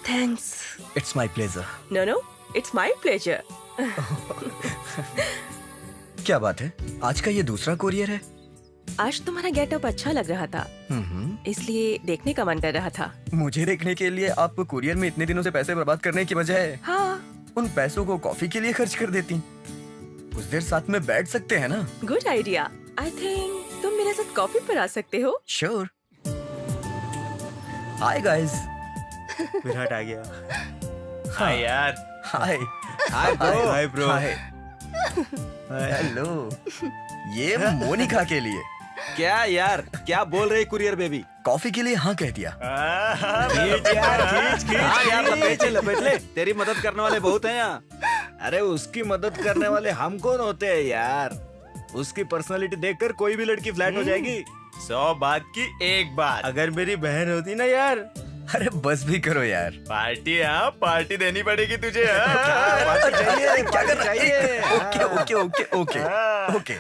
Thanks. It's my pleasure. No no, it's my pleasure. क्या बात है, आज का ये दूसरा कोरियर है? आज तुम्हारा गेटअप अच्छा लग रहा था, इसलिए देखने का मन कर रहा था। मुझे देखने के लिए आप कोरियर में इतने दिनों से पैसे बर्बाद करने की बजाय हाँ, उन पैसों को कॉफी के लिए खर्च कर देती। कुछ देर साथ में बैठ सकते हैं ना? Good idea. आई थिंक तुम मेरे साथ कॉफी पर आ सकते हो। श्योर। Hi guys. विराट आ गया। हाय यार। Hi hi bro. Hi bro. Hi hello. ये मोनिका के लिए। क्या यार, क्या बोल रही कुरियर बेबी? कॉफी के लिए हाँ कह दिया। खींच यार, खींच खींच। हाँ यार, लपेट ले। तेरी मदद करने वाले बहुत हैं यहाँ। अरे उसकी मदद करने वाले हम कौन होते हैं यार? उसकी पर्सनालिटी देखकर कोई भी लड़की फ्लैट हो जाएगी। 100 बात की एक बात। अगर मेरी बहन होती ना यार। अरे बस भी करो यार। पार्टी, हाँ पार्टी देनी पड़ेगी तुझे। पार्टी चाहिए, क्या करना चाहिए? Okay okay okay okay okay.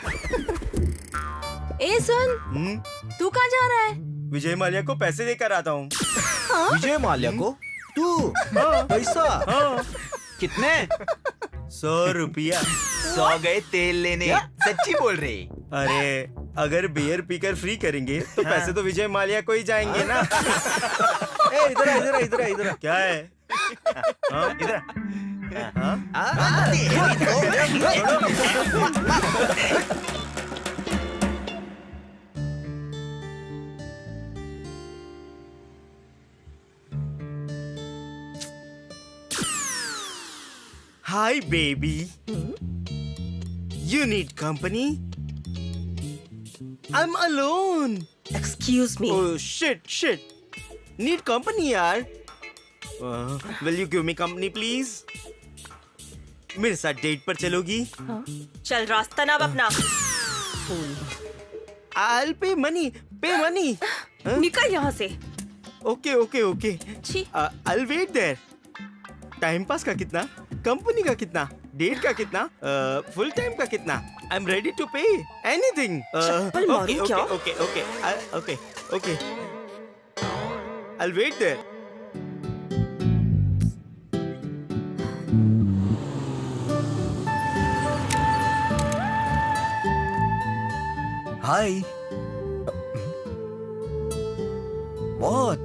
ए सुन, तू कहाँ जा रहा है? विजय माल्या को पैसे देकर आता हूँ। विजय माल्या को? तू? पैसा? कितने? 100 रुपया। 100 गए तेल लेने। सच्ची बोल रहे? अरे अगर बियर पीकर फ्री करेंगे तो पैसे तो विजय माल्या को ही जाएंगे ना। ए इधर इधर इधर इधर क्या है? हाँ इधर। Hi baby. You need company? I'm alone. Excuse me. Oh shit. Need company यार. Will you give me company please? मेरे साथ डेट पर चलोगी? चल रास्ता ना अपना। I'll pay money. निकल यहाँ से। Okay. छी। I'll wait there. Time pass का कितना? कंपनी का कितना? डेट का कितना? फुल टाइम का कितना? I'm ready to pay anything. चप्पल मारूं क्या? Okay. I'll wait there. Hi. What?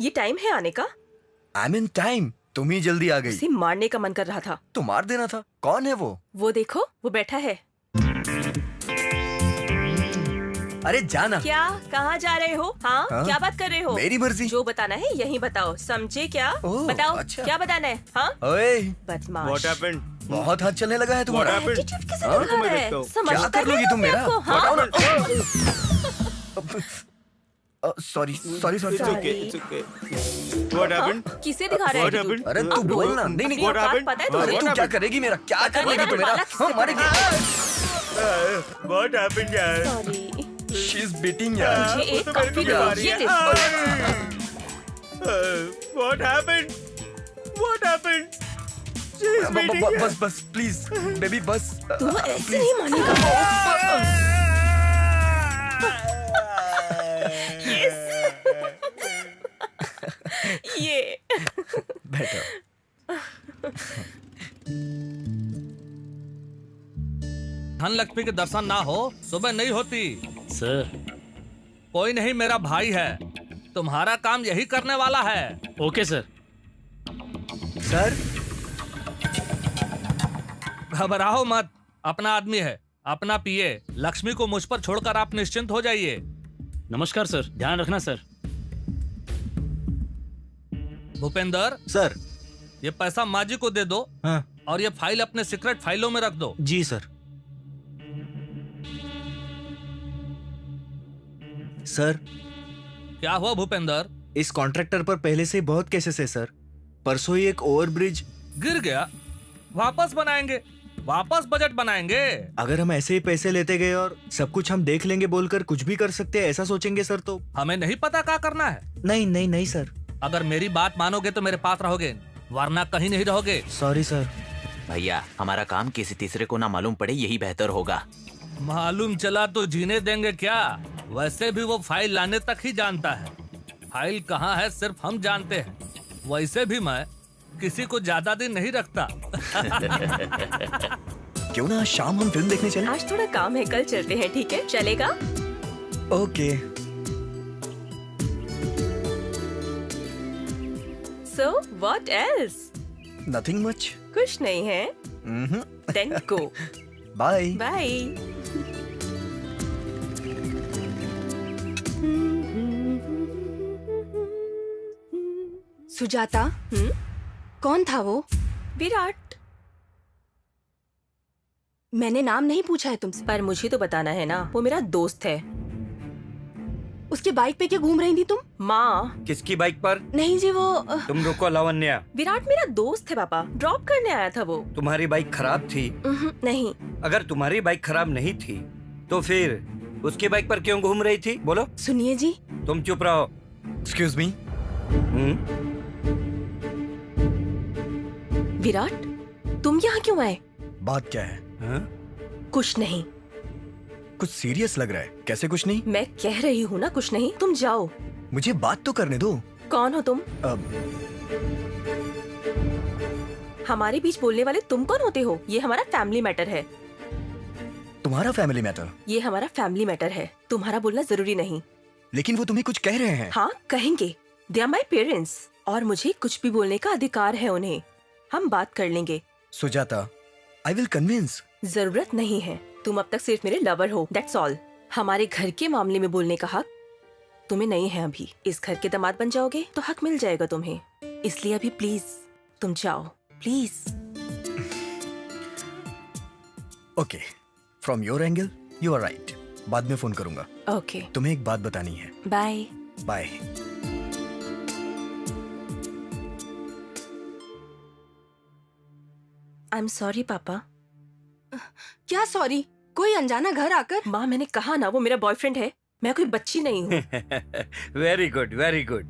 ये टाइम है आने का? I'm in time. तुम ही जल्दी आ गई। उसे मारने का मन कर रहा था। तो मार देना था। कौन है वो? वो देखो, वो बैठा है। अरे जाना। क्या? कहाँ जा रहे हो? हाँ? क्या बात कर रहे हो? मेरी मर्जी। जो बताना है यही बताओ, समझे क्या? बताओ, अच्छा। क्या बताना है? हाँ? ओए, बदमाश। What happened? बहुत हाथ चलने लगा है तुम्हारा। What happened? एटीट्यूड कैसे हाँ? दिखा रहा है? क्या समझता कर लोगी नहीं तुम मेरा? आपको, हाँ? बताओ ना। Sorry. It's okay. What happened? हाँ? किसे दिखा रहा है What attitude? happened? अरे तू बोल ना। नहीं अपनी औकात happened? पता है अरे तुझे? तू क्या करेगी मेरा? क्या कर लेगी तू मेरा? हाँ मारेगी। What happened यार? Sorry, She is beating यार। मुझे एक तो मेरे कॉफी को दो, मार ये दिया। ले। What happened? She's beating you. बस प्लीज बेबी बस। तू ऐसे नहीं मानेगा। ये बेटर। धन लक्ष्मी के दर्शन ना हो सुबह नहीं होती। सर। कोई नहीं, मेरा भाई है, तुम्हारा काम यही करने वाला है। Okay sir. सर घबराओ मत, अपना आदमी है, अपना पिए। लक्ष्मी को मुझ पर छोड़कर आप निश्चिंत हो जाइए। नमस्कार सर, ध्यान रखना सर। भूपेंद्र सर। ये पैसा माजी को दे दो। हाँ। और ये फाइल अपने सीक्रेट फाइलों में रख दो। जी सर। सर क्या हुआ भूपेंद्र? इस कॉन्ट्रैक्टर पर पहले से बहुत केसेस है सर। परसों ही एक ओवरब्रिज गिर गया, वापस बनाएंगे, वापस बजट बनाएंगे। अगर हम ऐसे ही पैसे लेते गए और सब कुछ हम देख लेंगे बोलकर कुछ भी कर सकते हैं ऐसा सोचेंगे सर तो हमें नहीं पता क्या करना है। नहीं सर। अगर मेरी बात मानोगे तो मेरे पास रहोगे, वरना कहीं नहीं रहोगे। Sorry sir. भैया हमारा काम किसी तीसरे को ना मालूम पड़े, यही बेहतर होगा। मालूम चला तो जीने देंगे क्या? वैसे भी वो फाइल लाने तक ही जानता है। फाइल कहाँ है सिर्फ हम जानते हैं। वैसे भी मैं किसी को ज्यादा दिन नहीं रखता। क्यों ना आज शाम हम फिल्म देखने चले? आज थोड़ा काम है, कल चलते हैं, ठीक है? चलेगा? Okay. So what else? Nothing much. कुछ नहीं है? Then go. Bye. Bye. Sujata, कौन था वो? विराट। मैंने नाम नहीं पूछा है तुमसे। पर मुझे तो बताना है ना, वो मेरा दोस्त है। उसके बाइक पे क्यों घूम रही थी तुम? माँ। किसकी बाइक पर? नहीं जी, वो तुम रुको लावण्या। विराट मेरा दोस्त है पापा, ड्रॉप करने आया था वो। तुम्हारी बाइक खराब थी? नहीं। अगर तुम्हारी बाइक खराब नहीं थी तो फिर उसकी बाइक पर क्यों घूम रही थी? बोलो। सुनिए जी। तुम चुप रहो। Excuse me. विराट, तुम यहाँ क्यों आए? बात क्या है? कुछ नहीं। कुछ सीरियस लग रहा है। कैसे कुछ नहीं? मैं कह रही हूँ ना कुछ नहीं, तुम जाओ। मुझे बात तो करने दो। कौन हो तुम? हमारे बीच बोलने वाले तुम कौन होते हो? ये हमारा फैमिली मैटर है। तुम्हारा फैमिली मैटर? ये हमारा फैमिली मैटर है, तुम्हारा बोलना जरूरी नहीं। लेकिन वो तुम्हें कुछ कह रहे हैं। हाँ, कहेंगे। दे आर माई पेरेंट्स और मुझे कुछ भी बोलने का अधिकार है उन्हें। हम बात कर लेंगे। Sujata, I will convince. जरूरत नहीं है, तुम अब तक सिर्फ मेरे लवर हो, दैट्स ऑल। हमारे घर के मामले में बोलने का हक तुम्हें नहीं है अभी। इस घर के दामाद बन जाओगे तो हक मिल जाएगा तुम्हें। इसलिए अभी प्लीज तुम जाओ, please. Okay, from your angle you are right. बाद में फोन करूंगा। ओके, तुम्हें एक बात बतानी है। Bye. Bye. I am sorry papa. क्या सॉरी? कोई अनजाना घर आकर? माँ, मैंने कहा ना वो मेरा बॉयफ्रेंड है, मैं कोई बच्ची नहीं हूँ। Very good, very good.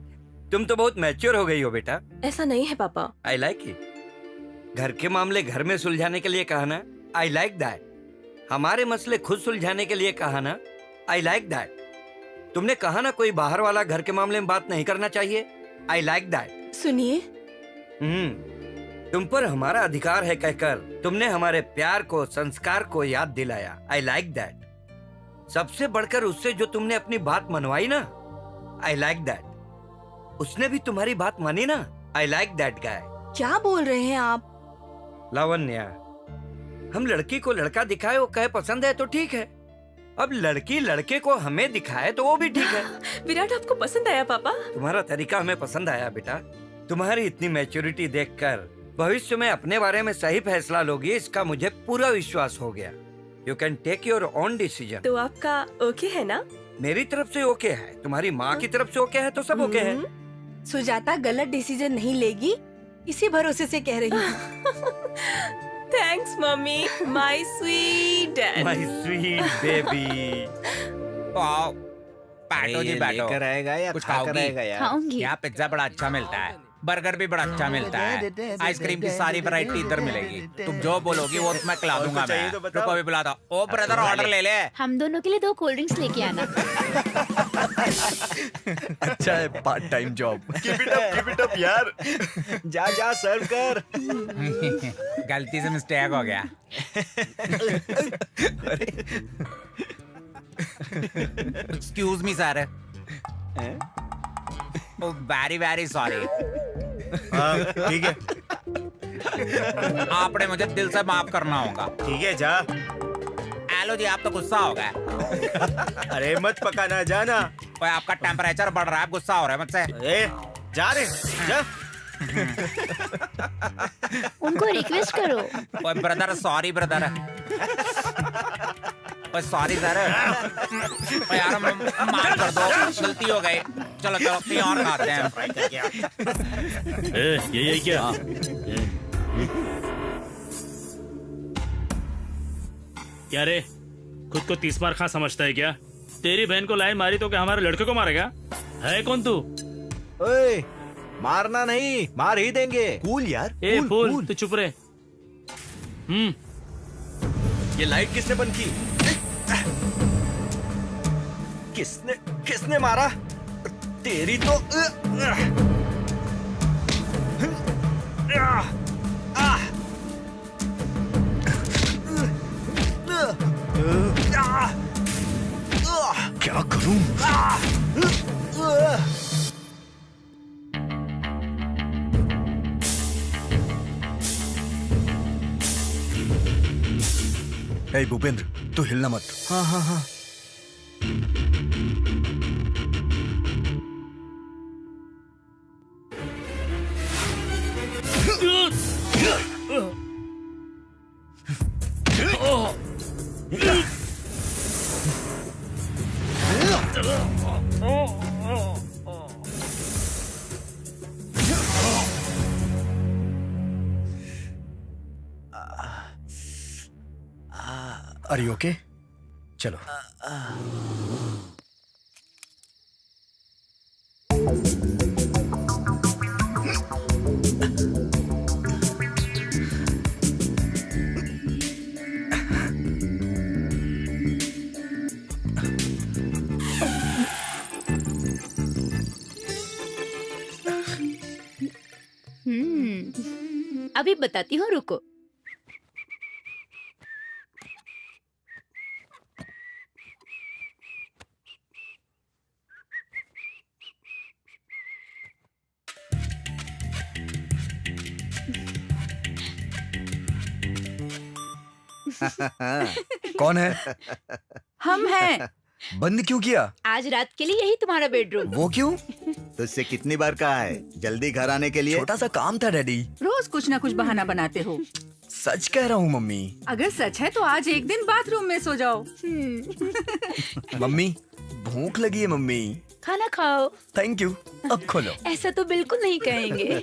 तुम तो बहुत मैच्योर हो गई हो बेटा। ऐसा नहीं है पापा। I like it. घर के मामले घर में सुलझाने के लिए कहा ना, आई लाइक दैट। हमारे मसले खुद सुलझाने के लिए कहा ना, आई लाइक दैट। तुमने कहा ना कोई बाहर वाला घर के मामले में बात नहीं करना चाहिए, आई लाइक दैट। सुनिए, तुम पर हमारा अधिकार है कहकर तुमने हमारे प्यार को, संस्कार को याद दिलाया, आई लाइक दैट। सबसे बढ़कर उससे जो तुमने अपनी बात मनवाई ना, आई लाइक दैट। उसने भी तुम्हारी बात मानी ना, आई लाइक दैट गाय। क्या बोल रहे हैं आप? लावण्या, हम लड़की को लड़का दिखाए, वो कहे पसंद है तो ठीक है। अब लड़की लड़के को हमें दिखाए तो वो भी ठीक है। विराट, आपको पसंद आया पापा? तुम्हारा तरीका हमें पसंद आया बेटा। तुम्हारी इतनी मैच्योरिटी देखकर भविष्य में अपने बारे में सही फैसला लोगी, इसका मुझे पूरा विश्वास हो गया। You can take your own decision. तो आपका ओके है ना? मेरी तरफ से ओके है, तुम्हारी माँ की तरफ से ओके है तो सब ओके है। सुजाता गलत डिसीजन नहीं लेगी, इसी भरोसे से कह रही हूँ। Thanks mummy, my sweet dad. My sweet baby. आओ बैठो जी, बैठो। लेकर आएगा या कुछ खाकर खाओगी? आएगा यार? खाऊंगी। यहाँ पिज्जा बड़ा अच्छा मिलता है, बर्गर भी बड़ा अच्छा मिलता है, आइसक्रीम की सारी वैरायटी इधर मिलेगी। तुम जो बोलोगी वो मैं खिला दूंगा। मैं रुको अभी बुलाता हूँ। ओ ब्रदर, ऑर्डर ले ले। हम दोनों के लिए 2 कोल्ड ड्रिंक्स लेके आना। अच्छा है, part time job. Keep it up यार। जा जा सर्व कर। गलती से मिस्टेक हो गया। Excuse me sir. Very very sorry. ठीक है, आपने मुझे दिल से माफ करना होगा। ठीक है, जा। हेलो जी, आप तो गुस्सा हो गए। अरे मत पकाना, जाना। ओए, आपका टेम्परेचर बढ़ रहा है, गुस्सा हो रहा है मुझसे। ए, जा रे, जा। उनको रिक्वेस्ट करो। ओए ब्रदर, सॉरी ब्रदर। ओए सॉरी सर। ओए यार, माफ कर दो, गलती हो गई। चलो चलो कहीं और खाते हैं। यही क्या? क्या रे, खुद को 30 बार खां समझता है क्या? तेरी बहन को लाइन मारी तो क्या हमारे लड़के को मारेगा? है कौन तू? ओए, मारना नहीं, मार ही देंगे। कूल यार। ए फूल, तू चुप रहे। ये लाइट किसने बंद की? किसने मारा? तेरी तो बेडरूम। हे भूपेंद्र, तू हिलना मत। हाँ हाँ हाँ। Are you okay? चलो। अभी बताती हूँ, रुको। कौन है? हम हैं। बंद क्यों किया? आज रात के लिए यही तुम्हारा बेडरूम। वो क्यों? तुझसे कितनी बार कहा है जल्दी घर आने के लिए? छोटा सा काम था डैडी। रोज कुछ ना कुछ बहाना बनाते हो। सच कह रहा हूँ मम्मी। अगर सच है तो आज एक दिन बाथरूम में सो जाओ। मम्मी, भूख लगी है मम्मी। खाना खाओ। Thank you. अब खोलो। ऐसा तो बिल्कुल नहीं कहेंगे।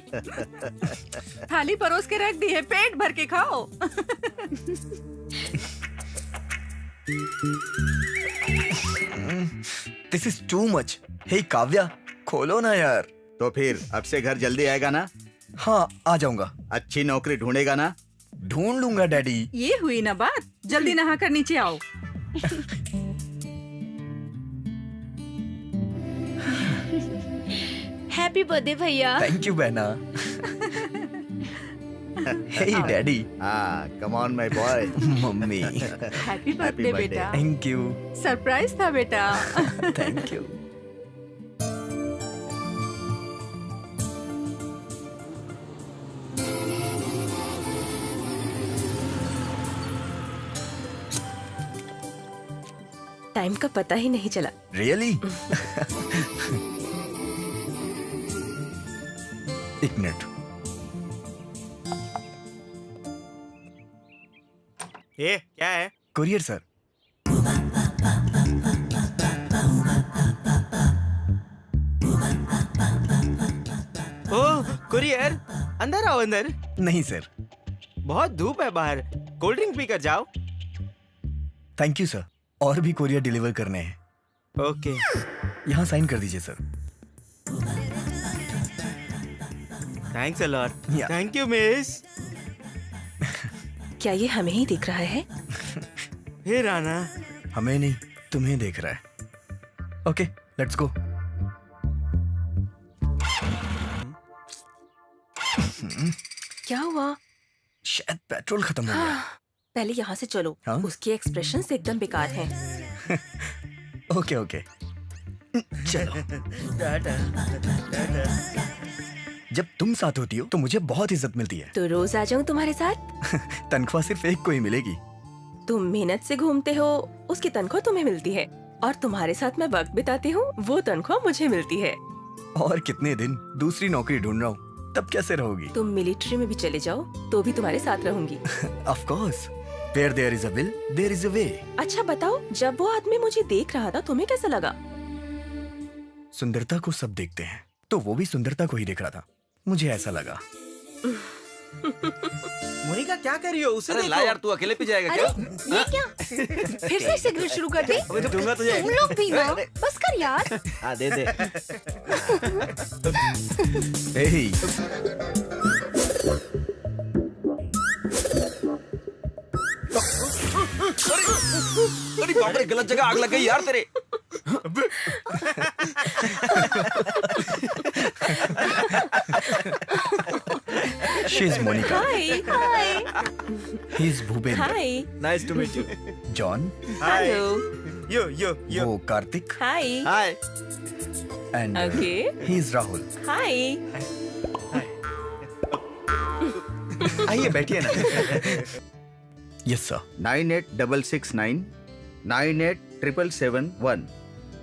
थाली परोस के रख दी है, पेट भर के खाओ। This is too much. Hey Kavya, खोलो ना यार। तो फिर अब से घर जल्दी आएगा ना? हाँ, आ जाऊंगा। अच्छी नौकरी ढूंढेगा ना? ढूंढ लूंगा डैडी। ये हुई ना बात। जल्दी नहा कर नीचे आओ। हैप्पी बर्थडे भैया। थैंक यू बहना। Hey daddy. हाँ, come on my boy. Mummy. Happy birthday बेटा। Thank you. सरप्राइज था बेटा। Thank you. टाइम का पता ही नहीं चला। रियली? एक मिनट। ये क्या है? Courier sir. Oh, courier. अंदर आओ अंदर। नहीं सर। बहुत धूप है बाहर, कोल्ड ड्रिंक पीकर जाओ। Thank you sir. और भी कुरियर डिलीवर करने हैं। ओके। यहाँ साइन कर दीजिए sir. Thanks a lot. Yeah. Thank you miss. क्या ये हमें ही दिख रहा है? फिर आना। हमें नहीं, तुम्हें देख रहा है। Okay, let's go. क्या हुआ? शायद पेट्रोल खत्म हो गया। पहले यहाँ से चलो। हाँ? उसके एक्सप्रेशंस एकदम बेकार हैं। ओके ओके, चलो। जब तुम साथ होती हो तो मुझे बहुत इज्जत मिलती है। तो रोज आ जाऊँ तुम्हारे साथ? तनख्वाह सिर्फ एक को ही मिलेगी। तुम मेहनत से घूमते हो, उसकी तनख्वाह तुम्हें मिलती है, और तुम्हारे साथ मैं वक्त बिताती हूँ, वो तनख्वाह मुझे मिलती है। और कितने दिन दूसरी नौकरी ढूंढ रहा हूँ, तब कैसे रहोगी? तुम मिलिट्री में भी चले जाओ तो भी तुम्हारे साथ रहूंगी। Of course, where there is a will, there is a way। अच्छा बताओ, जब वो आदमी मुझे देख रहा था तुम्हें कैसा लगा? सुंदरता को सब देखते हैं, तो वो भी सुंदरता को ही देख रहा था। मुझे ऐसा लगा। मोनिका क्या कर रही हो? उसे अरे देखो। ला यार, तू अकेले पी जाएगा क्या? ये क्या? फिर से सिगरेट शुरू कर दे। अबे तो दूंगा तुझे। तुम लोग भी ना, बस कर यार। हाँ दे दे। Hey, अरे बाप रे, गलत जगह आग लग गई यार तेरे। she is Monica. Hi hi He is Bhupendra. Hi. Nice to meet you. John. Hello. Yo वो Kartik hi hi and okay he is Rahul. Hi आइए बैठिए ना। Yes sir. 9866998771।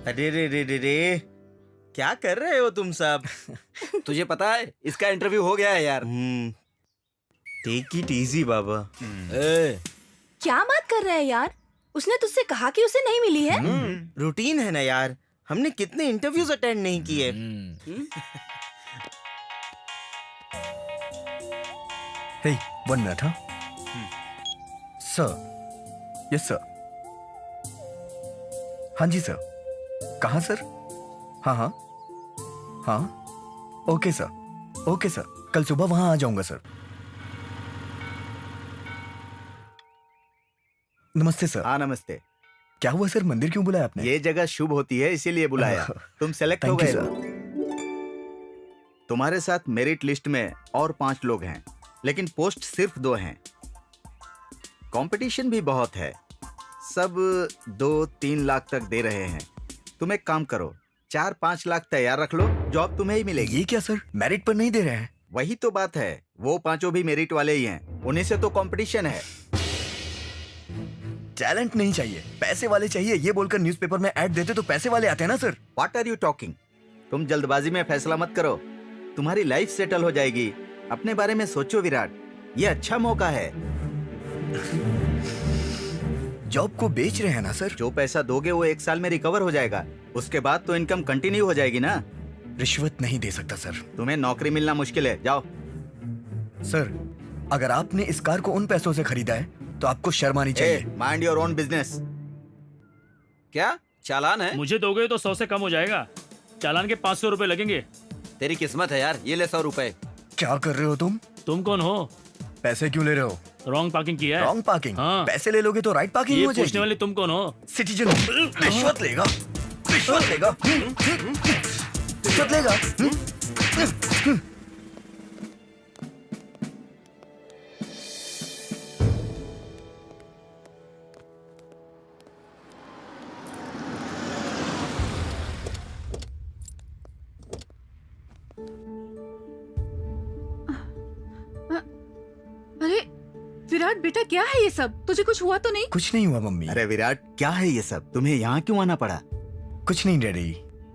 अरे रे रे रे रे, क्या कर रहे हो तुम सब? तुझे पता है इसका इंटरव्यू हो गया है यार। टेक इट इजी बाबा। क्या बात कर रहा है यार? उसने तुझसे कहा कि उसे नहीं मिली है। रूटीन है ना यार, हमने कितने इंटरव्यूज अटेंड नहीं किए। हे 1 मिनट। हाँ सर। Yes sir. हाँ जी सर। कहाँ सर? हाँ हाँ हाँ ओके सर। ओके सर, कल सुबह वहां आ जाऊंगा सर। नमस्ते सर। हाँ नमस्ते। क्या हुआ सर, मंदिर क्यों बुलाया आपने? ये जगह शुभ होती है इसीलिए बुलाया। तुम सेलेक्ट हो Thank you, गए ना? तुम्हारे साथ मेरिट लिस्ट में और 5 लोग हैं, लेकिन पोस्ट सिर्फ 2 हैं। कंपटीशन भी बहुत है, सब 2-3 लाख तक दे रहे हैं। तुम एक काम करो, 4-5 लाख तैयार रख लो, जॉब तुम्हें ही मिलेगी। ये क्या सर, मेरिट पर नहीं दे रहे हैं? वही तो बात है, वो 5 भी मेरिट वाले ही हैं, उन्हीं से तो कंपटीशन है। टैलेंट नहीं चाहिए, पैसे वाले चाहिए, ये बोलकर न्यूज़पेपर में ऐड देते तो पैसे वाले आते हैं ना sir. What are you talking? तुम जल्दबाजी में फैसला मत करो, तुम्हारी लाइफ सेटल हो जाएगी। अपने बारे में सोचो विराट, ये अच्छा मौका है। जॉब को बेच रहे हैं ना सर। जो पैसा दोगे वो 1 साल में रिकवर हो जाएगा, उसके बाद तो इनकम कंटिन्यू हो जाएगी ना। रिश्वत नहीं दे सकता सर। तुम्हें नौकरी मिलना मुश्किल है, जाओ। सर, अगर आपने इस कार को उन पैसों से खरीदा है तो आपको शर्म आनी चाहिए। Mind your own business. क्या चालान है? मुझे दोगे तो 100 से कम हो जाएगा। चालान के 500 रुपए लगेंगे। तेरी किस्मत है यार, ये ले 100 रुपए। क्या कर रहे हो तुम? तुम कौन हो? पैसे क्यों ले रहे हो? रॉन्ग पार्किंग किया है। Wrong parking? हाँ। पैसे ले लोगे तो राइट पार्किंग ये हो पूछने जाएगी। वाले तुम कौन हो? सिटीजन। रिश्वत लेगा, रिश्वत लेगा, रिश्वत लेगा। अरे विराट बेटा, क्या है ये सब? तुझे कुछ हुआ तो नहीं? कुछ नहीं हुआ मम्मी। अरे विराट, क्या है ये सब? तुम्हें यहाँ क्यों आना पड़ा? कुछ नहीं डैडी।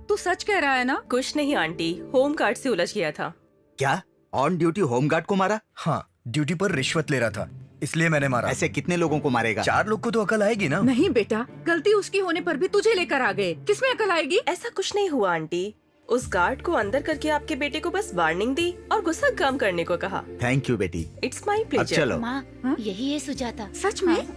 तू सच कह रहा है ना? कुछ नहीं आंटी, होम गार्ड से उलझ गया था। क्या ऑन ड्यूटी होमगार्ड को मारा? हाँ, ड्यूटी पर रिश्वत ले रहा था, इसलिए मैंने मारा। ऐसे कितने लोगों को मारेगा? 4 लोग को तो अकल आएगी ना। नहीं बेटा, गलती उसकी होने पर भी तुझे लेकर आ गए, किसमें अकल आएगी? ऐसा कुछ नहीं हुआ आंटी, उस गार्ड को अंदर करके आपके बेटे को बस वार्निंग दी और गुस्सा कम करने को कहा। थैंक यू बेटी। इट्स माई अब प्लेजर। चलो। हाँ? यही है सुजाता। सच में?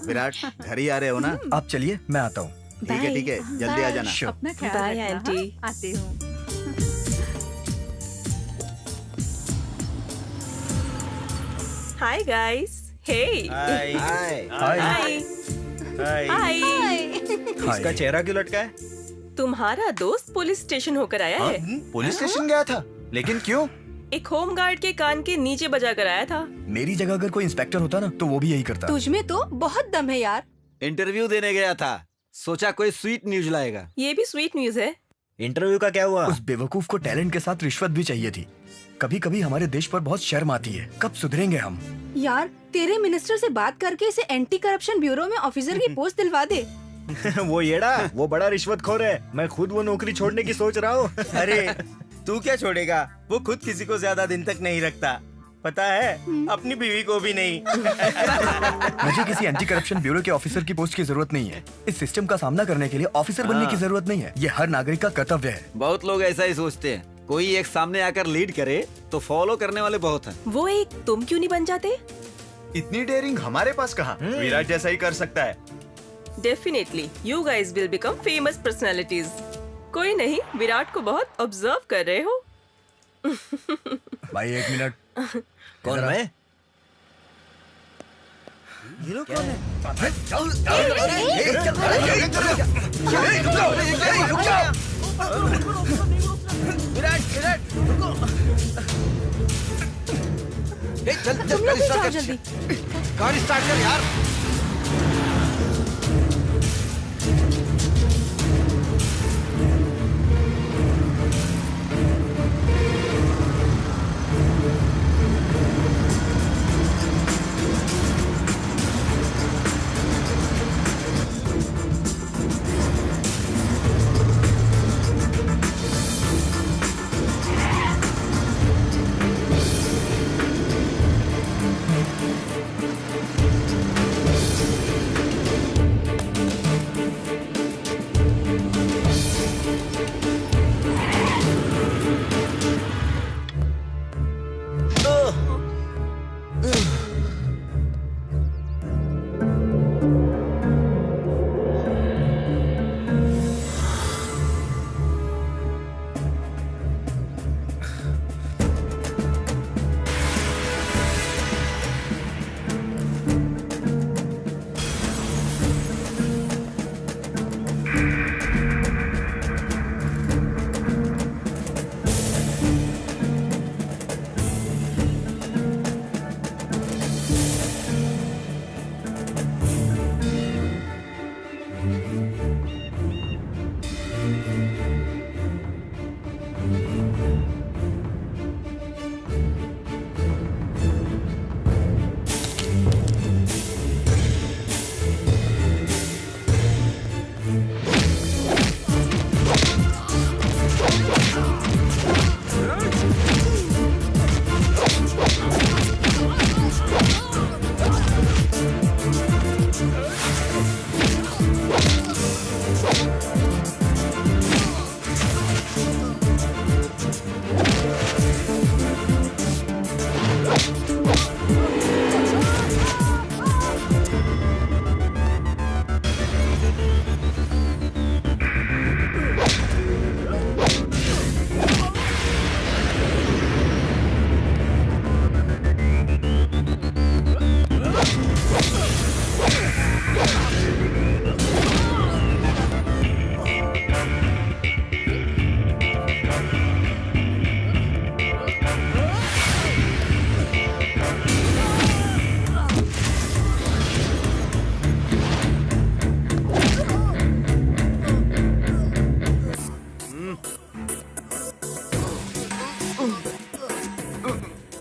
विराट, घर ही आ रहे हो ना? आप चलिए, मैं आता हूँ। ठीक है, जल्दी आ जाना। Sure. अपना ख्याल Bye, रखना, आंटी। हाँ? आती हूँ। Hi guys. Hey hi hi. Hi. Hi hi. Hi. इसका चेहरा क्यों लटका है? तुम्हारा दोस्त पुलिस स्टेशन होकर आया है। पुलिस स्टेशन गया था, लेकिन क्यों? एक होम गार्ड के कान के नीचे बजा कर आया था। मेरी जगह अगर कोई इंस्पेक्टर होता ना तो वो भी यही करता। तुझ में तो बहुत दम है यार। इंटरव्यू देने गया था, सोचा कोई स्वीट न्यूज लाएगा। ये भी स्वीट न्यूज है। इंटरव्यू का क्या हुआ? उस बेवकूफ को टैलेंट के साथ रिश्वत भी चाहिए थी। कभी कभी हमारे देश पर बहुत शर्म आती है, कब सुधरेंगे हम? यार, तेरे मिनिस्टर से बात करके इसे एंटी करप्शन ब्यूरो में ऑफिसर की पोस्ट दिलवा दे। वो येड़ा, वो बड़ा रिश्वतखोर है। मैं खुद वो नौकरी छोड़ने की सोच रहा हूँ। अरे तू क्या छोड़ेगा? वो खुद किसी को ज्यादा दिन तक नहीं रखता, पता है? अपनी बीवी को भी नहीं। मुझे किसी एंटी करप्शन ब्यूरो के ऑफिसर की पोस्ट की जरूरत नहीं है। इस सिस्टम का सामना करने के लिए ऑफिसर बनने की जरूरत नहीं है। ये हर नागरिक का कर्तव्य है। बहुत लोग ऐसा ही सोचते हैं, कोई एक सामने आकर लीड करे तो फॉलो करने वाले बहुत हैं। वो एक तुम क्यों नहीं बन जाते? इतनी डेयरिंग हमारे पास कहाँ? विराट जैसा ही कर सकता है। Definitely you guys will become famous personalities. कोई नहीं, विराट को बहुत ऑब्जर्व कर रहे हो। भाई 1 मिनट। कौन मैं? ये लोग कौन है? विराट, विराट, रुको। चल तुम लोग भी जाओ जल्दी। गाड़ी स्टार्ट कर यार।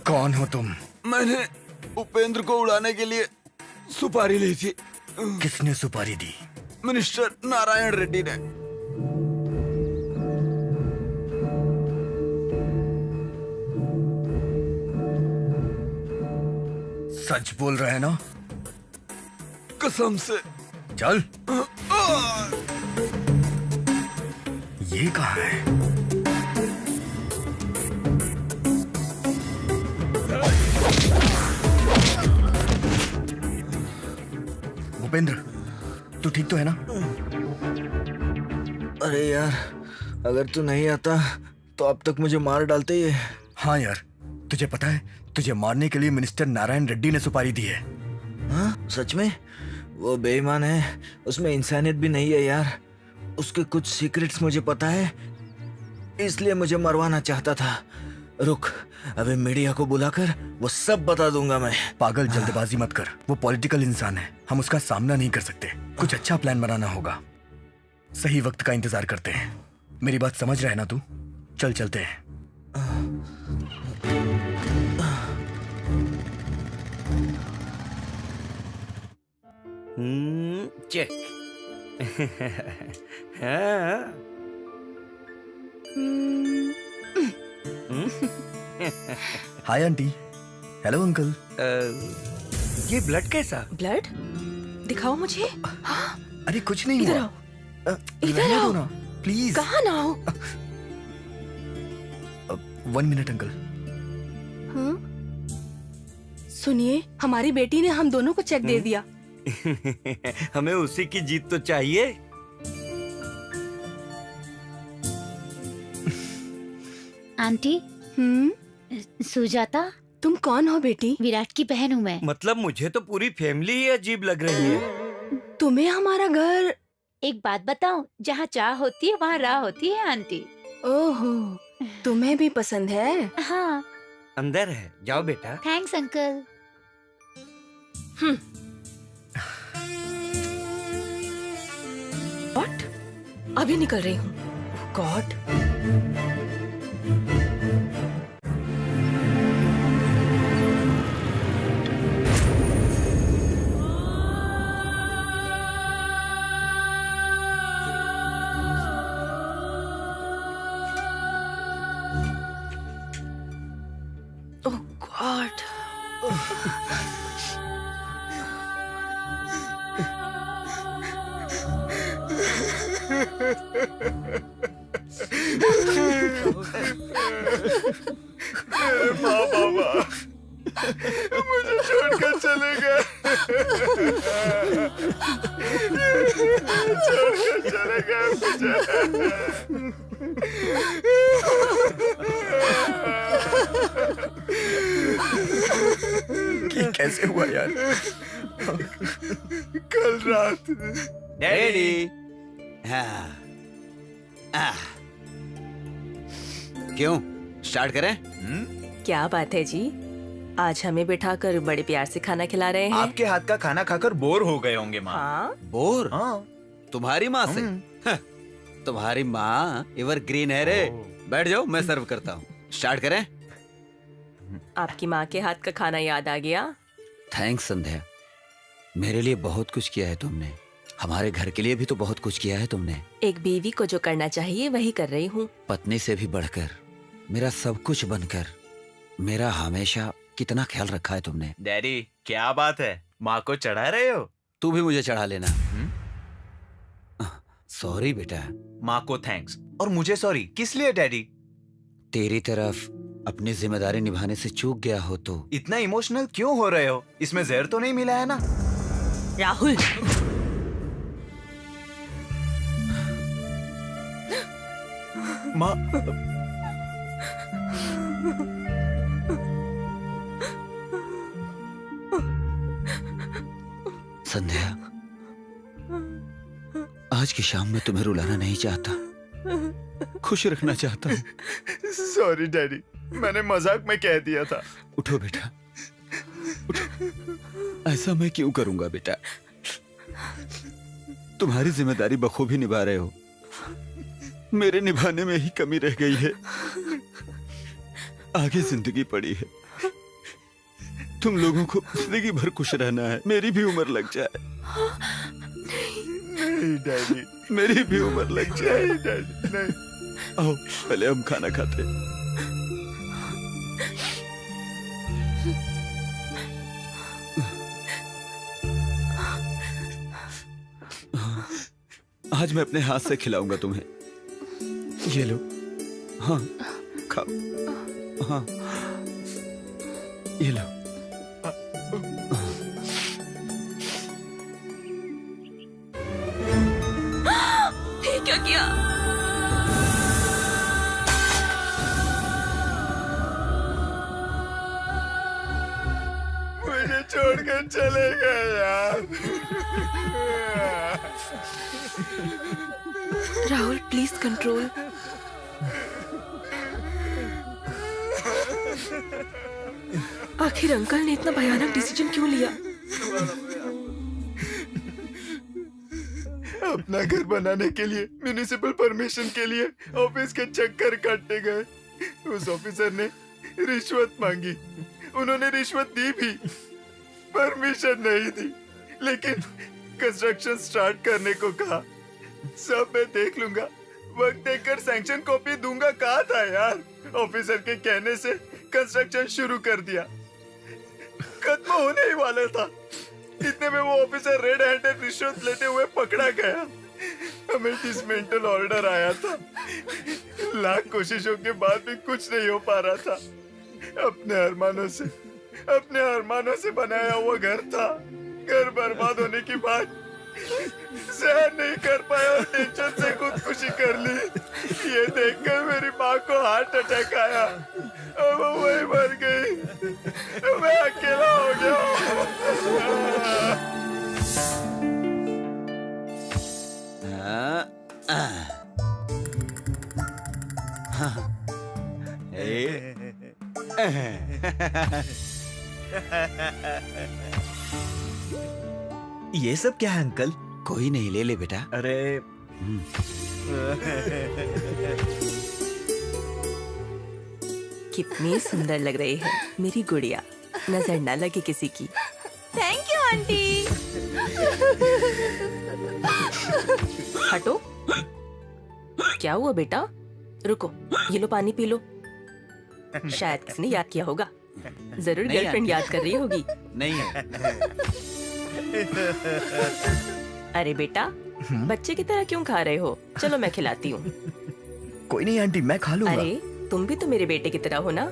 कौन हो तुम? मैंने उपेंद्र को उड़ाने के लिए सुपारी ली थी। किसने सुपारी दी? मिनिस्टर नारायण रेड्डी ने। सच बोल रहे हैं ना? कसम से। चल। ये कहाँ है? भूपेंद्र, तू ठीक तो है ना? अरे यार, अगर तू नहीं आता तो अब तक मुझे मार डालते ही। हाँ यार, तुझे पता है तुझे मारने के लिए मिनिस्टर नारायण रेड्डी ने सुपारी दी है। हाँ सच में? वो बेईमान है, उसमें इंसानियत भी नहीं है यार। उसके कुछ सीक्रेट्स मुझे पता है, इसलिए मुझे मरवाना चाहता था। रुक, अभी मीडिया को बुलाकर वो सब बता दूंगा मैं। पागल, जल्दबाजी मत कर। वो पॉलिटिकल इंसान है, हम उसका सामना नहीं कर सकते। कुछ अच्छा प्लान बनाना होगा। सही वक्त का इंतजार करते हैं। मेरी बात समझ रहा है ना तू? चल चलते हैं। चेक। हाँ। Hi aunty. Hello uncle. ये ब्लड कैसा? ब्लड दिखाओ मुझे। हाँ, अरे कुछ नहीं इधर हुआ। आओ, इधर रहने आओ दो ना प्लीज। कहाँ ना हो? 1 मिनट अंकल। हाँ? सुनिए, हमारी बेटी ने हम दोनों को चेक दे दिया। हमें उसी की जीत तो चाहिए। आंटी। सुजाता। तुम कौन हो बेटी? विराट की बहन हूँ मैं। मतलब मुझे तो पूरी फैमिली ही अजीब लग रही है। तुम्हें हमारा घर। एक बात बताऊं, जहाँ चाह होती है वहाँ राह होती है आंटी। ओहो, तुम्हें भी पसंद है? हाँ। अंदर है, जाओ बेटा। Thanks uncle. व्हाट? अभी निकल रही हूँ। गॉड। ओह गॉड। मेरे माँ बाबा मुझे छोड़कर चले गए। छोड़कर चले गए ये कैसे हुआ यार? कल रात। डैडी। क्यों स्टार्ट करें? क्या बात है जी, आज हमें बिठाकर बड़े प्यार से खाना खिला रहे हैं। आपके हाथ का खाना खाकर बोर हो गए होंगे माँ। हाँ? बोर? हाँ। तुम्हारी माँ से? तुम्हारी माँ एवर ग्रीन है रे। बैठ जाओ, मैं सर्व करता हूँ। स्टार्ट करें? आपकी माँ के हाथ का खाना याद आ गया? थैंक्स संध्या, मेरे लिए बहुत कुछ किया है तुमने। हमारे घर के लिए भी तो बहुत कुछ किया है तुमने। एक बीवी को जो करना चाहिए वही कर रही हूँ। पत्नी से भी बढ़कर, मेरा सब कुछ बनकर, मेरा हमेशा कितना ख्याल रखा है तुमने। डैडी क्या बात है, माँ को चढ़ा रहे हो? तू भी मुझे चढ़ा लेना। सॉरी बेटा। माँ को थैंक्स और मुझे सॉरी किस लिए डैडी? तेरी तरफ अपनी जिम्मेदारी निभाने से चूक गया हो तो। इतना इमोशनल क्यों हो रहे हो? इसमें जहर तो नहीं मिला है ना? राहुल। माँ। संध्या, आज की शाम में तुम्हें रुलाना नहीं चाहता, खुश रखना चाहता हूँ। सॉरी डैडी, मैंने मजाक में कह दिया था। उठो बेटा, उठो। ऐसा मैं क्यों करूंगा बेटा? तुम्हारी जिम्मेदारी बखूबी निभा रहे हो, मेरे निभाने में ही कमी रह गई है। आगे जिंदगी पड़ी है, तुम लोगों को जिंदगी भर खुश रहना है। मेरी भी उम्र लग जाए। नहीं डैडी, मेरी भी उम्र लग जाए। नहीं डैडी, नहीं। आओ पहले हम खाना खाते हैं। आज मैं अपने हाथ से खिलाऊंगा तुम्हें। ये लो। हाँ खाओ। हाँ ये लो। ये क्या किया? मुझे छोड़कर चले गए यार। Rahul please control. आखिर अंकल ने इतना भयानक डिसीजन क्यों लिया? अपना घर बनाने के लिए म्युनिसिपल परमिशन के लिए ऑफिस के चक्कर काटने गए। उस ऑफिसर ने रिश्वत मांगी, उन्होंने रिश्वत दी भी, परमिशन नहीं दी, लेकिन कंस्ट्रक्शन स्टार्ट करने को कहा। सब मैं देख लूंगा, वक्त देखकर सैंक्शन कॉपी दूंगा कहा था यार। ऑफिसर के कहने से कंस्ट्रक्शन शुरू कर दिया, खत्म होने ही वाला था। इतने में वो ऑफिसर रेड हैंडेड रिश्वत लेते हुए पकड़ा गया। हमें डिसमेंटल ऑर्डर आया था। लाख कोशिशों के बाद भी कुछ नहीं हो पा रहा था। अपने अरमानों से बनाया हुआ घर था। घर बर्बाद होने के बाद सहन नहीं कर पाया और टेंशन से खुदकुशी कर ली। ये देखकर मेरी माँ को हार्ट अटैक आया और वो वही मर गई। मैं अकेला हो गया। ये सब क्या है अंकल? कोई नहीं, ले ले बेटा। अरे कितनी सुंदर लग रही है मेरी गुड़िया, नजर न लगे किसी की। Thank you aunty. हटो। क्या हुआ बेटा? रुको, ये लो पानी पी लो। शायद किसने याद किया होगा, जरूर नहीं गर्लफ्रेंड याद कर रही होगी। नहीं है। अरे बेटा, बच्चे की तरह क्यों खा रहे हो? चलो मैं खिलाती हूँ। कोई नहीं आंटी, मैं खा लूंगा। अरे तुम भी तो मेरे बेटे की तरह हो ना।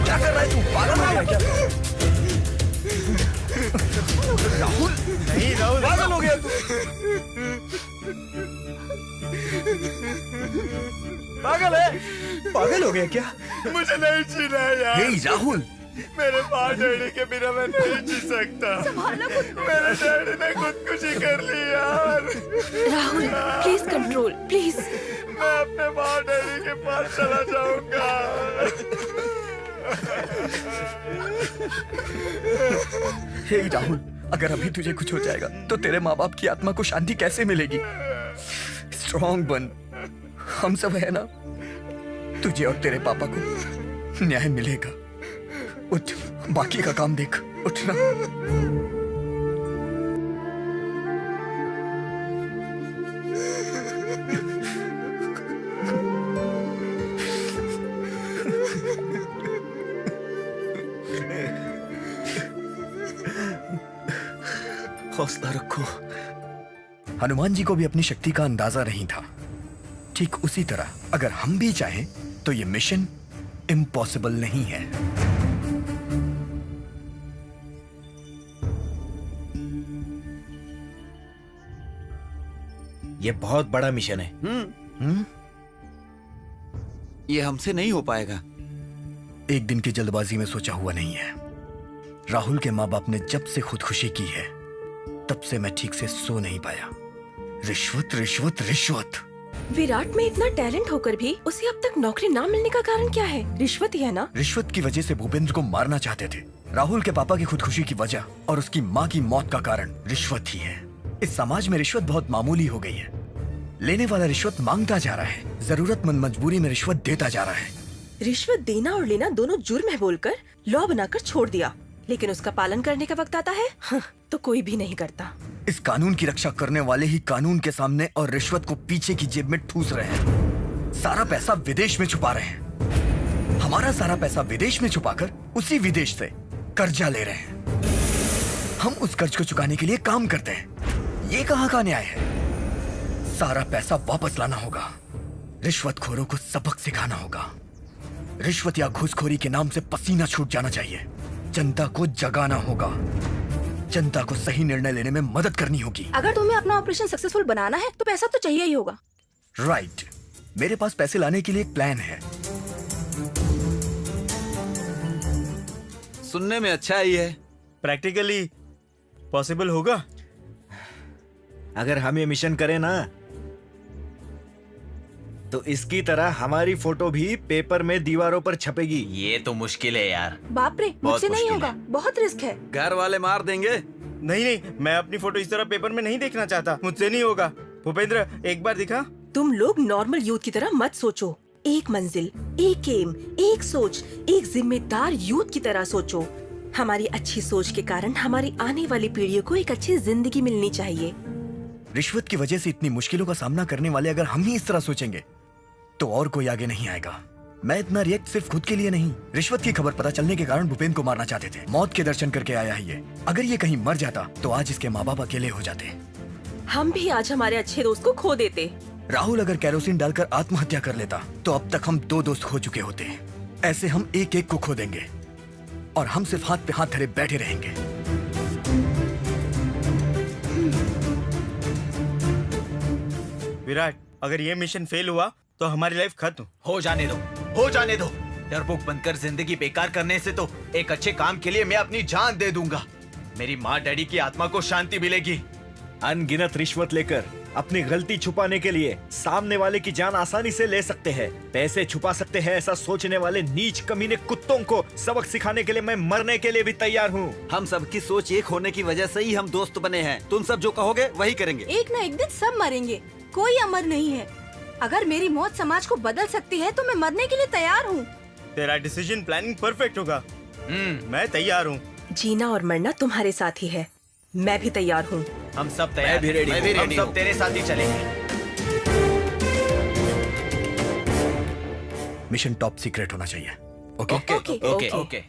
क्या कर रहा है तू? पागल हो गया क्या? राहुल, नहीं राहुल, पागल हो गया तू। पागल है? पागल हो गया क्या? मुझे नहीं जीना है यार। हे राहुल, मेरे माँ डैडी के बिना मैं नहीं जी सकता। मेरे डैडी ने खुदकुशी कर ली यार। Rahul please control, please. मैं अपने माँ डैडी के पास चला जाऊंगा। हे राहुल, अगर अभी तुझे कुछ हो जाएगा तो तेरे माँ बाप की आत्मा को शांति कैसे मिलेगी? स्ट्रॉन्ग बन, हम सब है ना। तुझे और तेरे पापा को न्याय मिलेगा। उठ, बाकी का काम देख। उठना। हौसला रखो। हनुमान जी को भी अपनी शक्ति का अंदाजा नहीं था। ठीक उसी तरह अगर हम भी चाहें तो ये मिशन इम्पॉसिबल नहीं है। ये बहुत बड़ा मिशन है। ये हमसे नहीं हो पाएगा। एक दिन की जल्दबाजी में सोचा हुआ नहीं है। राहुल के माँ बाप ने जब से खुदकुशी की है तब से मैं ठीक से सो नहीं पाया। रिश्वत रिश्वत रिश्वत। विराट में इतना टैलेंट होकर भी उसे अब तक नौकरी ना मिलने का कारण क्या है? रिश्वत ही है ना? रिश्वत की वजह से भूपेंद्र को मारना चाहते थे। राहुल के पापा की खुदकुशी की वजह और उसकी माँ की मौत का कारण रिश्वत ही है। इस समाज में रिश्वत बहुत मामूली हो गई है। लेने वाला रिश्वत मांगता जा रहा है, जरूरतमंद मजबूरी में रिश्वत देता जा रहा है। रिश्वत देना और लेना दोनों जुर्म है बोलकर लॉ बनाकर छोड़ दिया, लेकिन उसका पालन करने का वक्त आता है तो कोई भी नहीं करता। इस कानून की रक्षा करने वाले ही कानून के सामने और रिश्वत को पीछे की जेब में ठूस रहे हैं। सारा पैसा विदेश में छुपा रहे हैं। हमारा सारा पैसा विदेश में छुपाकर उसी विदेश से कर्जा ले रहे हैं। हम उस कर्ज को चुकाने के लिए काम करते हैं। ये कहाँ का न्याय है? सारा पैसा वापस लाना होगा। रिश्वतखोरों को सबक सिखाना होगा। रिश्वत या घूसखोरी के नाम से पसीना छूट जाना चाहिए। जनता को जगाना होगा। जनता को सही निर्णय लेने में मदद करनी होगी। अगर तुम्हें अपना ऑपरेशन सक्सेसफुल बनाना है तो पैसा तो चाहिए ही होगा। राइट। मेरे पास पैसे लाने के लिए एक प्लान है। सुनने में अच्छा ही है। प्रैक्टिकली पॉसिबल होगा? अगर हम ये मिशन करें ना तो इसकी तरह हमारी फोटो भी पेपर में दीवारों पर छपेगी। ये तो मुश्किल है यार। बाप रे, मुझसे नहीं मुश्किल होगा, बहुत रिस्क है। घर वाले मार देंगे। नहीं नहीं, मैं अपनी फोटो इस तरह पेपर में नहीं देखना चाहता। मुझसे नहीं होगा। भूपेंद्र, एक बार दिखा। तुम लोग नॉर्मल यूथ की तरह मत सोचो। एक मंजिल, एक एम, एक सोच, एक जिम्मेदार यूथ की तरह सोचो। हमारी अच्छी सोच के कारण हमारी आने वाली पीढ़ियों को एक अच्छी जिंदगी मिलनी चाहिए। रिश्वत की वजह से इतनी मुश्किलों का सामना करने वाले अगर हम ही इस तरह सोचेंगे तो और कोई आगे नहीं आएगा। मैं इतना रिएक्ट सिर्फ खुद के लिए नहीं, रिश्वत की खबर पता चलने के कारण भूपेंद्र को मारना चाहते थे। मौत के दर्शन करके आया है ये। अगर ये कहीं मर जाता तो आज इसके माँ बाप अकेले हो जाते। हम भी आज हमारे अच्छे दोस्त को खो देते। राहुल अगर कैरोसिन डालकर आत्महत्या कर लेता तो अब तक हम 2 दोस्त खो चुके होते। ऐसे हम एक एक को खो देंगे और हम सिर्फ हाथ पे हाथ धरे बैठे रहेंगे। विराट, अगर ये मिशन फेल हुआ तो हमारी लाइफ खत्म। हो जाने दो, हो जाने दो। डरपोक बनकर जिंदगी बेकार करने से तो एक अच्छे काम के लिए मैं अपनी जान दे दूंगा। मेरी माँ डैडी की आत्मा को शांति मिलेगी। अनगिनत रिश्वत लेकर अपनी गलती छुपाने के लिए सामने वाले की जान आसानी से ले सकते हैं, पैसे छुपा सकते हैं, ऐसा सोचने वाले नीच कमीने कुत्तों को सबक सिखाने के लिए मैं मरने के लिए भी तैयार हूँ। हम सबकी सोच एक होने की वजह से ही हम दोस्त बने हैं। तुम सब जो कहोगे वही करेंगे। एक ना एक दिन सब मरेंगे, कोई अमर नहीं है। अगर मेरी मौत समाज को बदल सकती है तो मैं मरने के लिए तैयार हूँ। तेरा डिसीजन प्लानिंग परफेक्ट होगा। मैं तैयार हूँ। जीना और मरना तुम्हारे साथ ही है। मैं भी तैयार हूँ। हम सब तैयार। मैं भी रेडी हूँ। हम सब तेरे साथ ही चलेंगे। मिशन टॉप सीक्रेट होना चाहिए। Okay okay okay.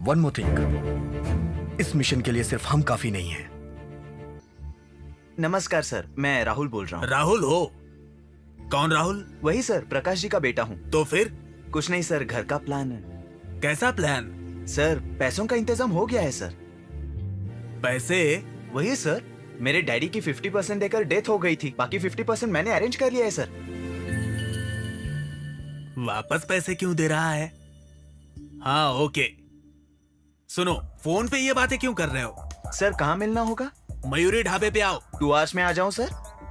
One more thing, इस मिशन के लिए सिर्फ हम काफी नहीं हैं। नमस्कार सर, मैं राहुल बोल रहा हूँ। राहुल हो? कौन राहुल? वही सर, प्रकाश जी का बेटा हूँ। तो फिर? कुछ नहीं सर, घर का प्लान है। कैसा प्लान? सर पैसों का इंतजाम हो गया है सर। पैसे? वही सर, मेरे डैडी की 50% देकर डेथ हो गई थी, बाकी 50% मैंने अरेंज कर लिया है सर। वापस पैसे क्यों दे रहा है? हाँ ओके। सुनो, फोन पे ये बातें क्यों कर रहे हो? सर कहाँ मिलना होगा? मयूरी ढाबे पे आओ। 2 आवर्स में आ जाऊँ सर?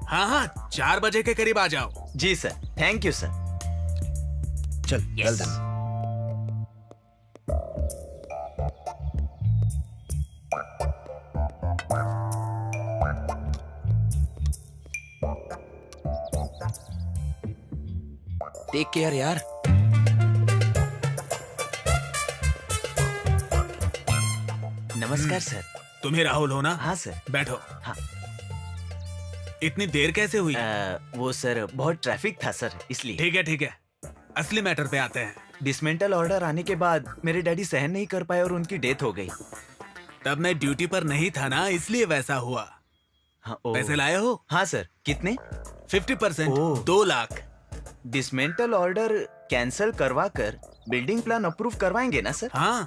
हाँ 4 बजे के करीब आ जाओ। जी सर, थैंक यू सर। चल वेल डन। टेक केयर यार। नमस्कार सर। तुम्हें राहुल हो ना? हाँ सर। बैठो। हाँ। इतनी देर कैसे हुई? वो सर बहुत ट्रैफिक था सर, इसलिए। ठीक है। असली मैटर पे आते हैं। डिसमेंटल ऑर्डर आने के बाद मेरे डैडी सहन नहीं कर पाए और उनकी डेथ हो गई। तब मैं ड्यूटी पर नहीं था ना, इसलिए वैसा हुआ। हाँ, पैसे लाए हो? हाँ सर। कितने? 50%, 2 लाख। डिसमेंटल ऑर्डर कैंसिल करवा कर बिल्डिंग प्लान अप्रूव करवाएंगे ना सर? हाँ।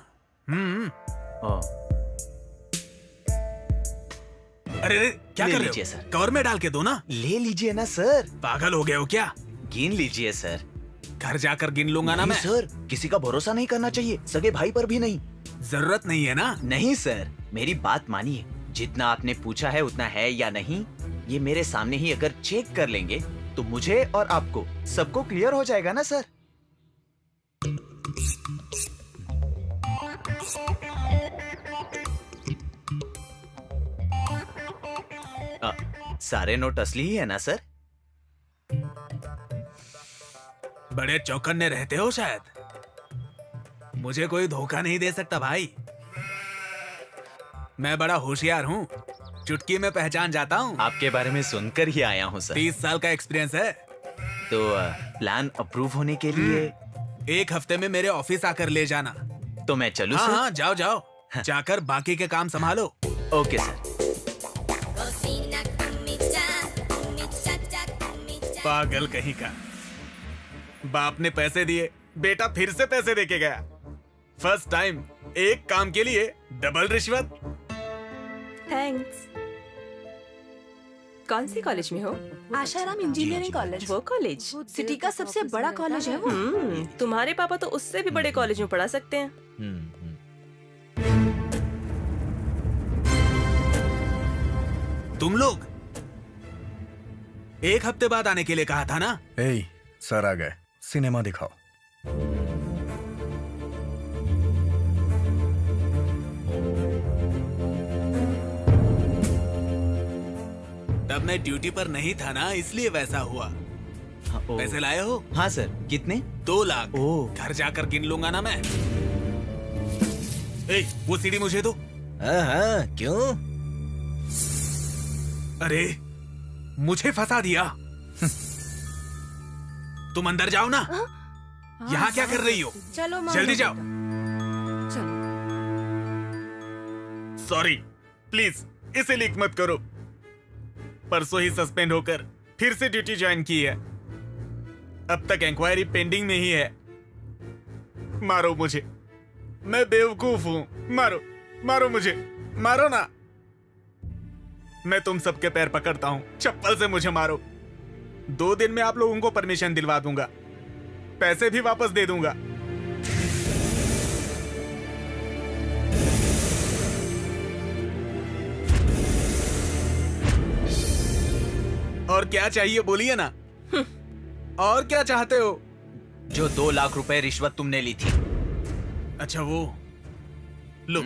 अरे क्या कर रहे हो? सर, कवर में डाल के दो ना। ले लीजिए ना सर। पागल हो गए हो क्या? गिन लीजिए सर। घर जाकर गिन लूंगा ना मैं। सर, किसी का भरोसा नहीं करना चाहिए, सगे भाई पर भी नहीं। जरूरत नहीं है ना? नहीं सर, मेरी बात मानिए। जितना आपने पूछा है उतना है या नहीं, ये मेरे सामने ही अगर चेक कर लेंगे तो मुझे और आपको सबको क्लियर हो जाएगा ना सर। सारे नोट असली ही है ना सर? बड़े चौकन्ने रहते हो शायद। मुझे कोई धोखा नहीं दे सकता भाई। मैं बड़ा होशियार हूँ, चुटकी में पहचान जाता हूँ। आपके बारे में सुनकर ही आया हूँ सर। 30 साल का एक्सपीरियंस है। तो प्लान अप्रूव होने के लिए 1 हफ्ते में मेरे ऑफिस आकर ले जाना। तो मैं चलूं हाँ, सर? हाँ जाओ जाकर बाकी के काम संभालो। Okay sir. पागल कहीं का। बाप ने पैसे दिए, बेटा फिर से पैसे देके गया। फर्स्ट टाइम एक काम के लिए डबल रिश्वत। थैंक्स। कौन सी कॉलेज में हो? Asharam engineering college. वो कॉलेज सिटी का सबसे बड़ा कॉलेज है वो। तुम्हारे पापा तो उससे भी बड़े कॉलेज में पढ़ा सकते हैं। तुम लोग 1 हफ्ते बाद आने के लिए कहा था ना? सर आ गए, सिनेमा दिखाओ। तब मैं ड्यूटी पर नहीं था ना, इसलिए वैसा हुआ। पैसे लाए हो? हाँ सर। कितने? 2 लाख। घर जाकर गिन लूंगा ना मैं। वो सीढ़ी मुझे दो। हाँ, क्यों? अरे मुझे फंसा दिया। तुम अंदर जाओ ना। यहाँ क्या कर रही हो? चलो जल्दी जाओ। सॉरी, प्लीज इसे लीक मत करो। परसों ही सस्पेंड होकर फिर से ड्यूटी ज्वाइन की है। अब तक इंक्वायरी पेंडिंग में ही है। मारो मुझे, मैं बेवकूफ हूं। मारो मुझे, मारो ना। मैं तुम सबके पैर पकड़ता हूं, चप्पल से मुझे मारो। 2 दिन में आप लोगों को परमिशन दिलवा दूंगा, पैसे भी वापस दे दूंगा। और क्या चाहिए बोलिए ना। और क्या चाहते हो? जो 2 लाख रुपए रिश्वत तुमने ली थी। अच्छा वो लो,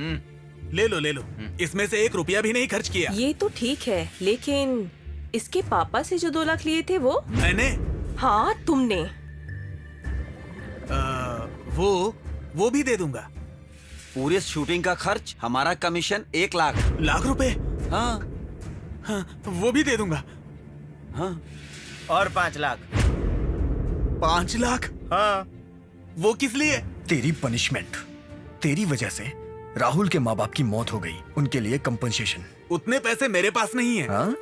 ले लो। इसमें से 1 रुपया भी नहीं खर्च किया। ये तो ठीक है, लेकिन इसके पापा से जो 2 लाख लिए थे वो? मैंने? हाँ तुमने। वो भी दे दूंगा। पूरे शूटिंग का खर्च, हमारा कमीशन 1 लाख रुपए? हाँ हाँ, वो भी दे दूंगा। हाँ। और 5 लाख। 5 लाख? हाँ। वो किस लिए? तेरी पनिशमेंट। तेरी वजह से राहुल के माँ बाप की मौत हो गई, उनके लिए कंपनसेशन। उतने पैसे मेरे पास नहीं है। हाँ?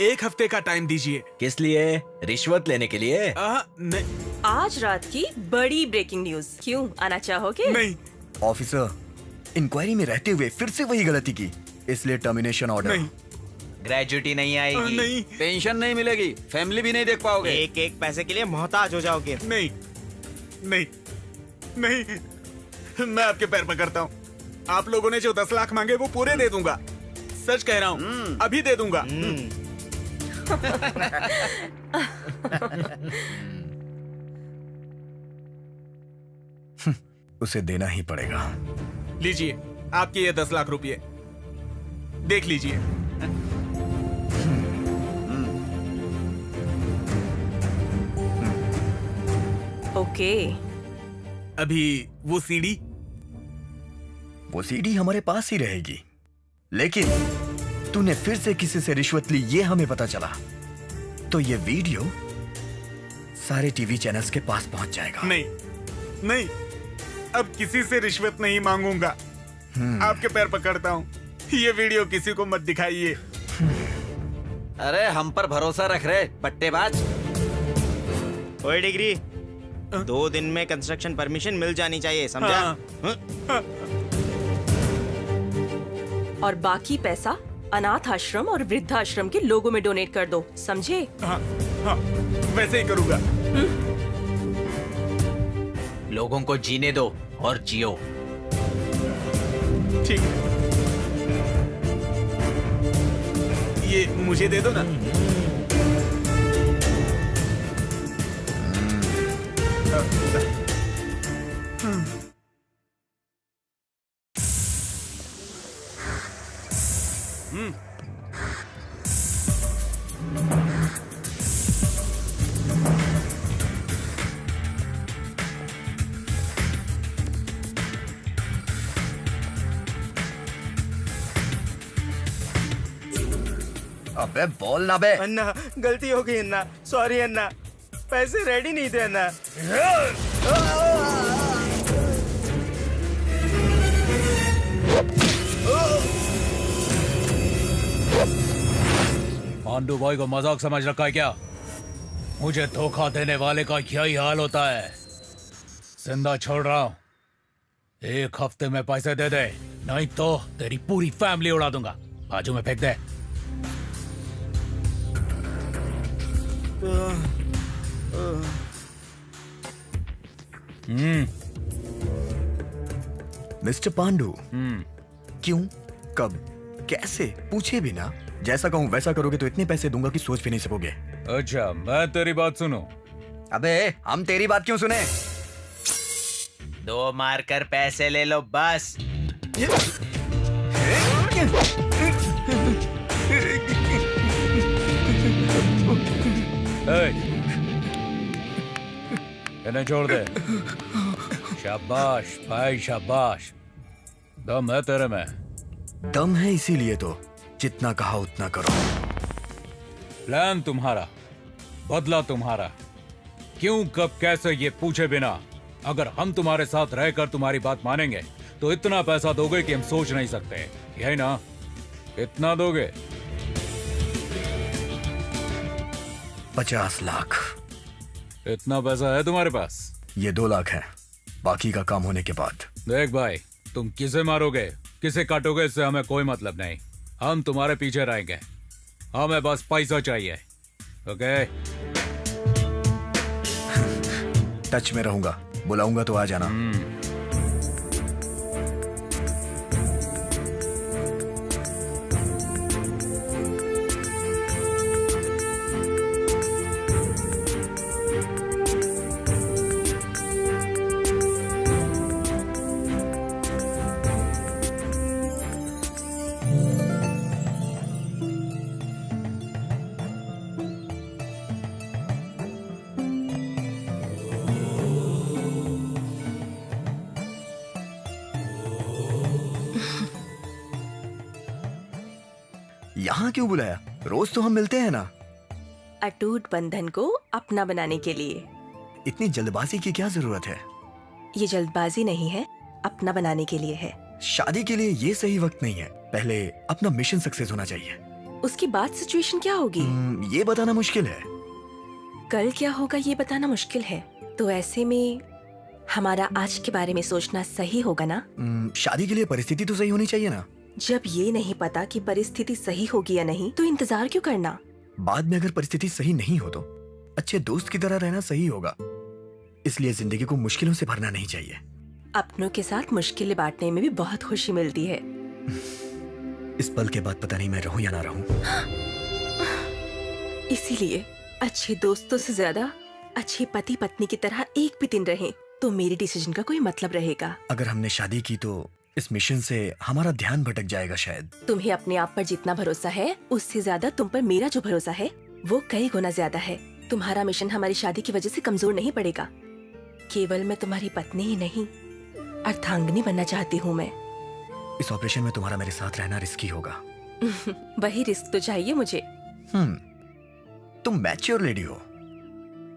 1 हफ्ते का टाइम दीजिए। किस लिए? रिश्वत लेने के लिए? नहीं। आज रात की बड़ी ब्रेकिंग न्यूज। क्यों, आना चाहोगे? नहीं। ऑफिसर, इंक्वायरी में रहते हुए फिर से वही गलती की, इसलिए टर्मिनेशन ऑर्डर। नहीं। ग्रेजुटी नहीं आएगी। नहीं। पेंशन नहीं मिलेगी, फैमिली भी नहीं देख पाओगे। एक पैसे के लिए मोहताज हो जाओगे। नहीं, मैं आपके पैर पकड़ता हूँ। आप लोगों ने जो 10 लाख मांगे वो पूरे दे दूंगा। सच कह रहा हूँ, अभी दे दूंगा। उसे देना ही पड़ेगा। लीजिए आपके ये 10 लाख रुपए, देख लीजिए। ओके। अभी वो सीडी? वो सीडी हमारे पास ही रहेगी, लेकिन तूने फिर से किसी से रिश्वत ली, ये हमें पता चला तो ये वीडियो सारे टीवी चैनल्स के पास पहुंच जाएगा। नहीं, अब किसी से रिश्वत नहीं मांगूंगा। आपके पैर पकड़ता हूँ, ये वीडियो किसी को मत दिखाइए। अरे हम पर भरोसा रख रहे पट्टेबाज। ओए डिग्री, 2 दिन में कंस्ट्रक्शन परमिशन मिल जानी चाहिए, समझा? हाँ। और बाकी पैसा अनाथ आश्रम और वृद्धाश्रम के लोगों में डोनेट कर दो, समझे? हाँ, वैसे ही करूंगा। लोगों को जीने दो और जियो। ठीक है, ये मुझे दे दो ना। अबे बोल ना बे। अन्ना, गलती हो गई अन्ना, सॉरी अन्ना, पैसे रेडी नहीं थे अन्ना। पांडु भाई को मजाक समझ रखा है क्या? मुझे धोखा देने वाले का यही हाल होता है। जिंदा छोड़ रहा हूं, 1 हफ्ते में पैसे दे दे, नहीं तो तेरी पूरी फैमिली उड़ा दूंगा। बाजू में फेंक दे। मिस्टर पांडु, क्यों, कब, कैसे पूछे भी ना। जैसा कहूँ वैसा करोगे तो इतने पैसे दूंगा कि सोच भी नहीं सकोगे। अच्छा, मैं तेरी बात सुनूं? अबे हम तेरी बात क्यों सुने? 2 मारकर पैसे ले लो बस। इन्हें छोड़ दे। शाबाश भाई शाबाश, दम है तेरे में। दम है, इसीलिए तो जितना कहा उतना करो। प्लान तुम्हारा, बदला तुम्हारा, क्यों कब कैसे ये पूछे बिना अगर हम तुम्हारे साथ रहकर तुम्हारी बात मानेंगे तो इतना पैसा दोगे कि हम सोच नहीं सकते, यही ना? इतना दोगे? 50 लाख। इतना पैसा है तुम्हारे पास? ये 2 लाख है, बाकी का काम होने के बाद। देख भाई, तुम किसे मारोगे किसे काटोगे इससे हमें कोई मतलब नहीं। हम तुम्हारे पीछे रहेंगे, हमें बस पैसा चाहिए। ओके? टच में रहूंगा, बुलाऊंगा तो आ जाना। यहाँ क्यों बुलाया? रोज तो हम मिलते हैं ना। अटूट बंधन को अपना बनाने के लिए। इतनी जल्दबाजी की क्या जरूरत है? ये जल्दबाजी नहीं है, अपना बनाने के लिए है। शादी के लिए ये सही वक्त नहीं है। पहले अपना मिशन सक्सेस होना चाहिए। उसके बाद सिचुएशन क्या होगी? ये बताना मुश्किल है। कल क्या होगा ये बताना मुश्किल है। तो ऐसे में हमारा आज के बारे में सोचना सही होगा ना? शादी के लिए परिस्थिति तो सही होनी चाहिए ना। जब ये नहीं पता कि परिस्थिति सही होगी या नहीं, तो इंतजार क्यों करना? बाद में अगर परिस्थिति सही नहीं हो तो अच्छे दोस्त की तरह रहना सही होगा। इसलिए जिंदगी को मुश्किलों से भरना नहीं चाहिए। अपनों के साथ मुश्किलें बांटने में भी बहुत खुशी मिलती है। इस पल के बाद पता नहीं मैं रहूं या ना रहूं। इसीलिए अच्छे दोस्तों से ज्यादा अच्छे पति पत्नी की तरह एक भी दिन रहें, तो मेरे डिसीजन का कोई मतलब रहेगा। अगर हमने शादी की तो इस मिशन से हमारा ध्यान भटक जाएगा शायद। तुम्हें अपने आप पर जितना भरोसा है, उससे ज्यादा तुम पर मेरा जो भरोसा है वो कई गुना ज्यादा है। तुम्हारा मिशन हमारी शादी की वजह से कमजोर नहीं पड़ेगा। केवल मैं तुम्हारी पत्नी ही नहीं, अर्धांगिनी बनना चाहती हूँ मैं। इस ऑपरेशन में तुम्हारा मेरे साथ रहना रिस्की होगा। वही रिस्क तो चाहिए मुझे। तुम मैच्योर लेडी हो।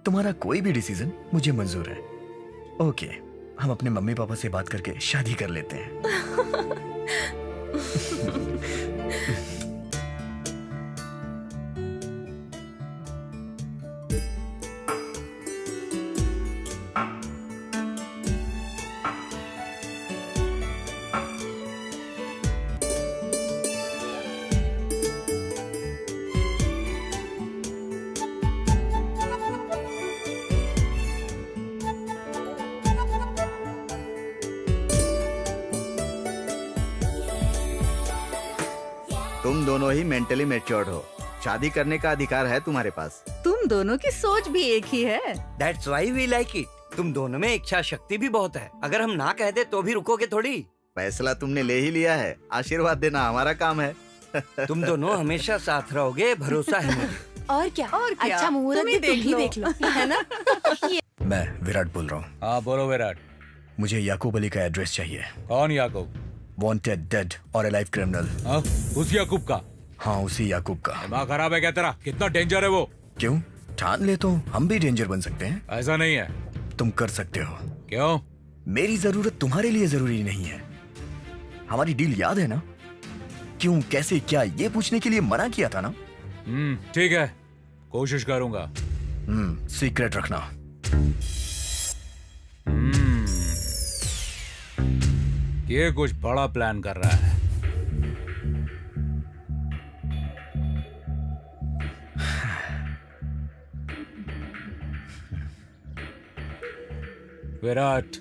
तुम्हारा कोई भी डिसीजन मुझे मंजूर है। ओके, हम अपने मम्मी पापा से बात करके शादी कर लेते हैं। तुम दोनों ही मेंटली मैच्योर्ड हो। शादी करने का अधिकार है तुम्हारे पास। तुम दोनों की सोच भी एक ही है। That's why we like it। तुम दोनों में इच्छा शक्ति भी बहुत है। अगर हम ना कह दे तो भी रुकोगे थोड़ी। फैसला तुमने ले ही लिया है, आशीर्वाद देना हमारा काम है। तुम दोनों हमेशा साथ रहोगे, भरोसा है मुझे। और क्या? अच्छा मुहूर्त तुम ही भी तुम ही देख लो, है ना? मैं विराट बोल रहा हूँ। हाँ बोलो विराट। मुझे याकूब अली का एड्रेस चाहिए। कौन याकूब? वांटेड, डेड और अलाइव क्रिमिनल। हाँ, उस याकूब का? हाँ, उसी याकूब का। दिमाग खराब है क्या तेरा? कितना डेंजर है वो? क्यों? ठान ले तो हम भी डेंजर बन सकते हैं। ऐसा नहीं है। तुम कर सकते हो। क्यों? मेरी जरूरत तुम्हारे लिए जरूरी नहीं है। हमारी डील याद है ना? क्यों, कैसे, क्या, ये पूछने के लिए मना किया था ना? ठीक है, कोशिश करूंगा। सीक्रेट रखना। ये कुछ बड़ा प्लान कर रहा है। विराट,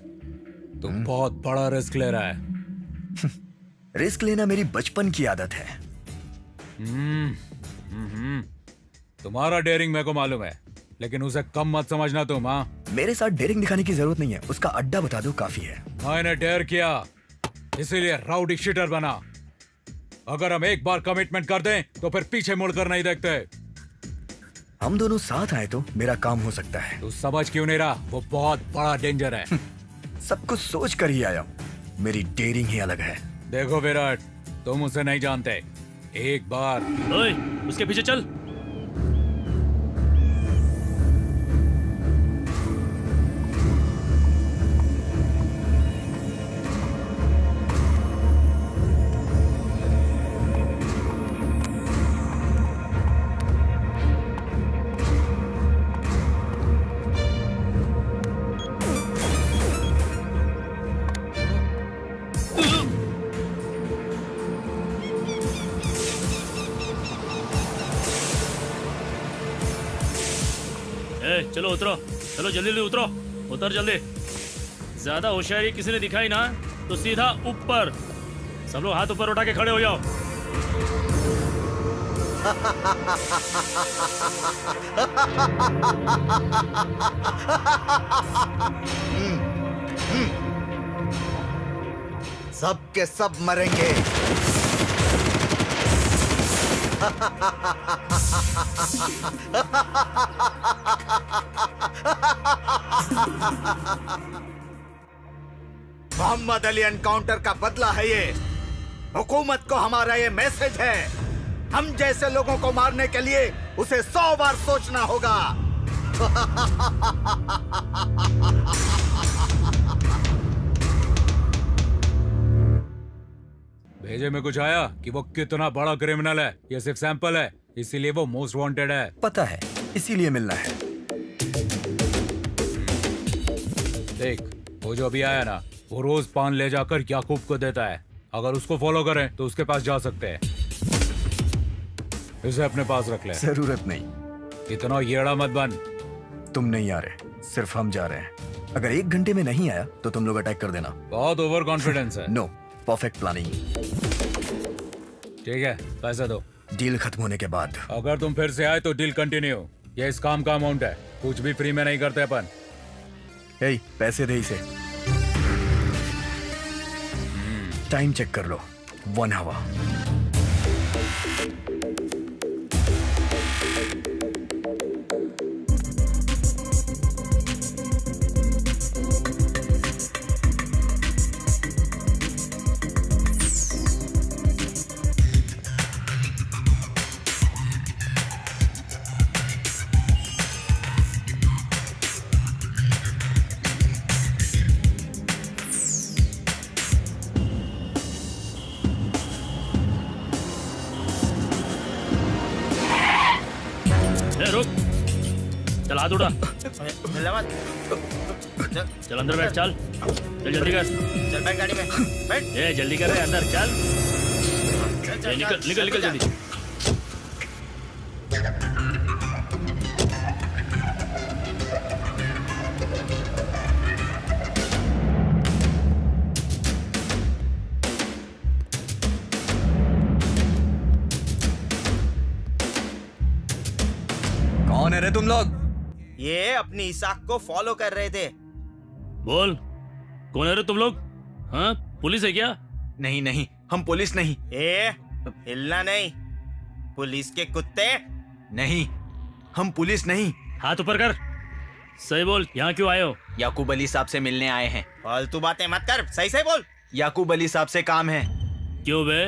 तुम बहुत बड़ा रिस्क ले रहा है। रिस्क लेना मेरी बचपन की आदत है। तुम्हारा डेयरिंग मेरे को मालूम है, लेकिन उसे कम मत समझना तुम। हाँ, मेरे साथ डेयरिंग दिखाने की जरूरत नहीं है। उसका अड्डा बता दो, काफी है। मैंने डेयर किया, इसीलिए राउडी शीटर बना। अगर हम एक बार कमिटमेंट कर दें तो फिर पीछे मुड़कर नहीं देखते। हम दोनों साथ आए तो मेरा काम हो सकता है। तू समझ क्यों नहीं रहा? वो बहुत बड़ा डेंजर है। सब कुछ सोच कर ही आया हूँ। मेरी डेयरिंग ही अलग है। देखो विराट, तुम उसे नहीं जानते। एक बार ओए, उसके पीछे चल। चलो उतरो, चलो जल्दी जल्दी उतरो, उतर जल्दी। ज्यादा होशियारी किसी ने दिखाई ना तो सीधा ऊपर। सब लोग हाथ ऊपर उठा के खड़े हो जाओ। सब के सब मरेंगे। मोहम्मद अली एनकाउंटर का बदला है ये। हुकूमत को हमारा ये मैसेज है। हम जैसे लोगों को मारने के लिए उसे 100 बार सोचना होगा। भेजे में कुछ आया कि वो कितना बड़ा क्रिमिनल है? ये सिर्फ सैंपल है, इसीलिए वो मोस्ट वांटेड है। पता है, इसीलिए मिलना है। देख, वो जो अभी आया ना, वो रोज पान ले जाकर याकूब को देता है। अगर उसको फॉलो करें तो उसके पास जा सकते हैं। इसे अपने पास रख ले। जरूरत नहीं। इतना येड़ा मत बन। तुम नहीं आ रहे, सिर्फ हम जा रहे हैं। अगर 1 घंटे में नहीं आया तो तुम लोग अटैक कर देना। बहुत ओवर कॉन्फिडेंस है। No, perfect planning. ठीक है, पैसे दो। डील खत्म होने के बाद। अगर तुम फिर से आए तो डील कंटिन्यू। ये इस काम का अमाउंट है, कुछ भी फ्री में नहीं करते अपन। हे, पैसे दे इसे। टाइम चेक कर लो, 1 आवर। रुक, चल हाथ उठा। चल अंदर बैठ, चल चल जल्दी कर। चल बैठ गाड़ी में, बैठ। ए जल्दी कर रहे अंदर, चल निकल निकल निकल जल्दी। कौन है रे तुम लोग? ये अपनी इसाक को फॉलो कर रहे थे। बोल, कौन है रे तुम लोग? हाँ, पुलिस है क्या? नहीं नहीं, हम पुलिस नहीं। हिलना नहीं, पुलिस के कुत्ते। नहीं, हम पुलिस नहीं। हाथ ऊपर कर, सही बोल। यहाँ क्यों आए हो? याकूब अली साहब से मिलने आए हैं। फालतू बातें मत कर, सही सही बोल। याकूब अली साहब से काम है। क्यों बे,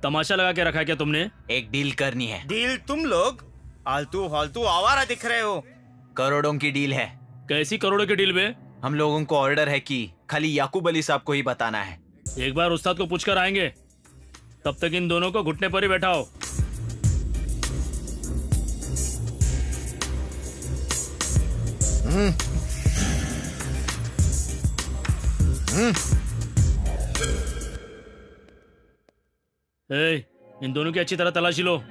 तमाशा लगा के रखा क्या तुमने? एक डील करनी है। डील? तुम लोग फालतू फालतू आवारा दिख रहे हो। करोड़ों की डील है। कैसी करोड़ों की डील बे? हम लोगों को ऑर्डर है कि खाली याकूब अली साहब को ही बताना है। एक बार उस्ताद को पूछकर आएंगे, तब तक इन दोनों को घुटने पर ही बैठाओ। इन दोनों की अच्छी तरह तलाशी लो।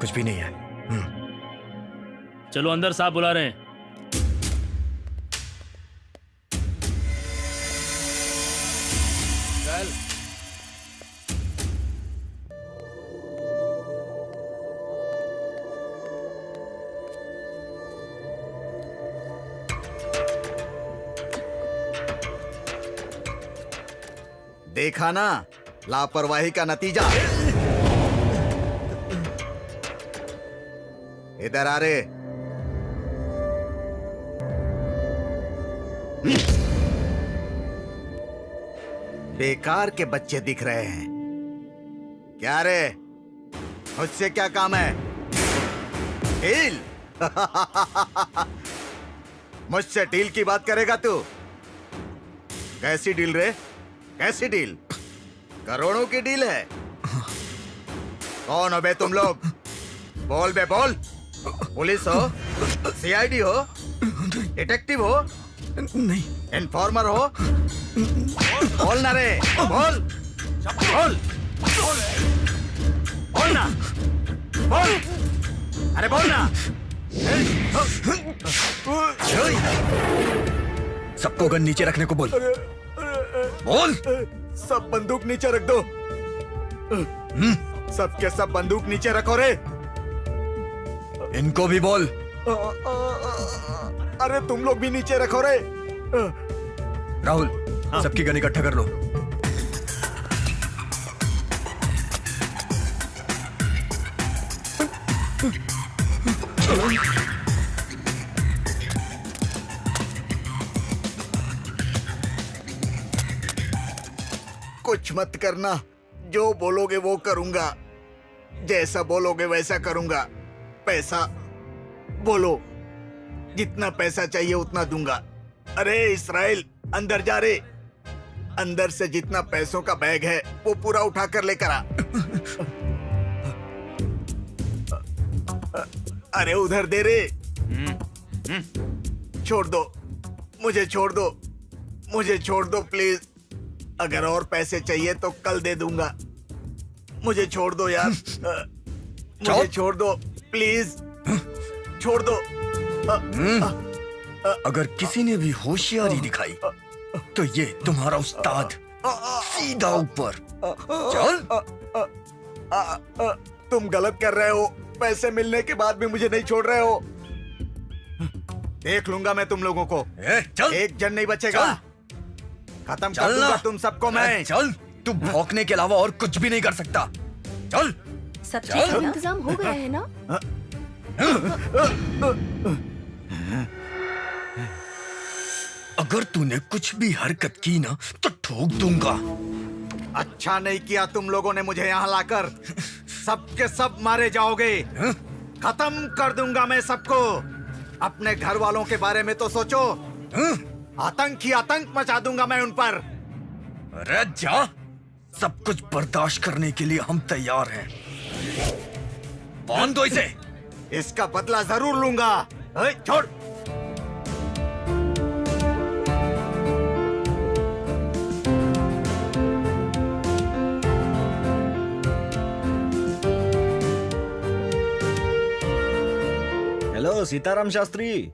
कुछ भी नहीं है। चलो अंदर, साहब बुला रहे हैं। चल। देखा ना, लापरवाही का नतीजा। इधर आ रे। बेकार के बच्चे दिख रहे हैं। क्या रे, मुझसे क्या काम है? डील? मुझसे डील की बात करेगा तू? कैसी डील रे? कैसी डील? करोड़ों की डील है। कौन हो बे तुम लोग? बोल बे बोल। पुलिस हो, सीआईडी हो, डिटेक्टिव हो, नहीं, इन्फॉर्मर हो? बोल ना रे, बोल बोल बोल ना, बोल। अरे बोल ना। सबको गन नीचे रखने को बोल। बोल। सब बंदूक नीचे रख दो। सबके सब बंदूक नीचे रखो रे। इनको भी बोल। अरे तुम लोग भी नीचे रखो रे। राहुल, सबकी गन इकट्ठा कर लो। कुछ मत करना, जो बोलोगे वो करूंगा, जैसा बोलोगे वैसा करूंगा। पैसा बोलो, जितना पैसा चाहिए उतना दूंगा। अरे इसराइल, अंदर जा रे, अंदर से जितना पैसों का बैग है वो पूरा उठा कर लेकर आ। अरे उधर दे रे। छोड़ दो, मुझे छोड़ दो, मुझे छोड़ दो प्लीज। अगर और पैसे चाहिए तो कल दे दूंगा। मुझे छोड़ दो यार, मुझे छोड़ दो प्लीज, छोड़ दो। अगर किसी ने भी होशियारी दिखाई तो ये तुम्हारा उस्ताद सीधा ऊपर। चल। तुम गलत कर रहे हो, पैसे मिलने के बाद भी मुझे नहीं छोड़ रहे हो। देख लूंगा मैं तुम लोगों को। चल। एक जन नहीं बचेगा, खत्म कर दूंगा तुम सबको मैं। चल, तू भौंकने के अलावा और कुछ भी नहीं कर सकता। चल। सब चीज का इंतजाम हो गया है ना? अगर तूने कुछ भी हरकत की ना तो ठोक दूंगा। अच्छा नहीं किया तुम लोगों ने मुझे यहाँ लाकर। सबके सब मारे जाओगे, खत्म कर दूंगा मैं सबको। अपने घर वालों के बारे में तो सोचो। आतंक ही आतंक मचा दूंगा मैं उन पर। अरे जा, सब कुछ बर्दाश्त करने के लिए हम तैयार हैं। बांध दो इसे। इसका बदला जरूर लूंगा। छोड़। हेलो सीताराम शास्त्री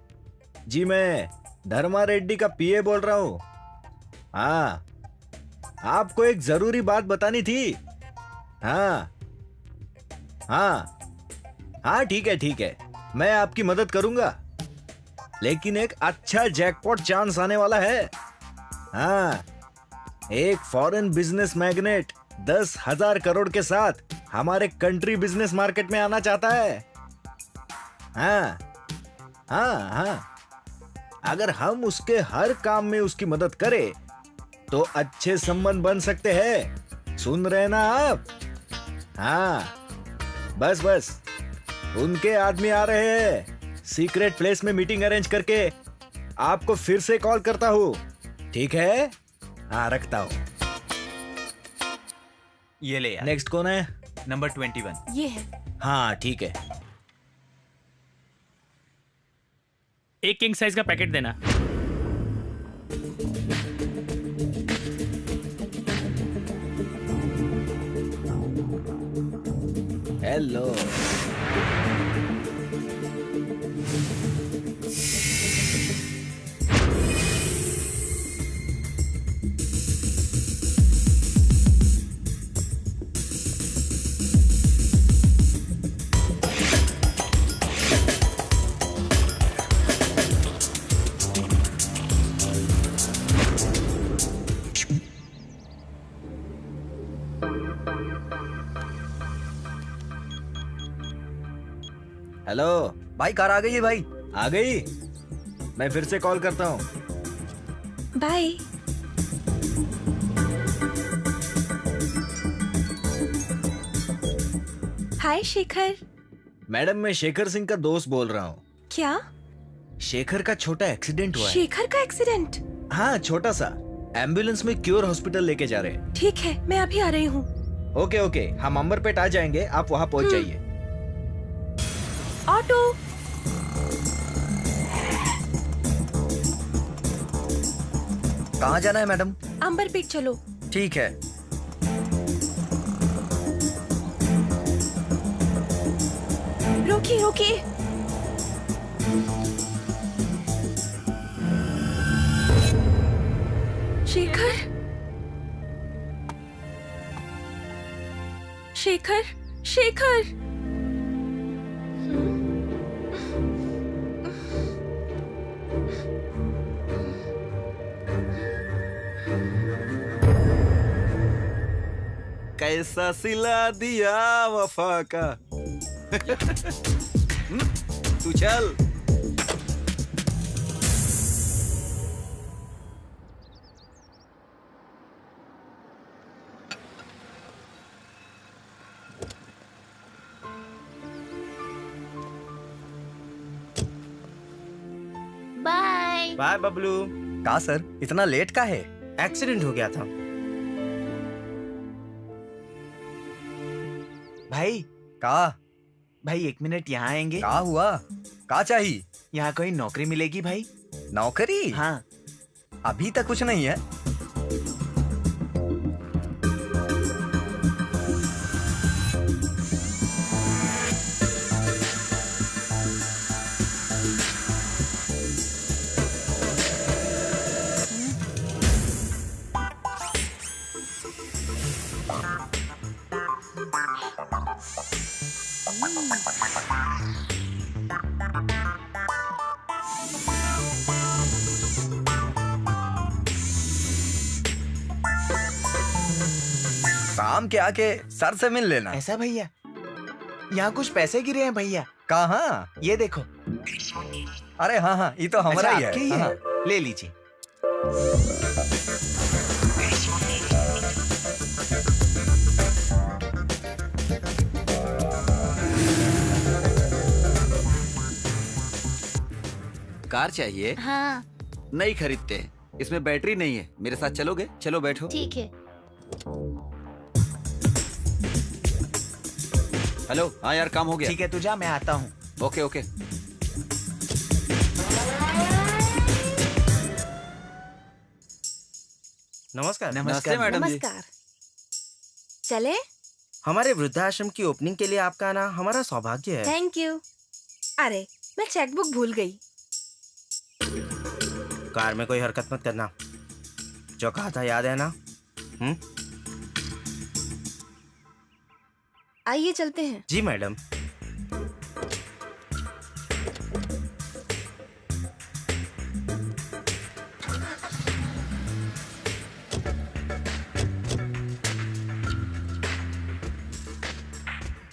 जी, मैं धर्मा रेड्डी का पीए बोल रहा हूँ। हाँ, आपको एक जरूरी बात बतानी थी। हाँ हाँ हाँ, ठीक है, मैं आपकी मदद करूंगा, लेकिन एक अच्छा जैकपॉट चांस आने वाला है। हाँ, एक फॉरेन बिजनेस मैग्नेट 10,000 करोड़ के साथ हमारे कंट्री बिजनेस मार्केट में आना चाहता है। हाँ हाँ हाँ, अगर हम उसके हर काम में उसकी मदद करें तो अच्छे संबंध बन सकते हैं। सुन रहे ना आप? हाँ, बस उनके आदमी आ रहे हैं। सीक्रेट प्लेस में मीटिंग अरेंज करके आपको फिर से कॉल करता हूँ, ठीक है? हाँ, रखता हूँ। ये ले यार। नेक्स्ट कौन है? नंबर 21। ये है। हाँ, ठीक है। एक किंग साइज का पैकेट देना। हेलो। हेलो भाई, कार आ गई है भाई। आ गई? मैं फिर से कॉल करता हूँ। बाय। हाय शेखर। मैडम, मैं शेखर सिंह का दोस्त बोल रहा हूँ। क्या? शेखर का छोटा एक्सीडेंट हुआ है। शेखर का एक्सीडेंट? हाँ, छोटा सा। एम्बुलेंस में क्योर हॉस्पिटल लेके जा रहे हैं। ठीक है, मैं अभी आ रही हूँ। ओके, हम अंबरपेट आ जाएंगे, आप वहाँ पहुँच जाइए। ऑटो। कहाँ जाना है मैडम? अंबरपेट चलो। ठीक है। रोकिए। शेखर। कैसा सिला दिया वफा का। तू चल। बाय बबलू। का सर इतना लेट का है? एक्सीडेंट हो गया था भाई। का भाई 1 मिनट यहाँ आएंगे? का हुआ? का चाहिए? यहाँ कोई नौकरी मिलेगी भाई? नौकरी? हाँ। अभी तक कुछ नहीं है। शाम के आके सर से मिल लेना। ऐसा भैया? यहाँ कुछ पैसे गिरे हैं भैया। कहाँ? ये देखो। अरे हाँ हाँ, ये तो हमारा ही है। आपके ही हाँ। है। ले लीजिए। कार चाहिए? हाँ नहीं खरीदते हैं, इसमें बैटरी नहीं है। मेरे साथ चलोगे? चलो बैठो। ठीक है। हेलो, हाँ यार काम हो गया। ठीक है तू जा, मैं आता हूँ। Okay okay. नमस्कार। नमस्कार मैडम जी। नमस्कार। चले? हमारे वृद्धाश्रम की ओपनिंग के लिए आपका आना हमारा सौभाग्य है। Thank you. अरे मैं चेकबुक भूल गई। कार में कोई हरकत मत करना। जो कहा था याद है ना? आइए चलते हैं। जी मैडम।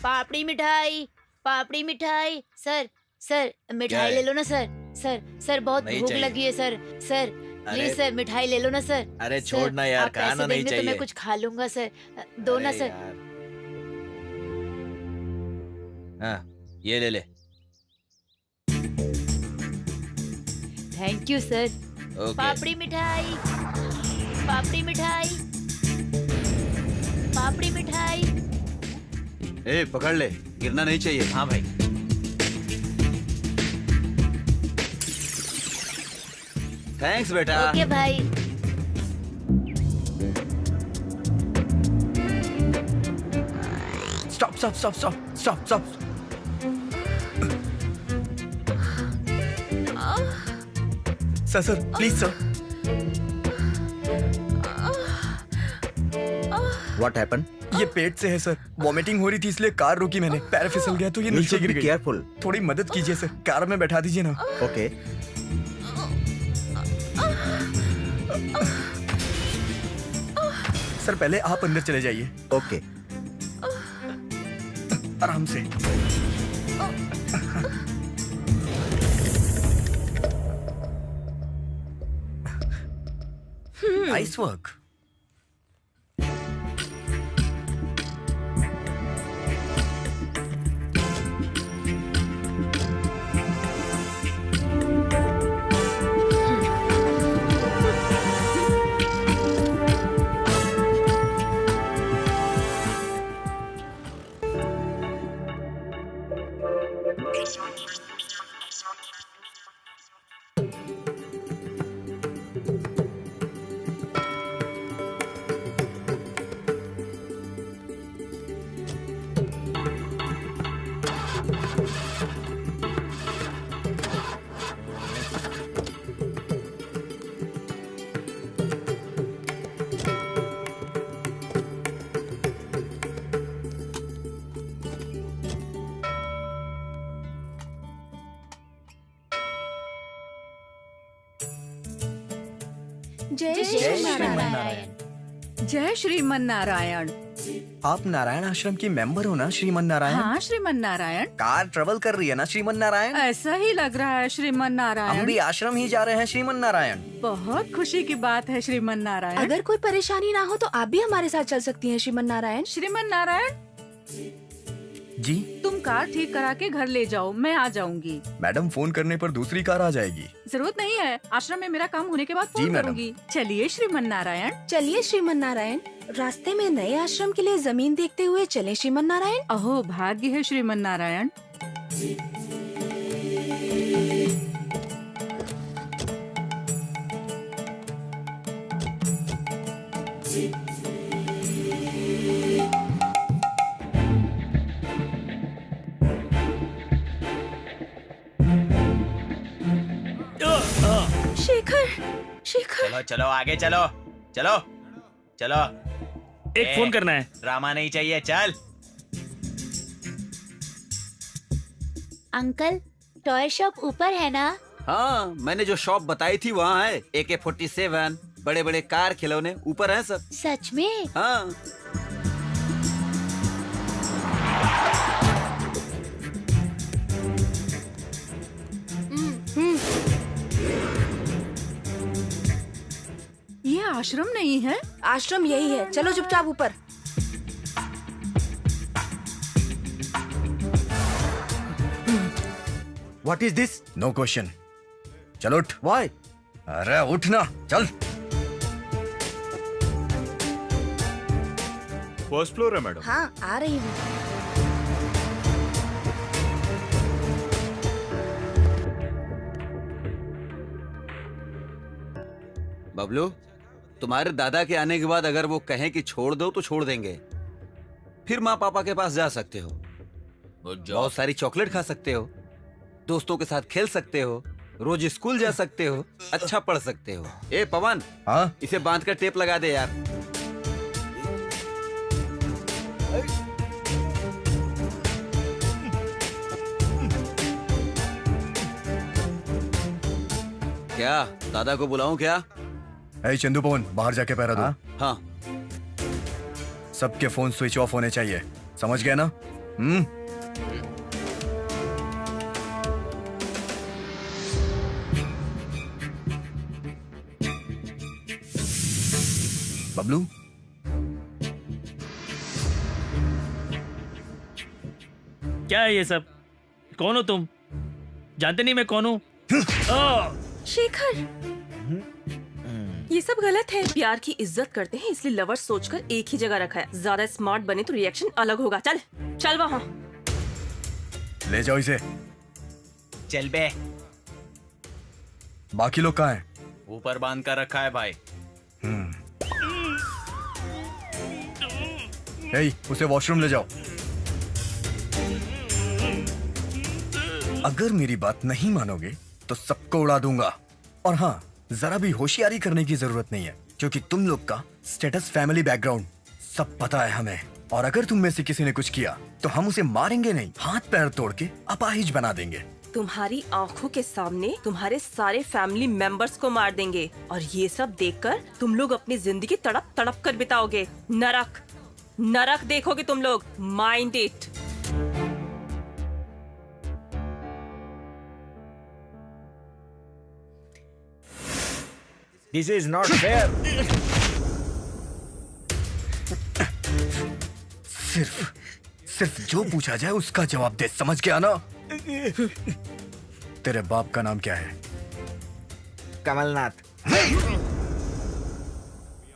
पापड़ी मिठाई, पापड़ी मिठाई। सर सर मिठाई है? ले लो ना सर। सर सर बहुत नहीं भूख चाहिए। लगी है सर। सर अरे- प्लीज सर मिठाई ले लो ना सर। अरे सर, छोड़ना यार, आप कहा पैसे ना नहीं देंगे तो मैं चाहिए। कुछ खा लूंगा सर। दो ना अरे सर। यार। हाँ, ये ले ले। Thank you sir. ओके। पापड़ी मिठाई, पापड़ी मिठाई, पापड़ी मिठाई। ए पकड़ ले, गिरना नहीं चाहिए। हाँ भाई। थैंक्स बेटा। ओके भाई। Stop stop stop stop stop stop. Sir sir please sir. What happened? ये पेट से है सर। वॉमिटिंग हो रही थी इसलिए कार रोकी मैंने। पैर फिसल गया तो ये नीचे गिर गई। केयरफुल। थोड़ी मदद कीजिए सर, कार में बैठा दीजिए ना। ओके। सर पहले आप अंदर चले जाइए। ओके। आराम से। Nice work. जय जय श्री नारायण। जय श्रीमन नारायण। आप नारायण आश्रम की मेंबर हो ना श्रीमन नारायण? हाँ श्रीमन नारायण। कार ट्रेवल कर रही है ना श्रीमन नारायण? ऐसा ही लग रहा है श्रीमन हम नारायण। भी आश्रम ही जा रहे हैं श्रीमन नारायण। बहुत खुशी की बात है श्रीमन नारायण। अगर कोई परेशानी ना हो तो आप भी हमारे साथ चल सकती हैं श्रीमन नारायण। श्रीमन नारायण जी तुम कार ठीक करा के घर ले जाओ, मैं आ जाऊंगी। मैडम, फोन करने पर दूसरी कार आ जाएगी। जरूरत नहीं है, आश्रम में मेरा काम होने के बाद जी, फोन मैडम। करूंगी। चलिए श्रीमन नारायण। चलिए श्रीमन नारायण, रास्ते में नए आश्रम के लिए जमीन देखते हुए चले श्रीमन नारायण। अहो भाग्य है श्रीमन नारायण। शेखर, शेखर। चलो चलो आगे चलो, चलो चलो। एक फोन करना है। ड्रामा नहीं चाहिए, चल। अंकल, टॉय शॉप ऊपर है ना? हाँ, मैंने जो शॉप बताई थी वहाँ है। AK-47, बड़े बड़े कार खिलौने ऊपर हैं सब। सच में? हाँ। ये आश्रम नहीं है। आश्रम यही है, चलो चुपचाप ऊपर। What is this? No question. चलो उठ। वाई? अरे उठ ना, चल। फर्स्ट फ्लोर है मैडम। हाँ, आ रही हूँ। बबलू, तुम्हारे दादा के आने के बाद अगर वो कहें कि छोड़ दो तो छोड़ देंगे। फिर माँ पापा के पास जा सकते हो, बहुत सारी चॉकलेट खा सकते हो, दोस्तों के साथ खेल सकते हो, रोज स्कूल जा सकते हो, अच्छा पढ़ सकते हो। ए पवन, हाँ? इसे बांध कर टेप लगा दे यार। क्या दादा को बुलाऊं क्या? ए चंदू पवन, बाहर जाके पैरा दो। हाँ। सबके फोन स्विच ऑफ होने चाहिए, समझ गए ना? बबलू, क्या है ये सब? कौन हो तुम? जानते नहीं मैं कौन हूँ? शेखर, ये सब गलत है। प्यार की इज्जत करते हैं इसलिए लवर्स सोचकर एक ही जगह रखा है। ज्यादा स्मार्ट बने तो रिएक्शन अलग होगा। चल चल वहाँ। ले जाओ इसे। चल बे। बाकी लोग कहाँ हैं? ऊपर बांध कर रखा है भाई। ए, उसे वॉशरूम ले जाओ। अगर मेरी बात नहीं मानोगे तो सबको उड़ा दूंगा। और हाँ, जरा भी होशियारी करने की जरूरत नहीं है, क्योंकि तुम लोग का स्टेटस, फैमिली बैकग्राउंड सब पता है हमें। और अगर तुम में से किसी ने कुछ किया तो हम उसे मारेंगे नहीं, हाथ पैर तोड़ के अपाहिज बना देंगे। तुम्हारी आंखों के सामने तुम्हारे सारे फैमिली मेंबर्स को मार देंगे। और ये सब देखकर तुम लोग अपनी जिंदगी तड़प तड़प कर बिताओगे। नरक नरक देखोगे तुम लोग। Mind it. This is not fair. सिर्फ जो पूछा जाए उसका जवाब दे, समझ गया ना? तेरे बाप का नाम क्या है? कमलनाथ।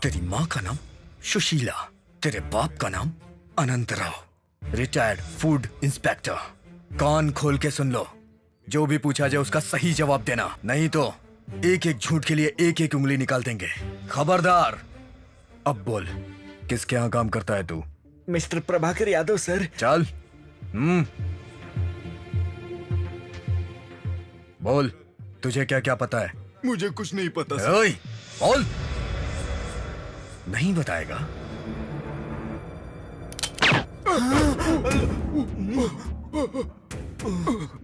तेरी माँ का नाम सुशीला। तेरे बाप का नाम अनंत राव, रिटायर्ड फूड इंस्पेक्टर। कान खोल के सुन लो, जो भी पूछा जाए उसका सही जवाब देना, नहीं तो एक एक झूठ के लिए एक एक उंगली निकाल देंगे। खबरदार। अब बोल, किसके यहाँ काम करता है तू? Mister Prabhakar Yadav sir. चल। बोल, तुझे क्या क्या पता है? मुझे कुछ नहीं पता सर। ओए, बोल। नहीं बताएगा?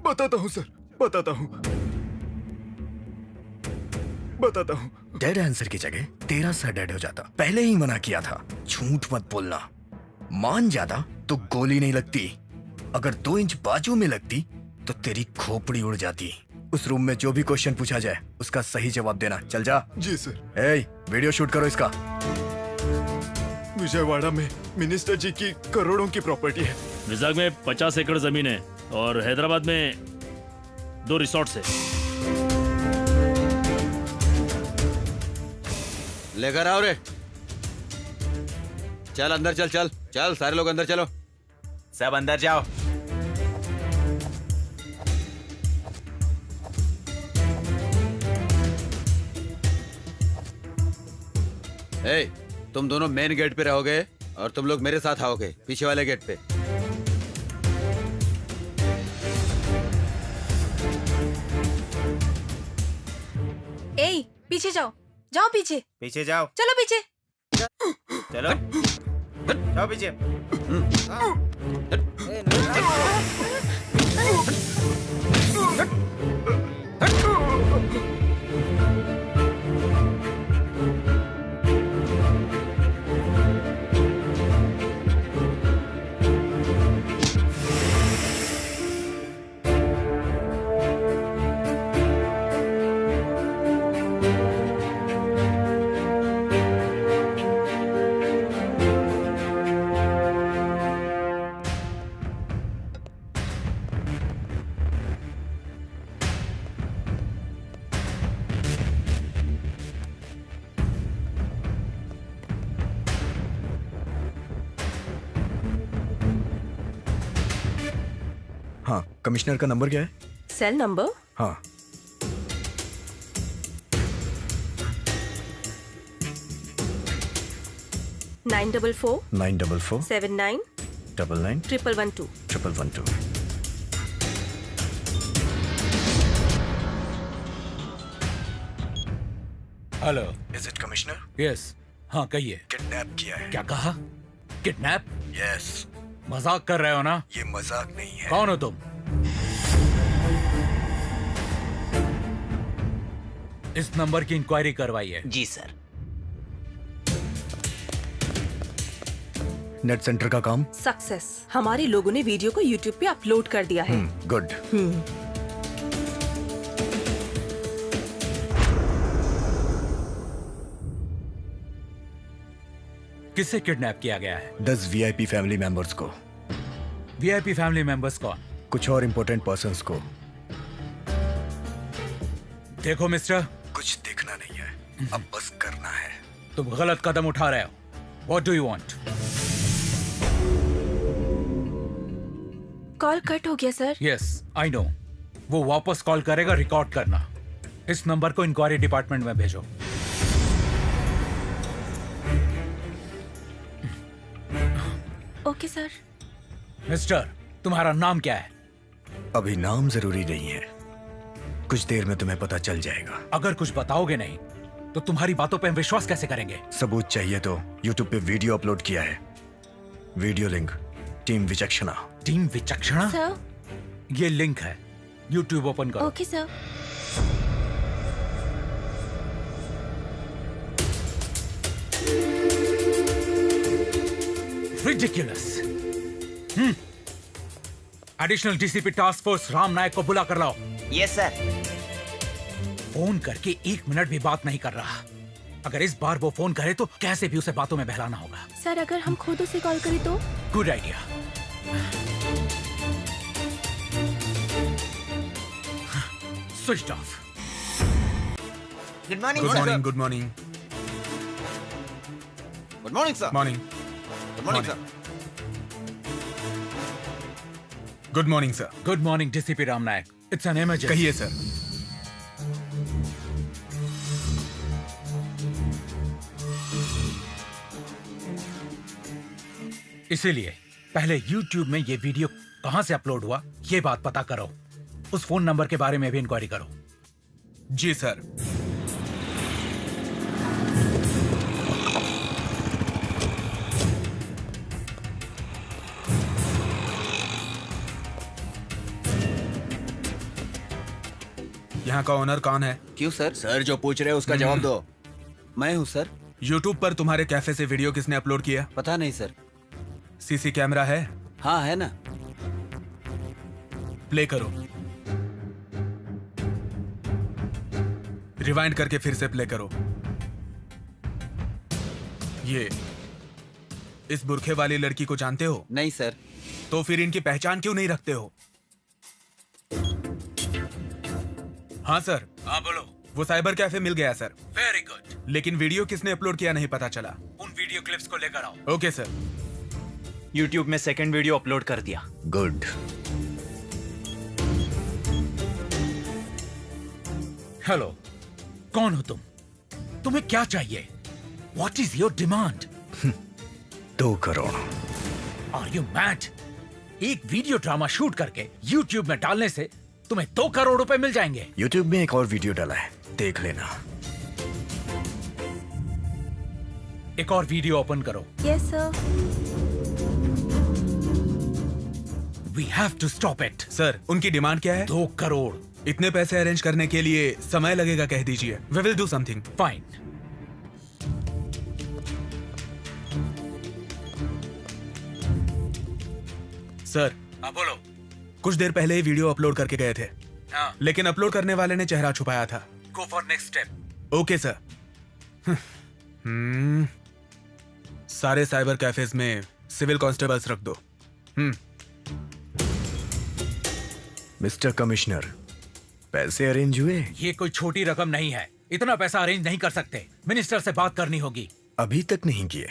बताता हूँ सर, बताता हूँ। डेड आंसर की जगह तेरा सर डेड हो जाता। पहले ही मना किया था, झूठ मत बोलना। मान जाता तो गोली नहीं लगती, अगर 2 इंच बाजू में लगती तो तेरी खोपड़ी उड़ जाती। उस रूम में जो भी क्वेश्चन पूछा जाए उसका सही जवाब देना। चल जा। जी सर। ए, वीडियो शूट करो इसका। विजयवाड़ा में मिनिस्टर जी की करोड़ों की प्रॉपर्टी है। विजाग में 50 एकड़ जमीन है और हैदराबाद में 2 रिसोर्ट्स है। लेकर आओ रे। चल अंदर चल चल चल, सारे लोग अंदर चलो। सब अंदर जाओ। ए, तुम दोनों मेन गेट पे रहोगे और तुम लोग मेरे साथ आओगे पीछे वाले गेट पे। ए, पीछे जाओ, जाओ पीछे, पीछे जाओ। चलो पीछे। चलो जाओ पीछे। हाँ, कमिश्नर का नंबर क्या है? सेल नंबर हाँ, nine 944 79 99 112 112। Hello, is it commissioner? Yes. हाँ कहिए। किडनैप किया है। क्या कहा? किडनैप? यस। मजाक कर रहे हो ना? ये मजाक नहीं है। कौन हो तुम? इस नंबर की इंक्वायरी करवाई है। जी सर। नेट सेंटर का काम सक्सेस। हमारे लोगों ने वीडियो को यूट्यूब पे अपलोड कर दिया है। गुड। किससे किडनैप किया गया है? 10 वीआईपी फैमिली मेंबर्स को। वीआईपी फैमिली मेंबर्स कौन? कुछ और इम्पोर्टेंट पर्संस को। देखो मिस्टर, कुछ देखना नहीं है, अब बस करना है। तुम गलत कदम उठा रहे हो। What do you want? Call cut हो गया सर। Yes, I know. वो वापस कॉल करेगा, रिकॉर्ड करना। इस नंबर को इंक्वायरी डिपार्टमेंट में भेजो। Okay sir. मिस्टर, तुम्हारा नाम क्या है? अभी नाम जरूरी नहीं है, कुछ देर में तुम्हें पता चल जाएगा। अगर कुछ बताओगे नहीं तो तुम्हारी बातों पे हम विश्वास कैसे करेंगे? सबूत चाहिए तो यूट्यूब पे वीडियो अपलोड किया है। Video link team Vichakshana. Team Vichakshana? Sir. ये लिंक है, यूट्यूब ओपन करो। Okay sir. Ridiculous. Additional DCP task force Ram Nayak को बुला कर लाओ। Yes sir. फोन करके 1 मिनट भी बात नहीं कर रहा। अगर इस बार वो फोन करे तो कैसे भी उसे बातों में बहलाना होगा। सर अगर हम खुद उसे कॉल करें तो? Good idea. Switch off. Good morning good sir. Morning, good morning, good morning sir. Morning, good morning sir. Good morning sir. Good morning DCP Ram Nayak. It's an emergency. कहिए सर। इसीलिए पहले YouTube में ये वीडियो कहां से upload हुआ ये बात पता करो। उस फोन नंबर के बारे में भी इंक्वायरी करो। जी सर। यहाँ का ओनर कौन है? क्यों सर? सर जो पूछ रहे हैं उसका जवाब दो। मैं हूँ सर। यूट्यूब पर तुम्हारे कैफे से वीडियो किसने अपलोड किया? पता नहीं सर। सीसी कैमरा है? हाँ है ना। प्ले करो। रिवाइंड करके फिर से प्ले करो। ये इस बुरखे वाली लड़की को जानते हो? नहीं सर। तो फिर इनकी पहचान क्यों नहीं रखते हो? हाँ सर। हाँ बोलो। वो साइबर कैफे मिल गया सर। Very good. लेकिन वीडियो किसने अपलोड किया नहीं पता चला। उन वीडियो क्लिप्स को लेकर आओ। Okay sir. YouTube में सेकंड वीडियो अपलोड कर दिया। गुड। हेलो, कौन हो तुम? तुम्हें क्या चाहिए? What is your demand? 2 crore. Are you mad? एक वीडियो ड्रामा शूट करके YouTube में डालने से तुम्हें 2 करोड़ रुपए मिल जाएंगे। YouTube में एक और वीडियो डाला है, देख लेना। एक और वीडियो ओपन करो। Yes sir. We have to stop it. Sir, उनकी डिमांड क्या है? 2 करोड़। इतने पैसे अरेंज करने के लिए समय लगेगा, कह दीजिए। We will do something. Fine. Sir. हाँ बोलो। कुछ देर पहले ही वीडियो अपलोड करके गए थे। हाँ। लेकिन अपलोड करने वाले ने चेहरा छुपाया था। Go for next step. Okay sir. सारे साइबर कैफेज में सिविल कांस्टेबल्स रख दो। मिस्टर कमिश्नर, पैसे अरेंज हुए? ये कोई छोटी रकम नहीं है। इतना पैसा अरेंज नहीं कर सकते। मिनिस्टर से बात करनी होगी। अभी तक नहीं किए।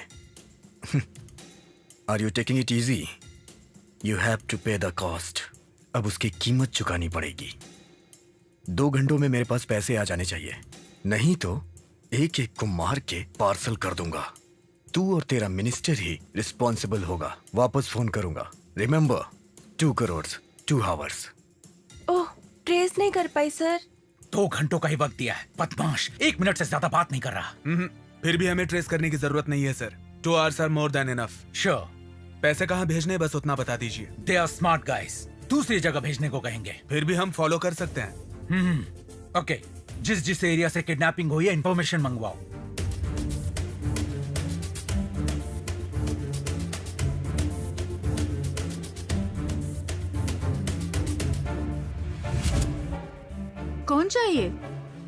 Are you taking it easy? You have to pay the cost. अब उसकी कीमत चुकानी पड़ेगी। 2 घंटों में मेरे पास पैसे आ जाने चाहिए, नहीं तो एक एक को मार के पार्सल कर दूंगा। तू और तेरा मिनिस्टर ही रिस्पॉन्सिबल होगा। वापस फोन करूंगा। Remember, 2 crore 2 hours. Oh, trace नहीं कर पाई सर। 2 घंटों का ही वक्त दिया है। बदमाश, 1 मिनट से ज्यादा बात नहीं कर रहा। फिर भी हमें ट्रेस करने की जरूरत नहीं है sir. 2 hours are more than enough. Sure. पैसे कहाँ भेजने, बस उतना बता दीजिए। They are smart guys. दूसरी जगह भेजने को कहेंगे। फिर भी हम फॉलो कर सकते हैं। ओके, जिस एरिया से किडनैपिंग हुई है इंफॉर्मेशन मंगवाओ। कौन चाहिए?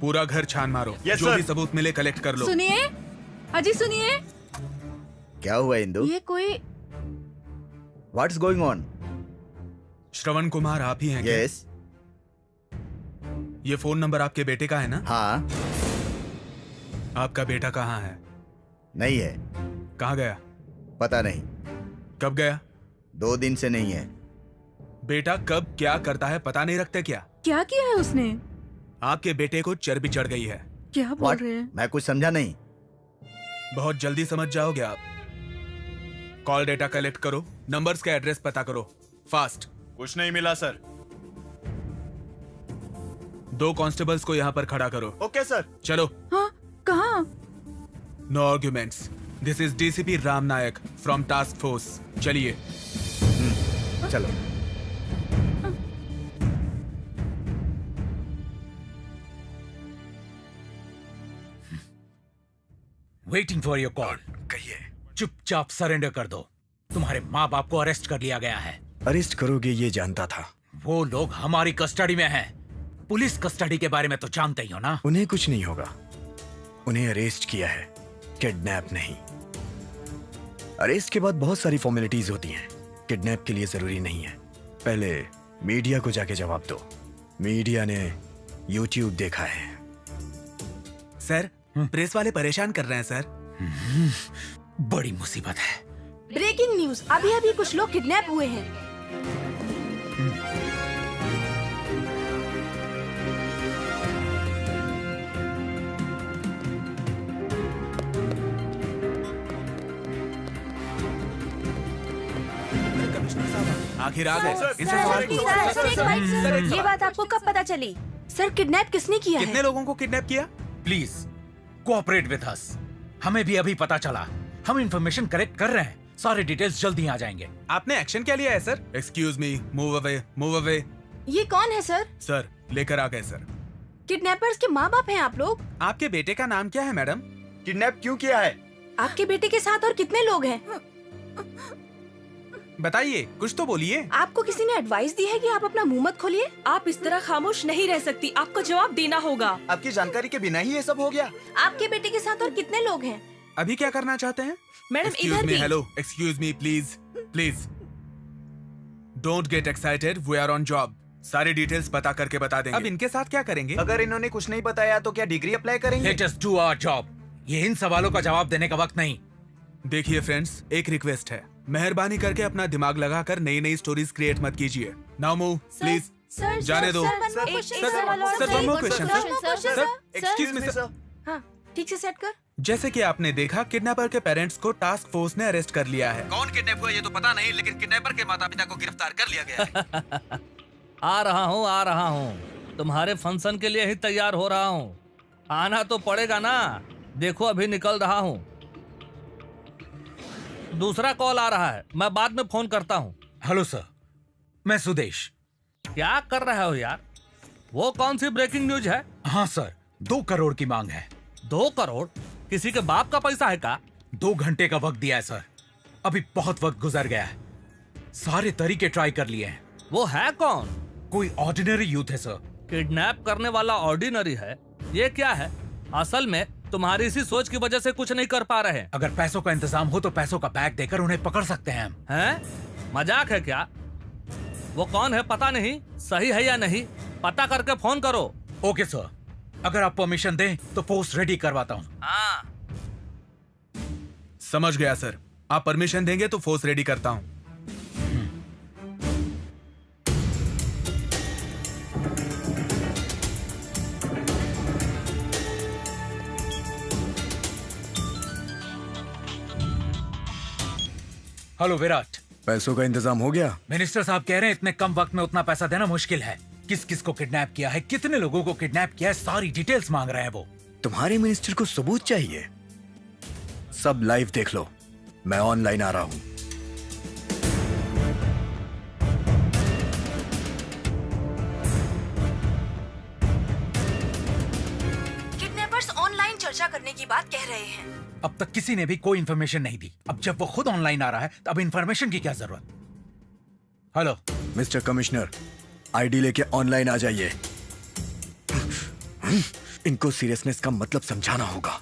पूरा घर छान मारो। Yes, जो sir. भी सबूत मिले कलेक्ट कर लो। सुनिए, अजी सुनिए। क्या हुआ इंदु? ये कोई what's going on? Shravan Kumar आप ही हैं क्या? यस। ये फोन नंबर आपके बेटे का है ना? हाँ। आपका बेटा कहाँ है? नहीं है। कहाँ गया? पता नहीं। कब गया? 2 दिन से नहीं है। बेटा कब क्या करता है पता नहीं रखते क्या? क्या किया है उसने? आपके बेटे को चर्बी चढ़ गई है। क्या बोल What? रहे हैं? मैं कुछ समझा नहीं। बहुत जल्दी समझ जाओगे आप। कॉल डेटा कलेक्ट करो, नंबर्स का एड्रेस पता करो, फास्ट। कुछ नहीं मिला सर। 2 कांस्टेबल्स को यहाँ पर खड़ा करो। Okay sir. चलो। हाँ, कहाँ? No arguments. This is DCP Ram Nayak from task force. चलिए। चलो। Waiting for your call. कहिए। चुपचाप सरेंडर कर दो। तुम्हारे माँ बाप को अरेस्ट कर लिया गया है। अरेस्ट करोगे ये जानता था। वो लोग हमारी कस्टडी में हैं। पुलिस कस्टडी के बारे में तो जानते ही हो ना। उन्हें कुछ नहीं होगा। उन्हें अरेस्ट किया है, किडनैप नहीं। अरेस्ट के बाद बहुत सारी फॉर्मेलिटीज होती हैं। किडनैप के लिए जरूरी नहीं है। पहले मीडिया को जाके जवाब दो। मीडिया ने यूट्यूब देखा है। सर, प्रेस वाले परेशान कर रहे हैं सर। बड़ी मुसीबत है। ब्रेकिंग न्यूज, अभी अभी कुछ लोग किडनैप हुए हैं। आखिर आ गए। इनसे सर, सवाल सर, पूछो। सर, एक बाइट, सर, ये बात आपको कब पता चली? सर, किडनैप किसने किया कितने है? लोगों को किडनैप किया? Please cooperate with us. हमें भी अभी पता चला। हम इंफॉर्मेशन कलेक्ट कर रहे हैं। सारे डिटेल्स जल्दी आ जाएंगे। आपने एक्शन क्या लिया है sir? Excuse me, move away, move away. ये कौन है सर? सर, लेकर आ गए सर। किडनैपर्स के माँ बाप हैं आप लोग? आपके बेटे का नाम क्या है मैडम? किडनैप क्यों किया है? आपके बेटे के साथ और कितने लोग हैं? बताइए, कुछ तो बोलिए। आपको किसी ने एडवाइस दी है कि आप अपना मुंह मत खोलिए? आप इस तरह खामोश नहीं रह सकती। आपको जवाब देना होगा। आपकी जानकारी के बिना ही ये सब हो गया। आपके बेटे के साथ और कितने लोग हैं? अभी क्या करना चाहते हैं? मैडम एक्सक्यूज इधर मी, भी। Hello, excuse me, please please. Don't get excited, we are on job. सारी डिटेल्स पता करके बता देंगे। अब इनके साथ क्या करेंगे? अगर इन्होंने कुछ नहीं बताया तो क्या डिग्री अप्लाई करेंगे? Let us do our job. ये इन सवालों का जवाब देने का वक्त नहीं। देखिए फ्रेंड्स, एक रिक्वेस्ट है, मेहरबानी करके अपना दिमाग लगाकर नई नई स्टोरीज क्रिएट मत कीजिए। Now move please. जाने दो। Sir one more question, sir. Excuse me sir. हाँ, ठीक से सेट कर। जैसे कि आपने देखा, किडनैपर के पेरेंट्स को टास्क फोर्स ने अरेस्ट कर लिया है। कौन किडनैप हुआ ये तो पता नहीं, लेकिन किडनैपर के माता पिता को गिरफ्तार कर लिया गया है। आ रहा हूँ। तुम्हारे फंक्शन के लिए ही तैयार हो रहा हूँ। आना तो पड़ेगा ना। देखो अभी निकल रहा हूँ। दूसरा कॉल आ रहा है, मैं बाद में फोन करता हूँ। हेलो सर, मैं सुदेश। क्या कर रहे हो यार? वो कौन सी ब्रेकिंग न्यूज है? हाँ सर, 2 करोड़ की मांग है। 2 करोड़? किसी के बाप का पैसा है का? 2 घंटे का वक्त दिया है सर। अभी बहुत वक्त गुजर गया है। सारे तरीके ट्राई कर लिए हैं। वो है कौन? कोई ऑर्डिनरी यूथ है सर। किडनैप करने वाला ऑर्डिनरी है? ये क्या है? असल में तुम्हारी इसी सोच की वजह से कुछ नहीं कर पा रहे हैं। अगर पैसों का इंतजाम हो तो पैसों का बैग देकर उन्हें पकड़ सकते हैं हम। हैं? मजाक है क्या? वो कौन है पता नहीं, सही है या नहीं पता करके फोन करो। ओके सर, अगर आप परमिशन दें तो पोस्ट रेडी करवाता हूँ। हाँ। समझ गया सर, आप परमिशन देंगे तो फोर्स रेडी करता हूँ। हेलो विराट, पैसों का इंतजाम हो गया? मिनिस्टर साहब कह रहे हैं इतने कम वक्त में उतना पैसा देना मुश्किल है। किस किस को किडनैप किया है, कितने लोगों को किडनैप किया है, सारी डिटेल्स मांग रहे हैं वो। तुम्हारे मिनिस्टर को सबूत चाहिए? सब लाइव देख लो, मैं ऑनलाइन आ रहा हूँ। किडनैपर्स ऑनलाइन चर्चा करने की बात कह रहे हैं। अब तक किसी ने भी कोई इन्फॉर्मेशन नहीं दी। अब जब वो खुद ऑनलाइन आ रहा है तो अब इन्फॉर्मेशन की क्या जरूरत? हेलो मिस्टर कमिश्नर, आईडी लेके ऑनलाइन आ जाइए। इनको सीरियसनेस का मतलब समझाना होगा।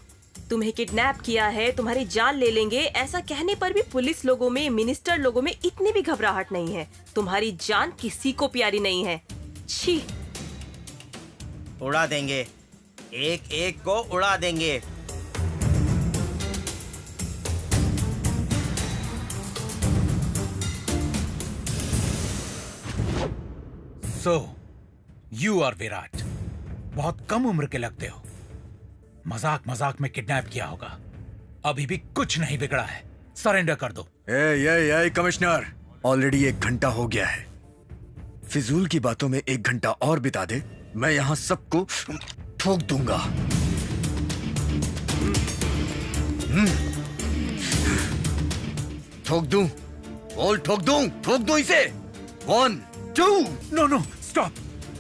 तुम्हें किडनैप किया है, तुम्हारी जान ले लेंगे, ऐसा कहने पर भी पुलिस लोगों में, मिनिस्टर लोगों में इतनी भी घबराहट नहीं है। तुम्हारी जान किसी को प्यारी नहीं है। छी। उड़ा देंगे, एक एक को उड़ा देंगे। So you are Virat. बहुत कम उम्र के लगते हो। मजाक मजाक में किडनैप किया होगा। अभी भी कुछ नहीं बिगड़ा है। सरेंडर कर दो। ए कमिश्नर, ऑलरेडी 1 घंटा हो गया है। फिजूल की बातों में 1 घंटा और बिता दे, मैं यहाँ सबको ठोक दूंगा। ठोक दूं? बोल ठोक दूं इसे। 1 2। No stop.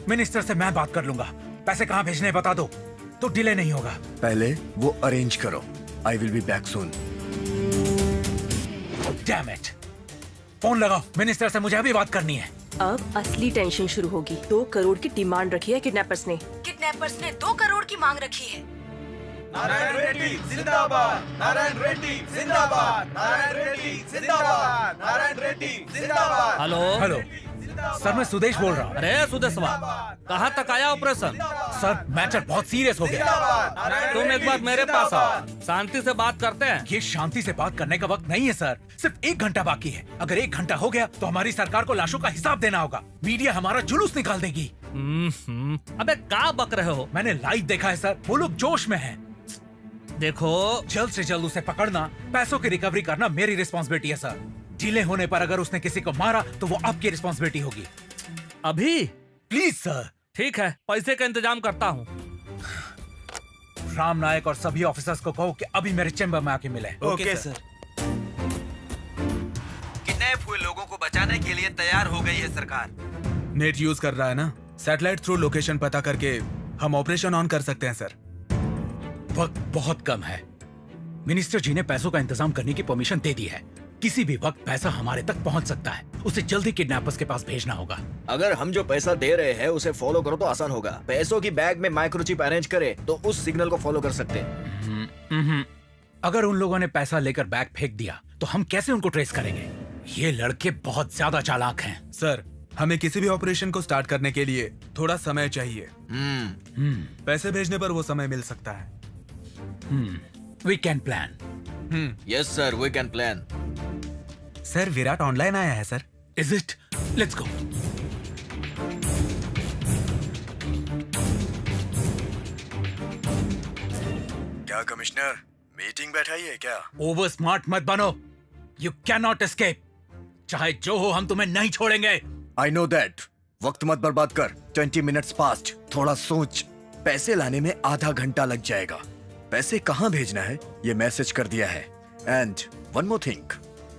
मिनिस्टर से मैं बात कर लूंगा। पैसे कहाँ भेजने बता दो तो डिले नहीं होगा। पहले वो अरेंज करो। I will be back soon. Damn it. Phone लगाओ, मिनिस्टर से मुझे अभी बात करनी है। अब असली टेंशन शुरू होगी। 2 करोड़ की डिमांड रखी है किडनैपर्स ने। 2 करोड़ की मांग रखी है। नारायण रेड्डी जिंदाबाद, नारायण रेड्डी जिंदाबाद, नारायण रेड्डी जिंदाबाद, नारायण रेड्डी जिंदाबाद। हेलो, सर मैं सुदेश बोल रहा हूँ। अरे सुदेशवा, कहाँ तक आया ऑपरेशन? सर मैटर बहुत सीरियस हो गया। तुम एक बार मेरे पास आओ, शांति से बात करते हैं। ये शांति से बात करने का वक्त नहीं है सर। सिर्फ 1 घंटा बाकी है। अगर 1 घंटा हो गया तो हमारी सरकार को लाशों का हिसाब देना होगा। मीडिया हमारा जुलूस निकाल देगी। अबे क्या बक रहे हो? मैंने लाइव देखा है सर, वो लोग जोश में हैं। देखो, जल्द से जल्द उसे पकड़ना, पैसों की रिकवरी करना मेरी रिस्पॉन्सिबिलिटी है सर। डिले होने पर अगर उसने किसी को मारा तो वो आपकी रिस्पॉन्सिबिलिटी होगी। अभी? Please sir. ठीक है, पैसे का इंतजाम करता हूँ। राम नायक और सभी ऑफिसर्स को कहो कि अभी मेरे चेंबर में आके मिले। Okay sir. किडनैप हुए लोगों को बचाने के लिए तैयार हो गई है सरकार। नेट यूज कर रहा है ना? सैटेलाइट थ्रू लोकेशन पता करके हम ऑपरेशन ऑन कर सकते हैं सर। वक्त बहुत कम है। मिनिस्टर जी ने पैसों का इंतजाम करने की परमिशन दे दी है। किसी भी वक्त पैसा हमारे तक पहुंच सकता है। उसे जल्दी किडनैपर्स के पास भेजना होगा। अगर हम जो पैसा दे रहे हैं उसे फॉलो करो तो आसान होगा। पैसों की बैग में माइक्रोचिप अरेंज करे तो उस सिग्नल को फॉलो कर सकते हैं। अगर उन लोगों ने पैसा लेकर बैग फेंक दिया तो हम कैसे उनको ट्रेस करेंगे? ये लड़के बहुत ज्यादा चालाक हैं। सर, हमें किसी भी ऑपरेशन को स्टार्ट करने के लिए थोड़ा समय चाहिए। पैसे भेजने पर वो समय मिल सकता है। We can plan. Yes sir, we can plan. Sir, Virat online आया है sir. Is it? Let's go. क्या कमिश्नर, मीटिंग बैठाई है क्या? ओवर स्मार्ट मत बनो। You can not escape. चाहे जो हो, हम तुम्हें नहीं छोड़ेंगे। I know that. वक्त मत बर्बाद कर। 20 मिनट्स पास्ट। थोड़ा सोच। पैसे लाने में आधा घंटा लग जाएगा। पैसे कहाँ भेजना है ये मैसेज कर दिया है। एंड वन मोर थिंग,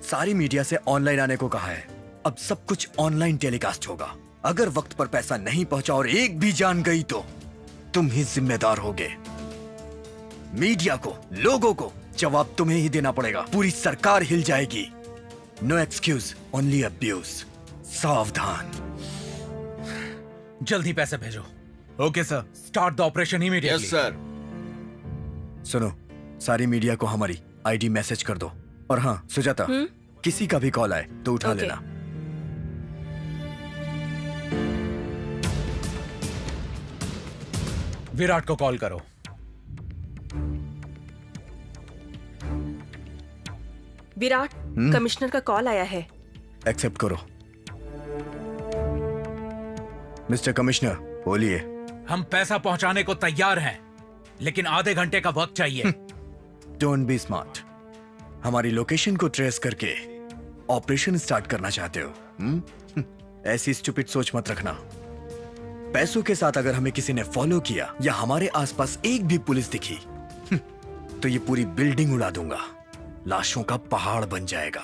सारी मीडिया से ऑनलाइन आने को कहा है। अब सब कुछ ऑनलाइन टेलीकास्ट होगा। अगर वक्त पर पैसा नहीं पहुंचा और एक भी जान गई तो तुम ही जिम्मेदार होगे। मीडिया को, लोगों को जवाब तुम्हें ही देना पड़ेगा। पूरी सरकार हिल जाएगी। No excuse, only abuse. सावधान। जल्दी पैसे भेजो। Okay sir. Start the operation immediately. Yes sir. सुनो, सारी मीडिया को हमारी आईडी मैसेज कर दो। और हाँ सुजाता, किसी का भी कॉल आए तो उठा ओके। लेना। विराट को कॉल करो। विराट, कमिश्नर का कॉल आया है। एक्सेप्ट करो। मिस्टर कमिश्नर, बोलिए। हम पैसा पहुंचाने को तैयार हैं, लेकिन आधे घंटे का वक्त चाहिए। Don't be smart. हमारी लोकेशन को ट्रेस करके ऑपरेशन स्टार्ट करना चाहते हो? ऐसी स्टूपिड सोच मत रखना। पैसों के साथ अगर हमें किसी ने फॉलो किया या हमारे आसपास एक भी पुलिस दिखी तो ये पूरी बिल्डिंग उड़ा दूंगा। लाशों का पहाड़ बन जाएगा।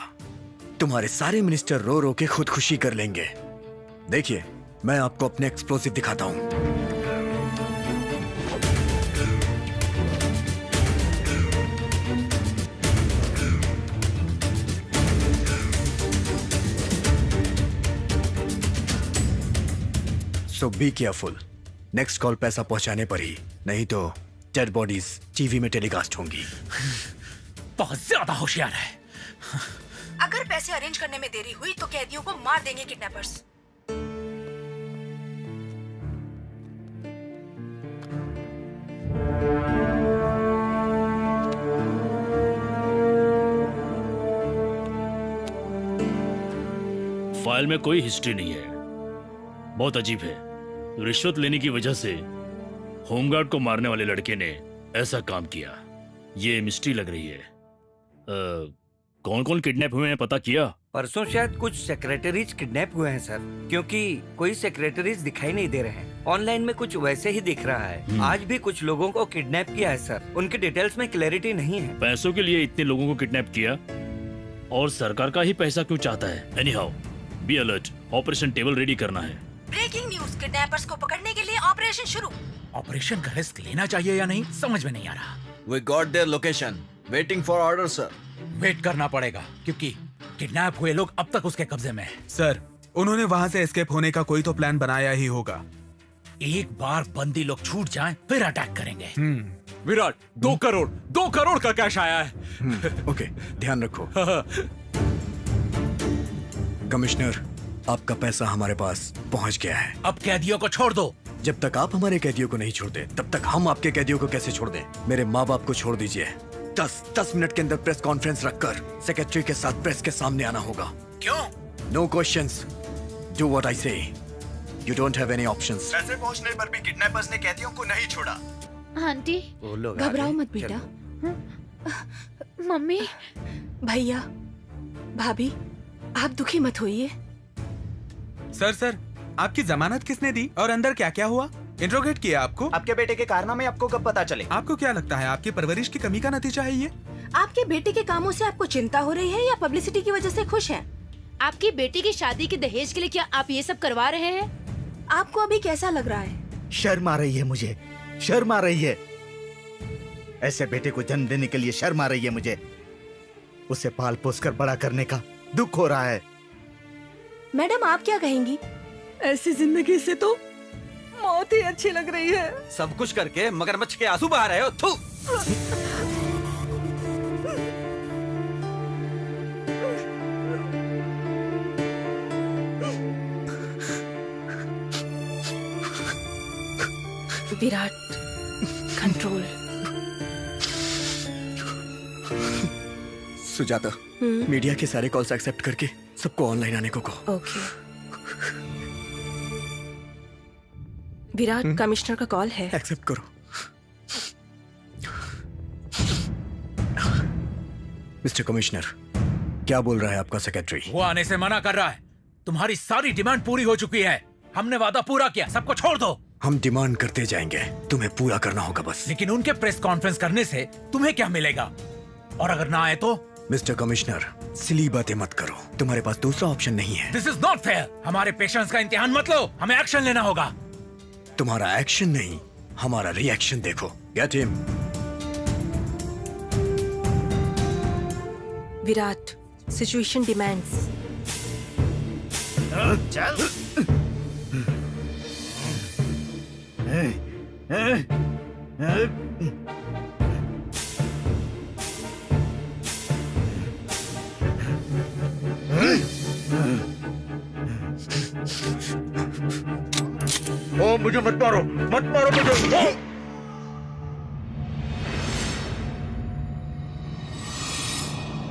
तुम्हारे सारे मिनिस्टर रो रो के खुदकुशी कर लेंगे। देखिए, मैं आपको अपने एक्सप्लोसिव दिखाता हूं। सो बी केयरफुल। नेक्स्ट कॉल पैसा पहुंचाने पर ही, नहीं तो डेड बॉडीज टीवी में टेलीकास्ट होंगी। बहुत ज्यादा होशियार है। अगर पैसे अरेंज करने में देरी हुई तो कैदियों को मार देंगे किडनैपर्स। फाइल में कोई हिस्ट्री नहीं है। बहुत अजीब है। रिश्वत लेने की वजह से होमगार्ड को मारने वाले लड़के ने ऐसा काम किया। ये मिस्ट्री लग रही है। कौन कौन किडनैप हुए हैं पता किया? परसों शायद कुछ सेक्रेटरीज किडनैप हुए हैं सर, क्योंकि कोई सेक्रेटरीज दिखाई नहीं दे रहे हैं। ऑनलाइन में कुछ वैसे ही दिख रहा है। आज भी कुछ लोगों को किडनैप किया है सर। उनके डिटेल्स में क्लैरिटी नहीं है। पैसों के लिए इतने लोगों को किडनैप किया और सरकार का ही पैसा क्यों चाहता है? Anyhow, be alert. Operation table ready करना है। ब्रेकिंग न्यूज, किडनैपर्स को पकड़ने के लिए ऑपरेशन शुरू। ऑपरेशन का रिस्क लेना चाहिए या नहीं समझ में नहीं आ रहा। We got their location. Waiting for order, sir. Wait करना पड़ेगा क्योंकि किडनैप हुए लोग अब तक उसके कब्जे में हैं। सर, उन्होंने वहां से एस्केप होने का कोई तो प्लान बनाया ही होगा। एक बार बंदी लोग छूट जाएं, फिर अटैक करेंगे। विराट, 2 करोड़ का कैश आया है। ओके, ध्यान रखो। कमिश्नर, आपका पैसा हमारे पास पहुंच गया है। अब कैदियों को छोड़ दो। जब तक आप हमारे कैदियों को नहीं छोड़ते, तब तक हम आपके कैदियों को कैसे छोड़ दें? मेरे माँ बाप को छोड़ दीजिए। 10 मिनट के अंदर प्रेस कॉन्फ्रेंस रखकर सेक्रेटरी के साथ प्रेस के सामने आना होगा। क्यों? No questions. Do what I say. You don't have any options. पैसे पहुंचने पर भी किडनैपर्स ने कैदियों को नहीं छोड़ा। आंटी, घबराओ मत बेटा। मम्मी, भैया, भाभी, आप दुखी मत होइए। सर, आपकी जमानत किसने दी और अंदर क्या क्या हुआ? इंट्रोगेट किया आपको? आपके बेटे के कारनामे आपको कब पता चले? आपको क्या लगता है आपकी परवरिश की कमी का नतीजा है ये? आपके बेटे के कामों से आपको चिंता हो रही है या पब्लिसिटी की वजह से खुश हैं? आपकी बेटी की शादी के दहेज के लिए क्या आप ये सब करवा रहे हैं? आपको अभी कैसा लग रहा है? शर्म आ रही है मुझे, शर्म आ रही है। ऐसे बेटे को जन्म देने के लिए शर्म आ रही है मुझे। उसे पाल पोस कर बड़ा करने का दुख हो रहा है। मैडम, आप क्या कहेंगी? ऐसी जिंदगी से तो मौत ही अच्छी लग रही है। सब कुछ करके मगरमच्छ के आंसू बहा रहे हो। थू। विराट, कंट्रोल। सुजाता, मीडिया के सारे कॉल्स एक्सेप्ट करके सबको ऑनलाइन आने को कहो। ओके। विराट, कमिश्नर का कॉल है। एक्सेप्ट करो। मिस्टर कमिश्नर, क्या बोल रहा है आपका सेक्रेटरी? वो आने से मना कर रहा है। तुम्हारी सारी डिमांड पूरी हो चुकी है। हमने वादा पूरा किया, सबको छोड़ दो। हम डिमांड करते जाएंगे, तुम्हें पूरा करना होगा बस। लेकिन उनके प्रेस कॉन्फ्रेंस करने से तुम्हें क्या मिलेगा? और अगर ना आए तो? मिस्टर कमिश्नर, सिली बातें मत करो, तुम्हारे पास दूसरा ऑप्शन नहीं है। This is not fair. हमारे पेशेंस का इम्तिहान मत लो, हमें एक्शन लेना होगा। तुम्हारा एक्शन नहीं, हमारा रिएक्शन देखो। Get him. Virat, situation demands. चल। ओ मुझे मत मारो मुझे।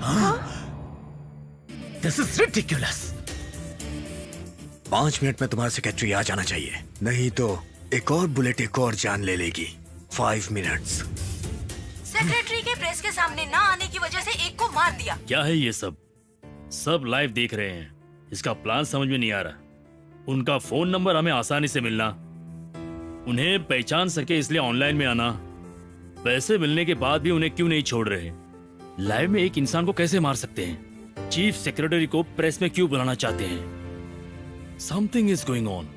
ओ! This is ridiculous. 5 मिनट में तुम्हारा सेक्रेटरी आ जाना चाहिए, नहीं तो एक और बुलेट एक और जान ले लेगी। 5 मिनट्स। सेक्रेटरी के प्रेस के सामने ना आने की वजह से एक को मार दिया। क्या है ये सब लाइव देख रहे हैं। इसका प्लान समझ में नहीं आ रहा। उनका फोन नंबर हमें आसानी से मिलना, उन्हें पहचान सके इसलिए ऑनलाइन में आना, पैसे मिलने के बाद भी उन्हें क्यों नहीं छोड़ रहे? लाइव में एक इंसान को कैसे मार सकते हैं? चीफ सेक्रेटरी को प्रेस में क्यों बुलाना चाहते हैं? Something is going on.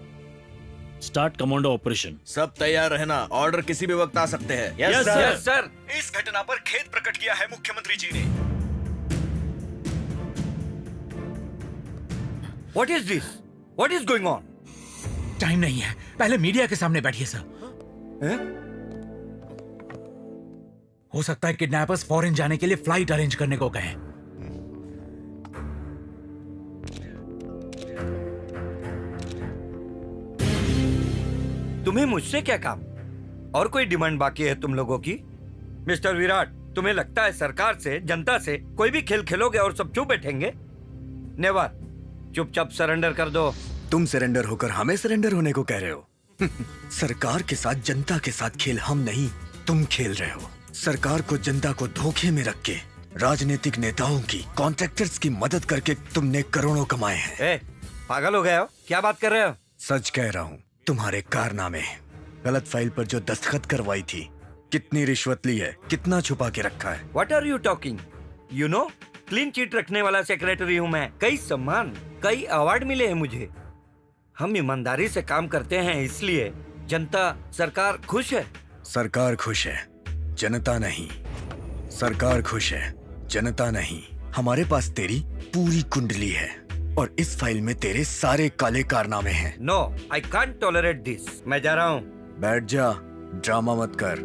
Start commando operation. सब तैयार रहना, ऑर्डर किसी भी वक्त आ सकते हैं। Yes sir. इस घटना पर खेद प्रकट किया है मुख्यमंत्री जी ने। What is this? What is going on? Time नहीं है, पहले मीडिया के सामने बैठिए सर। हो सकता है किडनैपर्स फॉरेन जाने के लिए फ्लाइट अरेंज करने को कहें। तुम्हें मुझसे क्या काम? और कोई डिमांड बाकी है तुम लोगों की? मिस्टर विराट, तुम्हें लगता है सरकार से, जनता से कोई भी खेल खेलोगे और सब चुप बैठेंगे? नेवर। चुपचाप सरेंडर कर दो। तुम सरेंडर होकर हमें सरेंडर होने को कह रहे हो? सरकार के साथ, जनता के साथ खेल हम नहीं, तुम खेल रहे हो। सरकार को, जनता को धोखे में रख के राजनीतिक नेताओं की, कॉन्ट्रैक्टर्स की मदद करके तुमने करोड़ों कमाए हैं। पागल हो गए हो? क्या बात कर रहे हो? सच कह रहा हूँ। तुम्हारे कारनामे, गलत फाइल पर जो दस्तखत करवाई थी, कितनी रिश्वत ली है, कितना छुपा के रखा है। What are you talking? You know, clean chit रखने वाला सेक्रेटरी हूँ मैं। कई सम्मान, कई अवार्ड मिले हैं मुझे। हम ईमानदारी से काम करते हैं, इसलिए जनता, सरकार खुश है। सरकार खुश है, जनता नहीं। सरकार खुश है, जनता नहीं। हमारे पास तेरी पूरी कुंडली है और इस फाइल में तेरे सारे काले कारनामे हैं। No, I can't tolerate this. मैं जा रहा हूँ। बैठ जा, ड्रामा मत कर।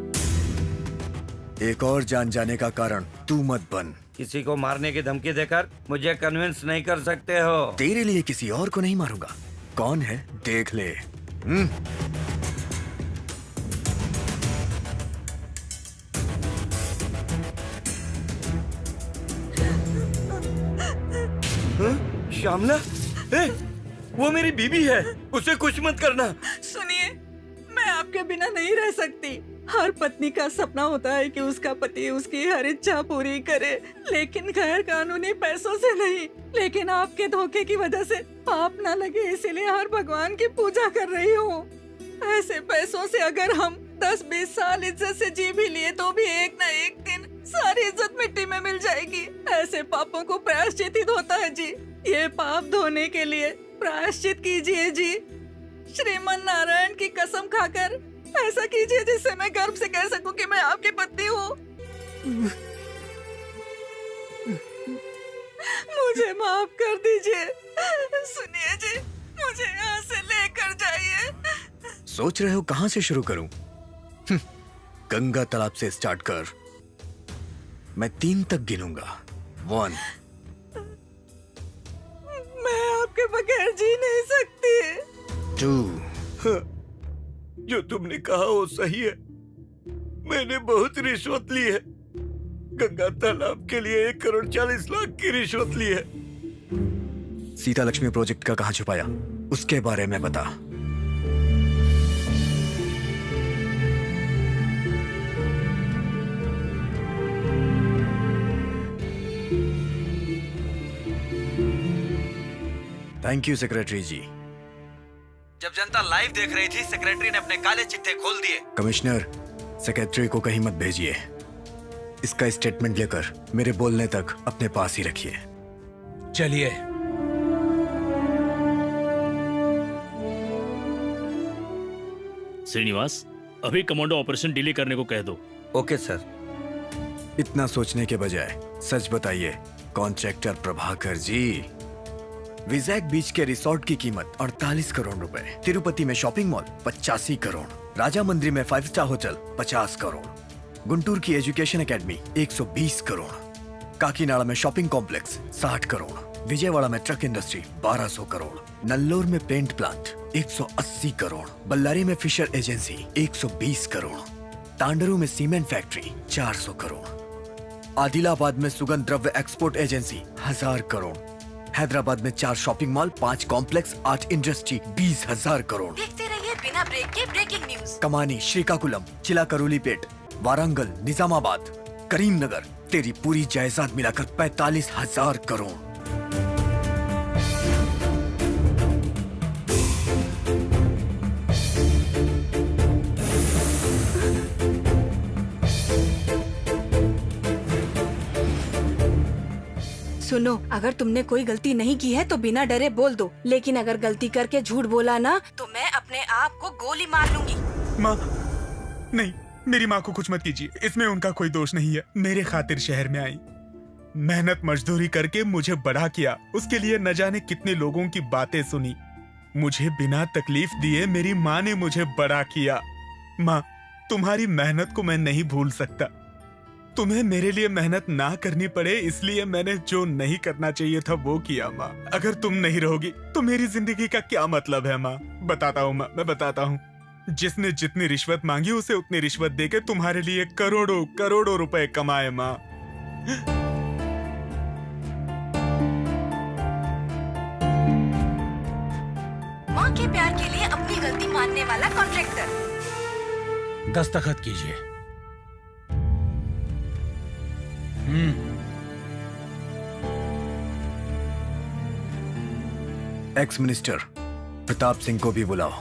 एक और जान जाने का कारण तू मत बन। किसी को मारने की धमकी देकर मुझे कन्विंस नहीं कर सकते हो। तेरे लिए किसी और को नहीं मारूंगा। कौन है देख ले। श्यामला, वो मेरी बीबी है, उसे कुछ मत करना। सुनिए, मैं आपके बिना नहीं रह सकती। हर पत्नी का सपना होता है कि उसका पति उसकी हर इच्छा पूरी करे, लेकिन गैर कानूनी पैसों से नहीं। लेकिन आपके धोखे की वजह से पाप न लगे, इसीलिए हर भगवान की पूजा कर रही हूँ। ऐसे पैसों से अगर हम 10-20 साल इज्जत से जी भी लिए तो भी एक न एक दिन सारी इज्जत मिट्टी में मिल जाएगी। ऐसे पापों को प्रायश्चित होता है जी। ये पाप धोने के लिए प्रायश्चित कीजिए जी। श्रीमन नारायण की कसम खाकर ऐसा कीजिए जिससे मैं गर्व से कह सकूं कि मैं आपकी पत्नी हूँ। मुझे माफ कर दीजिए। सुनिए जी, मुझे यहाँ से लेकर जाइए। सोच रहे हो कहाँ से शुरू करूं? गंगा तालाब से स्टार्ट कर। मैं 3 तक गिनूंगा। 1। मैं आपके बगैर जी नहीं सकती। 2। जो तुमने कहा वो सही है। मैंने बहुत रिश्वत ली है। गंगा तालाब के लिए 1,40,00,000 की रिश्वत ली है। सीता लक्ष्मी प्रोजेक्ट का कहाँ छुपाया, उसके बारे में बता। थैंक यू सेक्रेटरी जी। जब जनता लाइव देख रही थी, सेक्रेटरी ने अपने काले चिट्ठे खोल दिए। कमिश्नर, सेक्रेटरी को कहीं मत भेजिए। इसका स्टेटमेंट लेकर मेरे बोलने तक अपने पास ही रखिए। चलिए। श्रीनिवास, अभी कमांडो ऑपरेशन डिले करने को कह दो। Okay sir. इतना सोचने के बजाय सच बताइए कॉन्ट्रैक्टर प्रभाकर जी। विजैक बीच के रिसोर्ट की कीमत 48 करोड़ रुपए, तिरुपति में शॉपिंग मॉल 85 करोड़, राजा मंदिर में 5 स्टार होटल 50 करोड़, गुंटूर की एजुकेशन एकेडमी 120 करोड़, काकीनाडा में शॉपिंग कॉम्प्लेक्स 60 करोड़, विजयवाड़ा में ट्रक इंडस्ट्री 1200 करोड़, नल्लोर में पेंट प्लांट 180 करोड़, बल्लारी में फिशर एजेंसी 120 करोड़, तांडरू में सीमेंट फैक्ट्री 400 करोड़, आदिलाबाद में सुगंध द्रव्य एक्सपोर्ट एजेंसी 1000 करोड़, हैदराबाद में 4 shopping mall, 5 complex, 8 industry 20,000 crore. देखते रहिए बिना ब्रेक के ब्रेकिंग न्यूज। कमानी, श्रीकाकुलम, चिलाकरोलीपेट, वारंगल, निजामाबाद, करीमनगर, तेरी पूरी जायदाद मिलाकर 45,000 करोड़। सुनो, अगर तुमने कोई गलती नहीं की है तो बिना डरे बोल दो, लेकिन अगर गलती करके झूठ बोला ना तो मैं अपने आप को गोली मार लूंगी। माँ, नहीं, मेरी माँ को कुछ मत कीजिए। इसमें उनका कोई दोष नहीं है। मेरे खातिर शहर में आई, मेहनत मजदूरी करके मुझे बड़ा किया। उसके लिए न जाने कितने लोगों की बातें सुनी। मुझे बिना तकलीफ दिए मेरी माँ ने मुझे बड़ा किया। माँ, तुम्हारी मेहनत को मैं नहीं भूल सकता। तुम्हें मेरे लिए मेहनत ना करनी पड़े, इसलिए मैंने जो नहीं करना चाहिए था वो किया। माँ, अगर तुम नहीं रहोगी तो मेरी जिंदगी का क्या मतलब है? माँ, बताता हूँ माँ, मैं बताता हूँ। जिसने जितनी रिश्वत मांगी उसे उतनी रिश्वत देके तुम्हारे लिए करोड़ों करोड़ों रुपए कमाए। माँ, माँ के प्यार के लिए अपनी गलती मानने वाला कॉन्ट्रैक्टर। दस्तखत कीजिए। एक्स मिनिस्टर प्रताप सिंह को भी बुलाओ।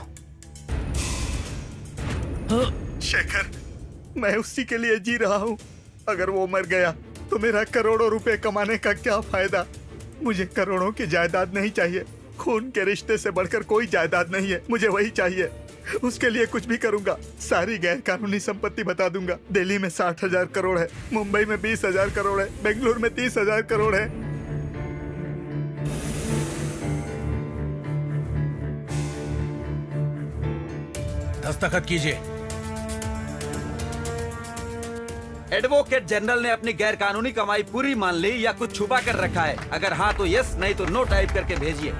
शेखर, मैं उसी के लिए जी रहा हूँ। अगर वो मर गया तो मेरा करोड़ों रुपए कमाने का क्या फायदा? मुझे करोड़ों की जायदाद नहीं चाहिए। खून के रिश्ते से बढ़कर कोई जायदाद नहीं है। मुझे वही चाहिए। उसके लिए कुछ भी करूंगा। सारी गैर कानूनी संपत्ति बता दूंगा। दिल्ली में 60,000 करोड़ है, मुंबई में 20,000 करोड़ है, बेंगलुरु में 30,000 करोड़ है। दस्तखत कीजिए। एडवोकेट जनरल ने अपनी गैर कानूनी कमाई पूरी मान ली या कुछ छुपा कर रखा है? अगर हाँ तो यस, नहीं तो नो टाइप करके भेजिए।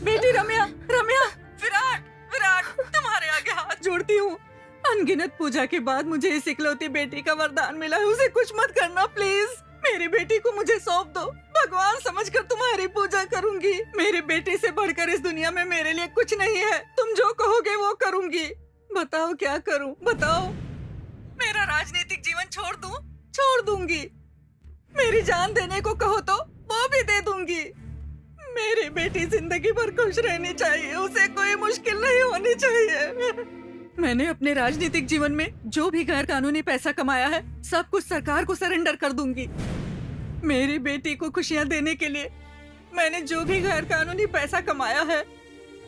बेटी रम्या, रम्या, विराट, विराट, तुम्हारे आगे हाथ जोड़ती हूँ। अनगिनत पूजा के बाद मुझे इस इकलौती बेटी का वरदान मिला है। उसे कुछ मत करना प्लीज। मेरी बेटी को मुझे सौंप दो। भगवान समझकर तुम्हारी पूजा करूंगी। मेरी बेटी से बढ़कर इस दुनिया में मेरे लिए कुछ नहीं है। तुम जो कहोगे वो करूंगी। बताओ क्या करूं, बताओ। मेरा राजनीतिक जीवन छोड़ दूं? छोड़ दूंगी। मेरी जान देने को कहो तो वो भी दे दूंगी। मेरी बेटी जिंदगी भर खुश रहनी चाहिए। उसे कोई मुश्किल नहीं होनी चाहिए। मैंने अपने राजनीतिक जीवन में जो भी गैर कानूनी पैसा कमाया है सब कुछ सरकार को सरेंडर कर दूंगी। मेरी बेटी को खुशियां देने के लिए मैंने जो भी गैर कानूनी पैसा कमाया है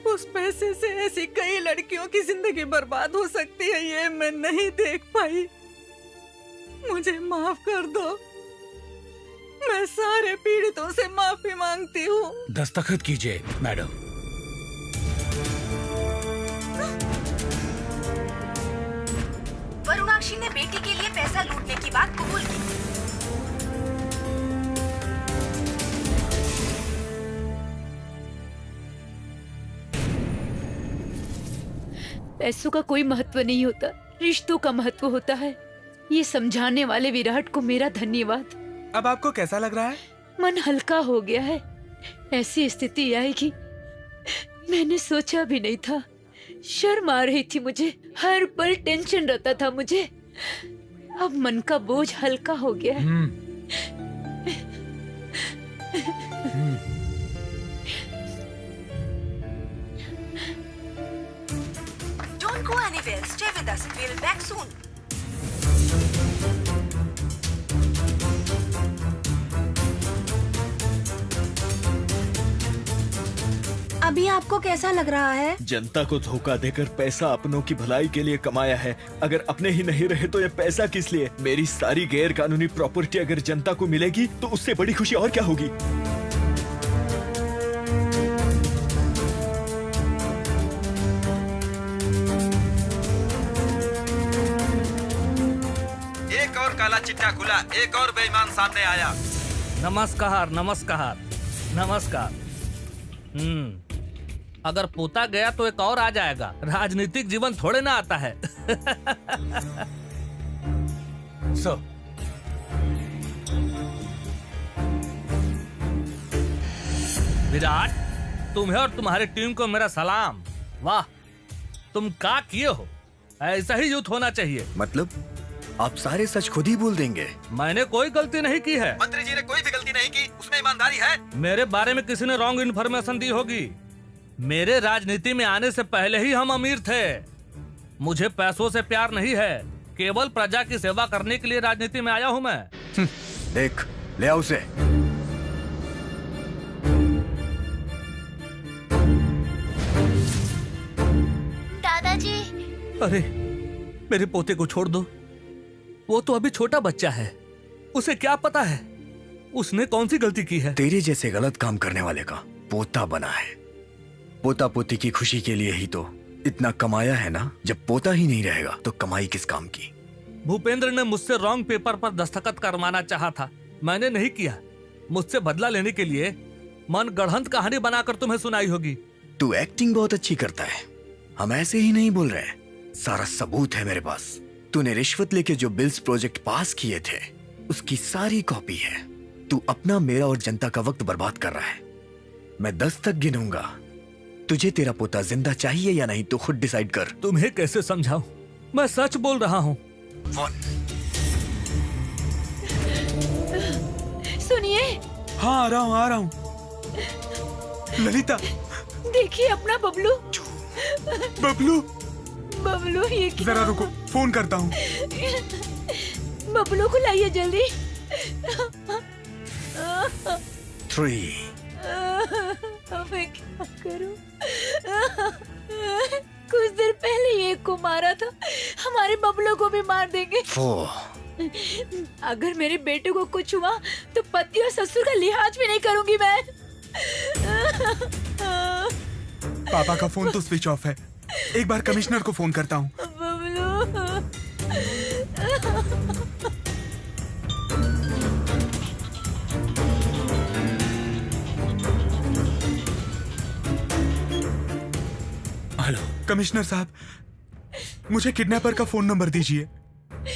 उस पैसे से ऐसी कई लड़कियों की जिंदगी बर्बाद हो सकती है, ये मैं नहीं देख पाई। मुझे माफ कर दो। मैं सारे पीड़ितों से माफी मांगती हूँ। दस्तखत कीजिए मैडम। वरुणाक्षी ने बेटी के लिए पैसा लूटने की बात कबूल की। पैसों का कोई महत्व नहीं होता, रिश्तों का महत्व होता है। ये समझाने वाले विराट को मेरा धन्यवाद। अब आपको कैसा लग रहा है? मन हल्का हो गया है। ऐसी स्थिति आएगी मैंने सोचा भी नहीं था। शर्म आ रही थी मुझे, हर पल टेंशन रहता था मुझे। अब मन का बोझ हल्का हो गया है। Don't go anywhere. Stay with us. We'll be back soon. अभी आपको कैसा लग रहा है? जनता को धोखा देकर पैसा अपनों की भलाई के लिए कमाया है। अगर अपने ही नहीं रहे तो ये पैसा किस लिए? मेरी सारी गैर कानूनी प्रॉपर्टी अगर जनता को मिलेगी तो उससे बड़ी खुशी और क्या होगी? एक और काला चिट्ठा खुला, एक और बेईमान सामने आया। नमस्कार नमस्कार नमस्कार। अगर पोता गया तो एक और आ जाएगा। राजनीतिक जीवन थोड़े ना आता है। सर, विराट, तुम्हें और तुम्हारी टीम को मेरा सलाम। वाह, तुम क्या किए हो? ऐसा ही यूथ होना चाहिए। मतलब आप सारे सच खुद ही बोल देंगे? मैंने कोई गलती नहीं की है। मंत्री जी ने कोई भी गलती नहीं की, उसमें ईमानदारी है। मेरे बारे में किसी ने रॉन्ग इन्फॉर्मेशन दी होगी। मेरे राजनीति में आने से पहले ही हम अमीर थे। मुझे पैसों से प्यार नहीं है, केवल प्रजा की सेवा करने के लिए राजनीति में आया हूँ मैं। देख, ले आओ उसे। दादाजी। अरे, मेरे पोते को छोड़ दो। वो तो अभी छोटा बच्चा है, उसे क्या पता है उसने कौन सी गलती की है। तेरे जैसे गलत काम करने वाले का पोता बना है। पोता पोती की खुशी के लिए ही तो इतना कमाया है ना। जब पोता ही नहीं रहेगा तो कमाई किस काम की? भूपेंद्र ने मुझसे रॉन्ग पेपर पर दस्तखत करवाना चाहा था, मैंने नहीं किया। मुझसे बदला लेने के लिए मन गढ़ंत कहानी बनाकर तुम्हें सुनाई होगी। तू एक्टिंग बहुत अच्छी करता है, हम ऐसे ही नहीं बोल रहे। सारा सबूत है मेरे पास। तूने रिश्वत लेके जो बिल्स प्रोजेक्ट पास किए थे उसकी सारी कॉपी है। तू अपना, मेरा और जनता का वक्त बर्बाद कर रहा है। मैं 10 तक गिनूंगा। तुझे तेरा पोता जिंदा चाहिए या नहीं तो खुद डिसाइड कर। तुम्हें कैसे समझाऊं? मैं सच बोल रहा हूँ। सुनिए। हाँ, आ रहा हूँ। ललिता, देखिए अपना बबलू। बबलू ये क्या? जरा रुको, फोन करता हूँ। बबलू को लाइए जल्दी। 3 मैं क्या करूं? कुछ देर पहले ये को मारा था, हमारे बबलू को भी मार देंगे। 4 अगर मेरे बेटे को कुछ हुआ तो पति और ससुर का लिहाज भी नहीं करूंगी मैं। पापा का फोन तो स्विच ऑफ है। एक बार कमिश्नर को फोन करता हूँ। हेलो कमिश्नर साहब, मुझे किडनैपर का फोन नंबर दीजिए।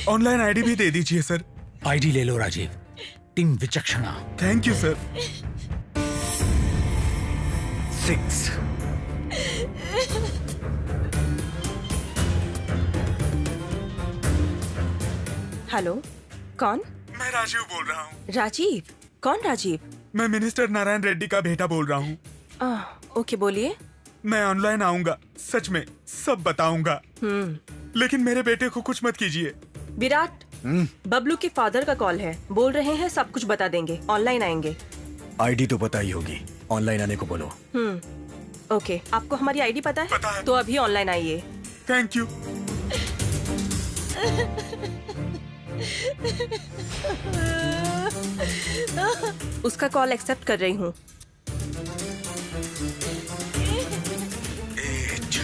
ऑनलाइन आईडी भी दे दीजिए सर। आईडी ले लो Rajiv, team Vichakshana. Thank you sir. 6 hello, कौन? मैं राजीव बोल रहा हूँ। राजीव? कौन राजीव? मैं मिनिस्टर नारायण रेड्डी का बेटा बोल रहा हूँ। ओके, बोलिए। मैं ऑनलाइन आऊंगा, सच में सब बताऊंगा। लेकिन मेरे बेटे को कुछ मत कीजिए। विराट, बबलू के फादर का कॉल है, बोल रहे हैं सब कुछ बता देंगे, ऑनलाइन आएंगे। आईडी तो पता ही होगी, ऑनलाइन आने को बोलो। ओके, आपको हमारी आईडी पता है? पता है। तो अभी ऑनलाइन आइए। Thank you. उसका कॉल एक्सेप्ट कर रही हूँ। 8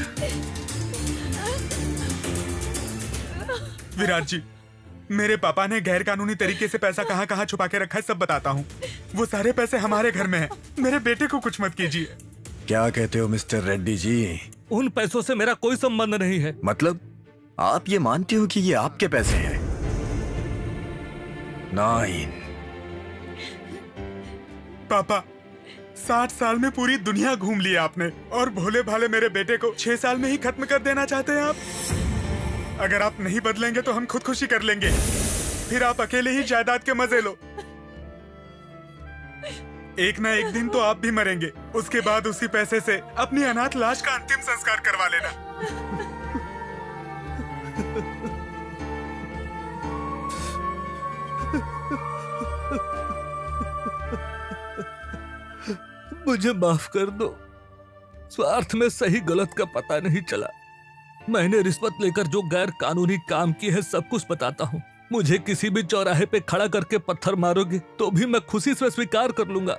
विराट जी, मेरे पापा ने गैर कानूनी तरीके से पैसा कहाँ कहाँ छुपा के रखा है सब बताता हूँ। वो सारे पैसे हमारे घर में हैं। मेरे बेटे को कुछ मत कीजिए। क्या कहते हो मिस्टर रेड्डी जी? उन पैसों से मेरा कोई संबंध नहीं है। मतलब आप ये मानते हो कि ये आपके पैसे हैं? नहीं। पापा, 60 साल में पूरी दुनिया घूम ली आपने और भोले भाले मेरे बेटे को 6 साल में ही खत्म कर देना चाहते हैं आप? अगर आप नहीं बदलेंगे तो हम खुदकुशी कर लेंगे, फिर आप अकेले ही जायदाद के मजे लो। एक ना एक दिन तो आप भी मरेंगे, उसके बाद उसी पैसे से अपनी अनाथ लाश का अंतिम संस्कार करवा लेना। मुझे माफ कर दो, स्वार्थ में सही गलत का पता नहीं चला। मैंने रिश्वत लेकर जो गैर कानूनी काम किए है सब कुछ बताता हूँ। मुझे किसी भी चौराहे पे खड़ा करके पत्थर मारोगे तो भी मैं खुशी से स्वीकार कर लूंगा।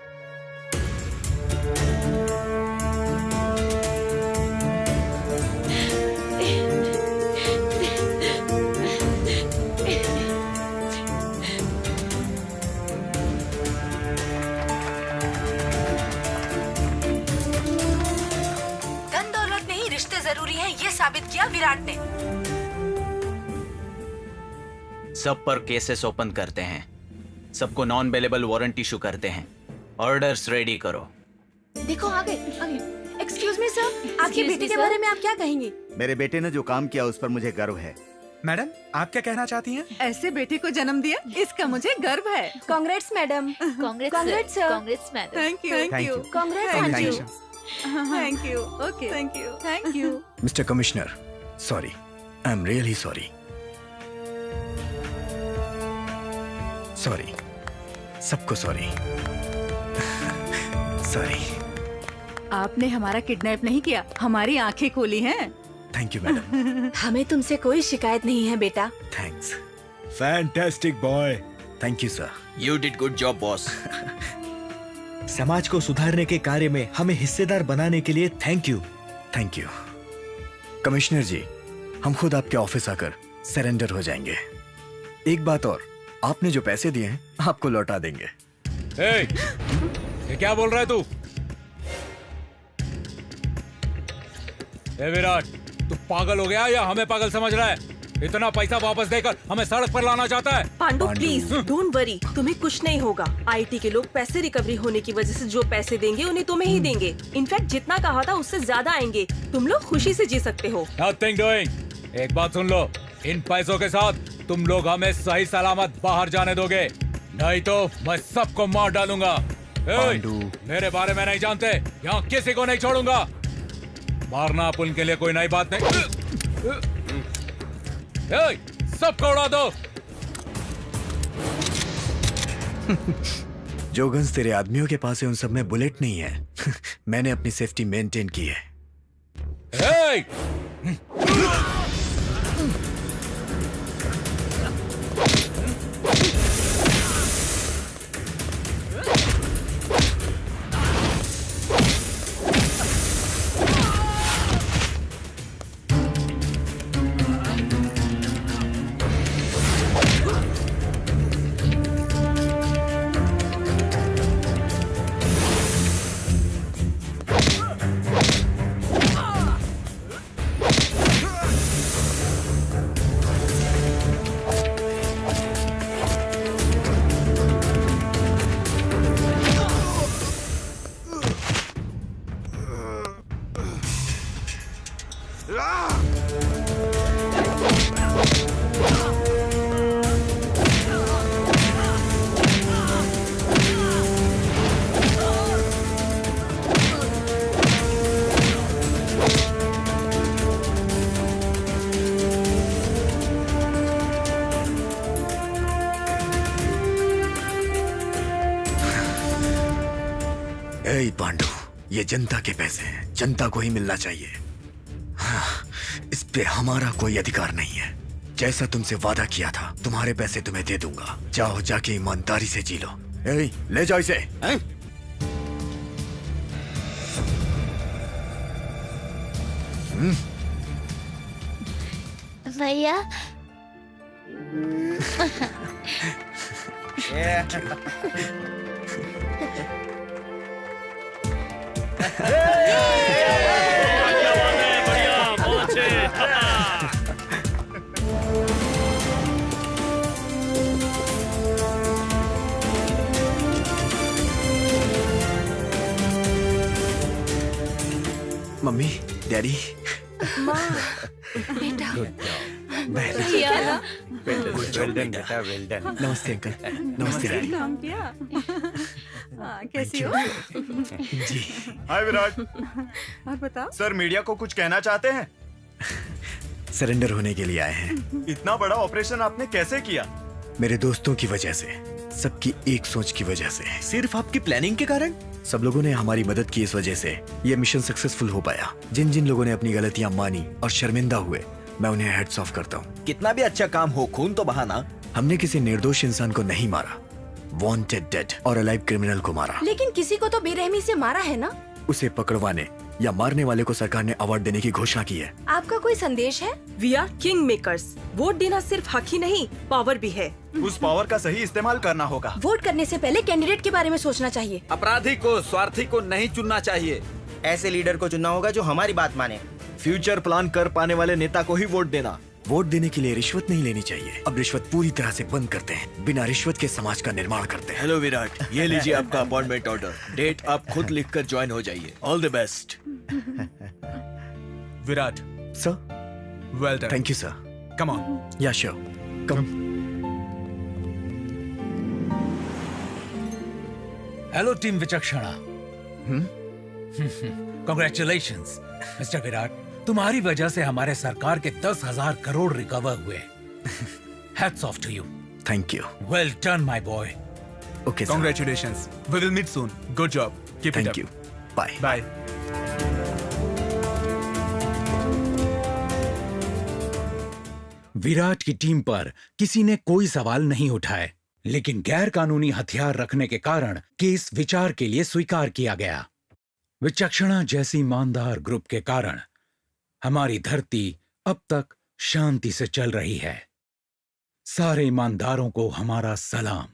धन दौलत नहीं, रिश्ते जरूरी हैं, ये साबित किया विराट ने। सब पर केसेस ओपन करते हैं, सबको नॉन बेलेबल वारंट इशू करते हैं। ऑर्डर्स रेडी करो। देखो आ गए। एक्सक्यूज मी सर, आपकी बेटी के बारे में आप क्या कहेंगे? मेरे बेटे ने जो काम किया उस पर मुझे गर्व है। मैडम, आप क्या कहना चाहती हैं? ऐसे बेटे को जन्म दिया, इसका मुझे गर्व है। Congrats madam. Congrats sir. Congrats madam. Thank you, Thank you. Congrats Thank aunty. you. Thank you. Okay, thank you, thank you. Mister commissioner, sorry, I am really sorry. Sorry, सबको सॉरी। सॉरी। आपने हमारा kidnap नहीं किया, हमारी आंखें खोली हैं। Thank you madam. हमें तुमसे कोई शिकायत नहीं है बेटा। Thanks. Fantastic boy. Thank you sir. You did good job boss. समाज को सुधारने के कार्य में हमें हिस्सेदार बनाने के लिए thank you. Thank you commissioner ji, हम खुद आपके ऑफिस आकर सरेंडर हो जाएंगे। एक बात और, आपने जो पैसे दिए हैं आपको लौटा देंगे। ये क्या बोल रहा है तू? विराट, तू पागल हो गया या हमें पागल समझ रहा है? इतना पैसा वापस देकर हमें सड़क पर लाना चाहता है? पांडु प्लीज डोंट वरी, तुम्हें कुछ नहीं होगा। आईटी के लोग पैसे रिकवरी होने की वजह से जो पैसे देंगे उन्हें तुम्हें ही देंगे। इनफैक्ट जितना कहा था उससे ज्यादा आएंगे। तुम लोग खुशी से जी सकते हो। Nothing doing। एक बात सुन लो, इन पैसों के साथ तुम लोग हमें सही सलामत बाहर जाने दोगे, नहीं तो मैं सबको मार डालूंगा। मेरे बारे में नहीं जानते, यहाँ किसी को नहीं छोड़ूंगा। मारना आप उनके लिए कोई नई बात नहीं। सबको उड़ा दो। जो गन्स तेरे आदमियों के पास है उन सब में बुलेट नहीं है। मैंने अपनी सेफ्टी मेंटेन की है। ए पांडु, ये जनता के पैसे हैं, जनता को ही मिलना चाहिए। हाँ, इस पे हमारा कोई अधिकार नहीं है। जैसा तुमसे वादा किया था, तुम्हारे पैसे तुम्हें दे दूंगा। जाओ, जाके ईमानदारी से जी लो। ए, ले जाओ इसे। भैया मम्मी, डैडी, बेटा वेल डन बेटा, वेल डन। नमस्ते अंकल। नमस्ते डैडी। काम किया कैसी हो? जी। हाय विराट। और बताओ। सर मीडिया को कुछ कहना चाहते हैं? सरेंडर होने के लिए आए हैं। इतना बड़ा ऑपरेशन आपने कैसे किया? मेरे दोस्तों की वजह से, सबकी एक सोच की वजह से। सिर्फ आपकी प्लानिंग के कारण? सब लोगों ने हमारी मदद की, इस वजह से ये मिशन सक्सेसफुल हो पाया। जिन जिन लोगों ने अपनी गलतियां मानी और शर्मिंदा हुए, मैं उन्हें हेड्स ऑफ करता हूँ। कितना भी अच्छा काम हो, खून तो बहाना। हमने किसी निर्दोष इंसान को नहीं मारा, वांटेड डेड और अलाइव क्रिमिनल को मारा। लेकिन किसी को तो बेरहमी से मारा है ना? उसे पकड़वाने या मारने वाले को सरकार ने अवार्ड देने की घोषणा की है। आपका कोई संदेश है? We are king makers. Vote देना सिर्फ हक ही नहीं, पावर भी है। उस पावर का सही इस्तेमाल करना होगा। वोट करने से पहले कैंडिडेट के बारे में सोचना चाहिए। अपराधी को, स्वार्थी को नहीं चुनना चाहिए। ऐसे लीडर को चुनना होगा जो हमारी बात माने। फ्यूचर प्लान कर पाने वाले नेता को ही वोट देना। वोट देने के लिए रिश्वत नहीं लेनी चाहिए। अब रिश्वत पूरी तरह से बंद करते हैं। बिना रिश्वत के समाज का निर्माण करते हैं। हेलो विराट, ये लीजिए आपका अपॉइंटमेंट ऑर्डर। डेट आप खुद लिखकर ज्वाइन हो जाइए। All the best. Virat sir, well done. Thank you sir. Come on. Ya sure, come. Hello team Vichakshana. Congratulations mister Virat, तुम्हारी वजह से हमारे सरकार के 10,000 करोड़ रिकवर हुए। Hats off to you. Thank you. Well done my boy. Okay, Congratulations. We will meet soon. Good job. Keep it thank up. You. Bye Bye. Virat की team पर किसी ने कोई सवाल नहीं उठाए, लेकिन गैर कानूनी हथियार रखने के कारण केस विचार के लिए स्वीकार किया गया। विचक्षणा जैसी ईमानदार ग्रुप के कारण हमारी धरती अब तक शांति से चल रही है। सारे ईमानदारों को हमारा सलाम।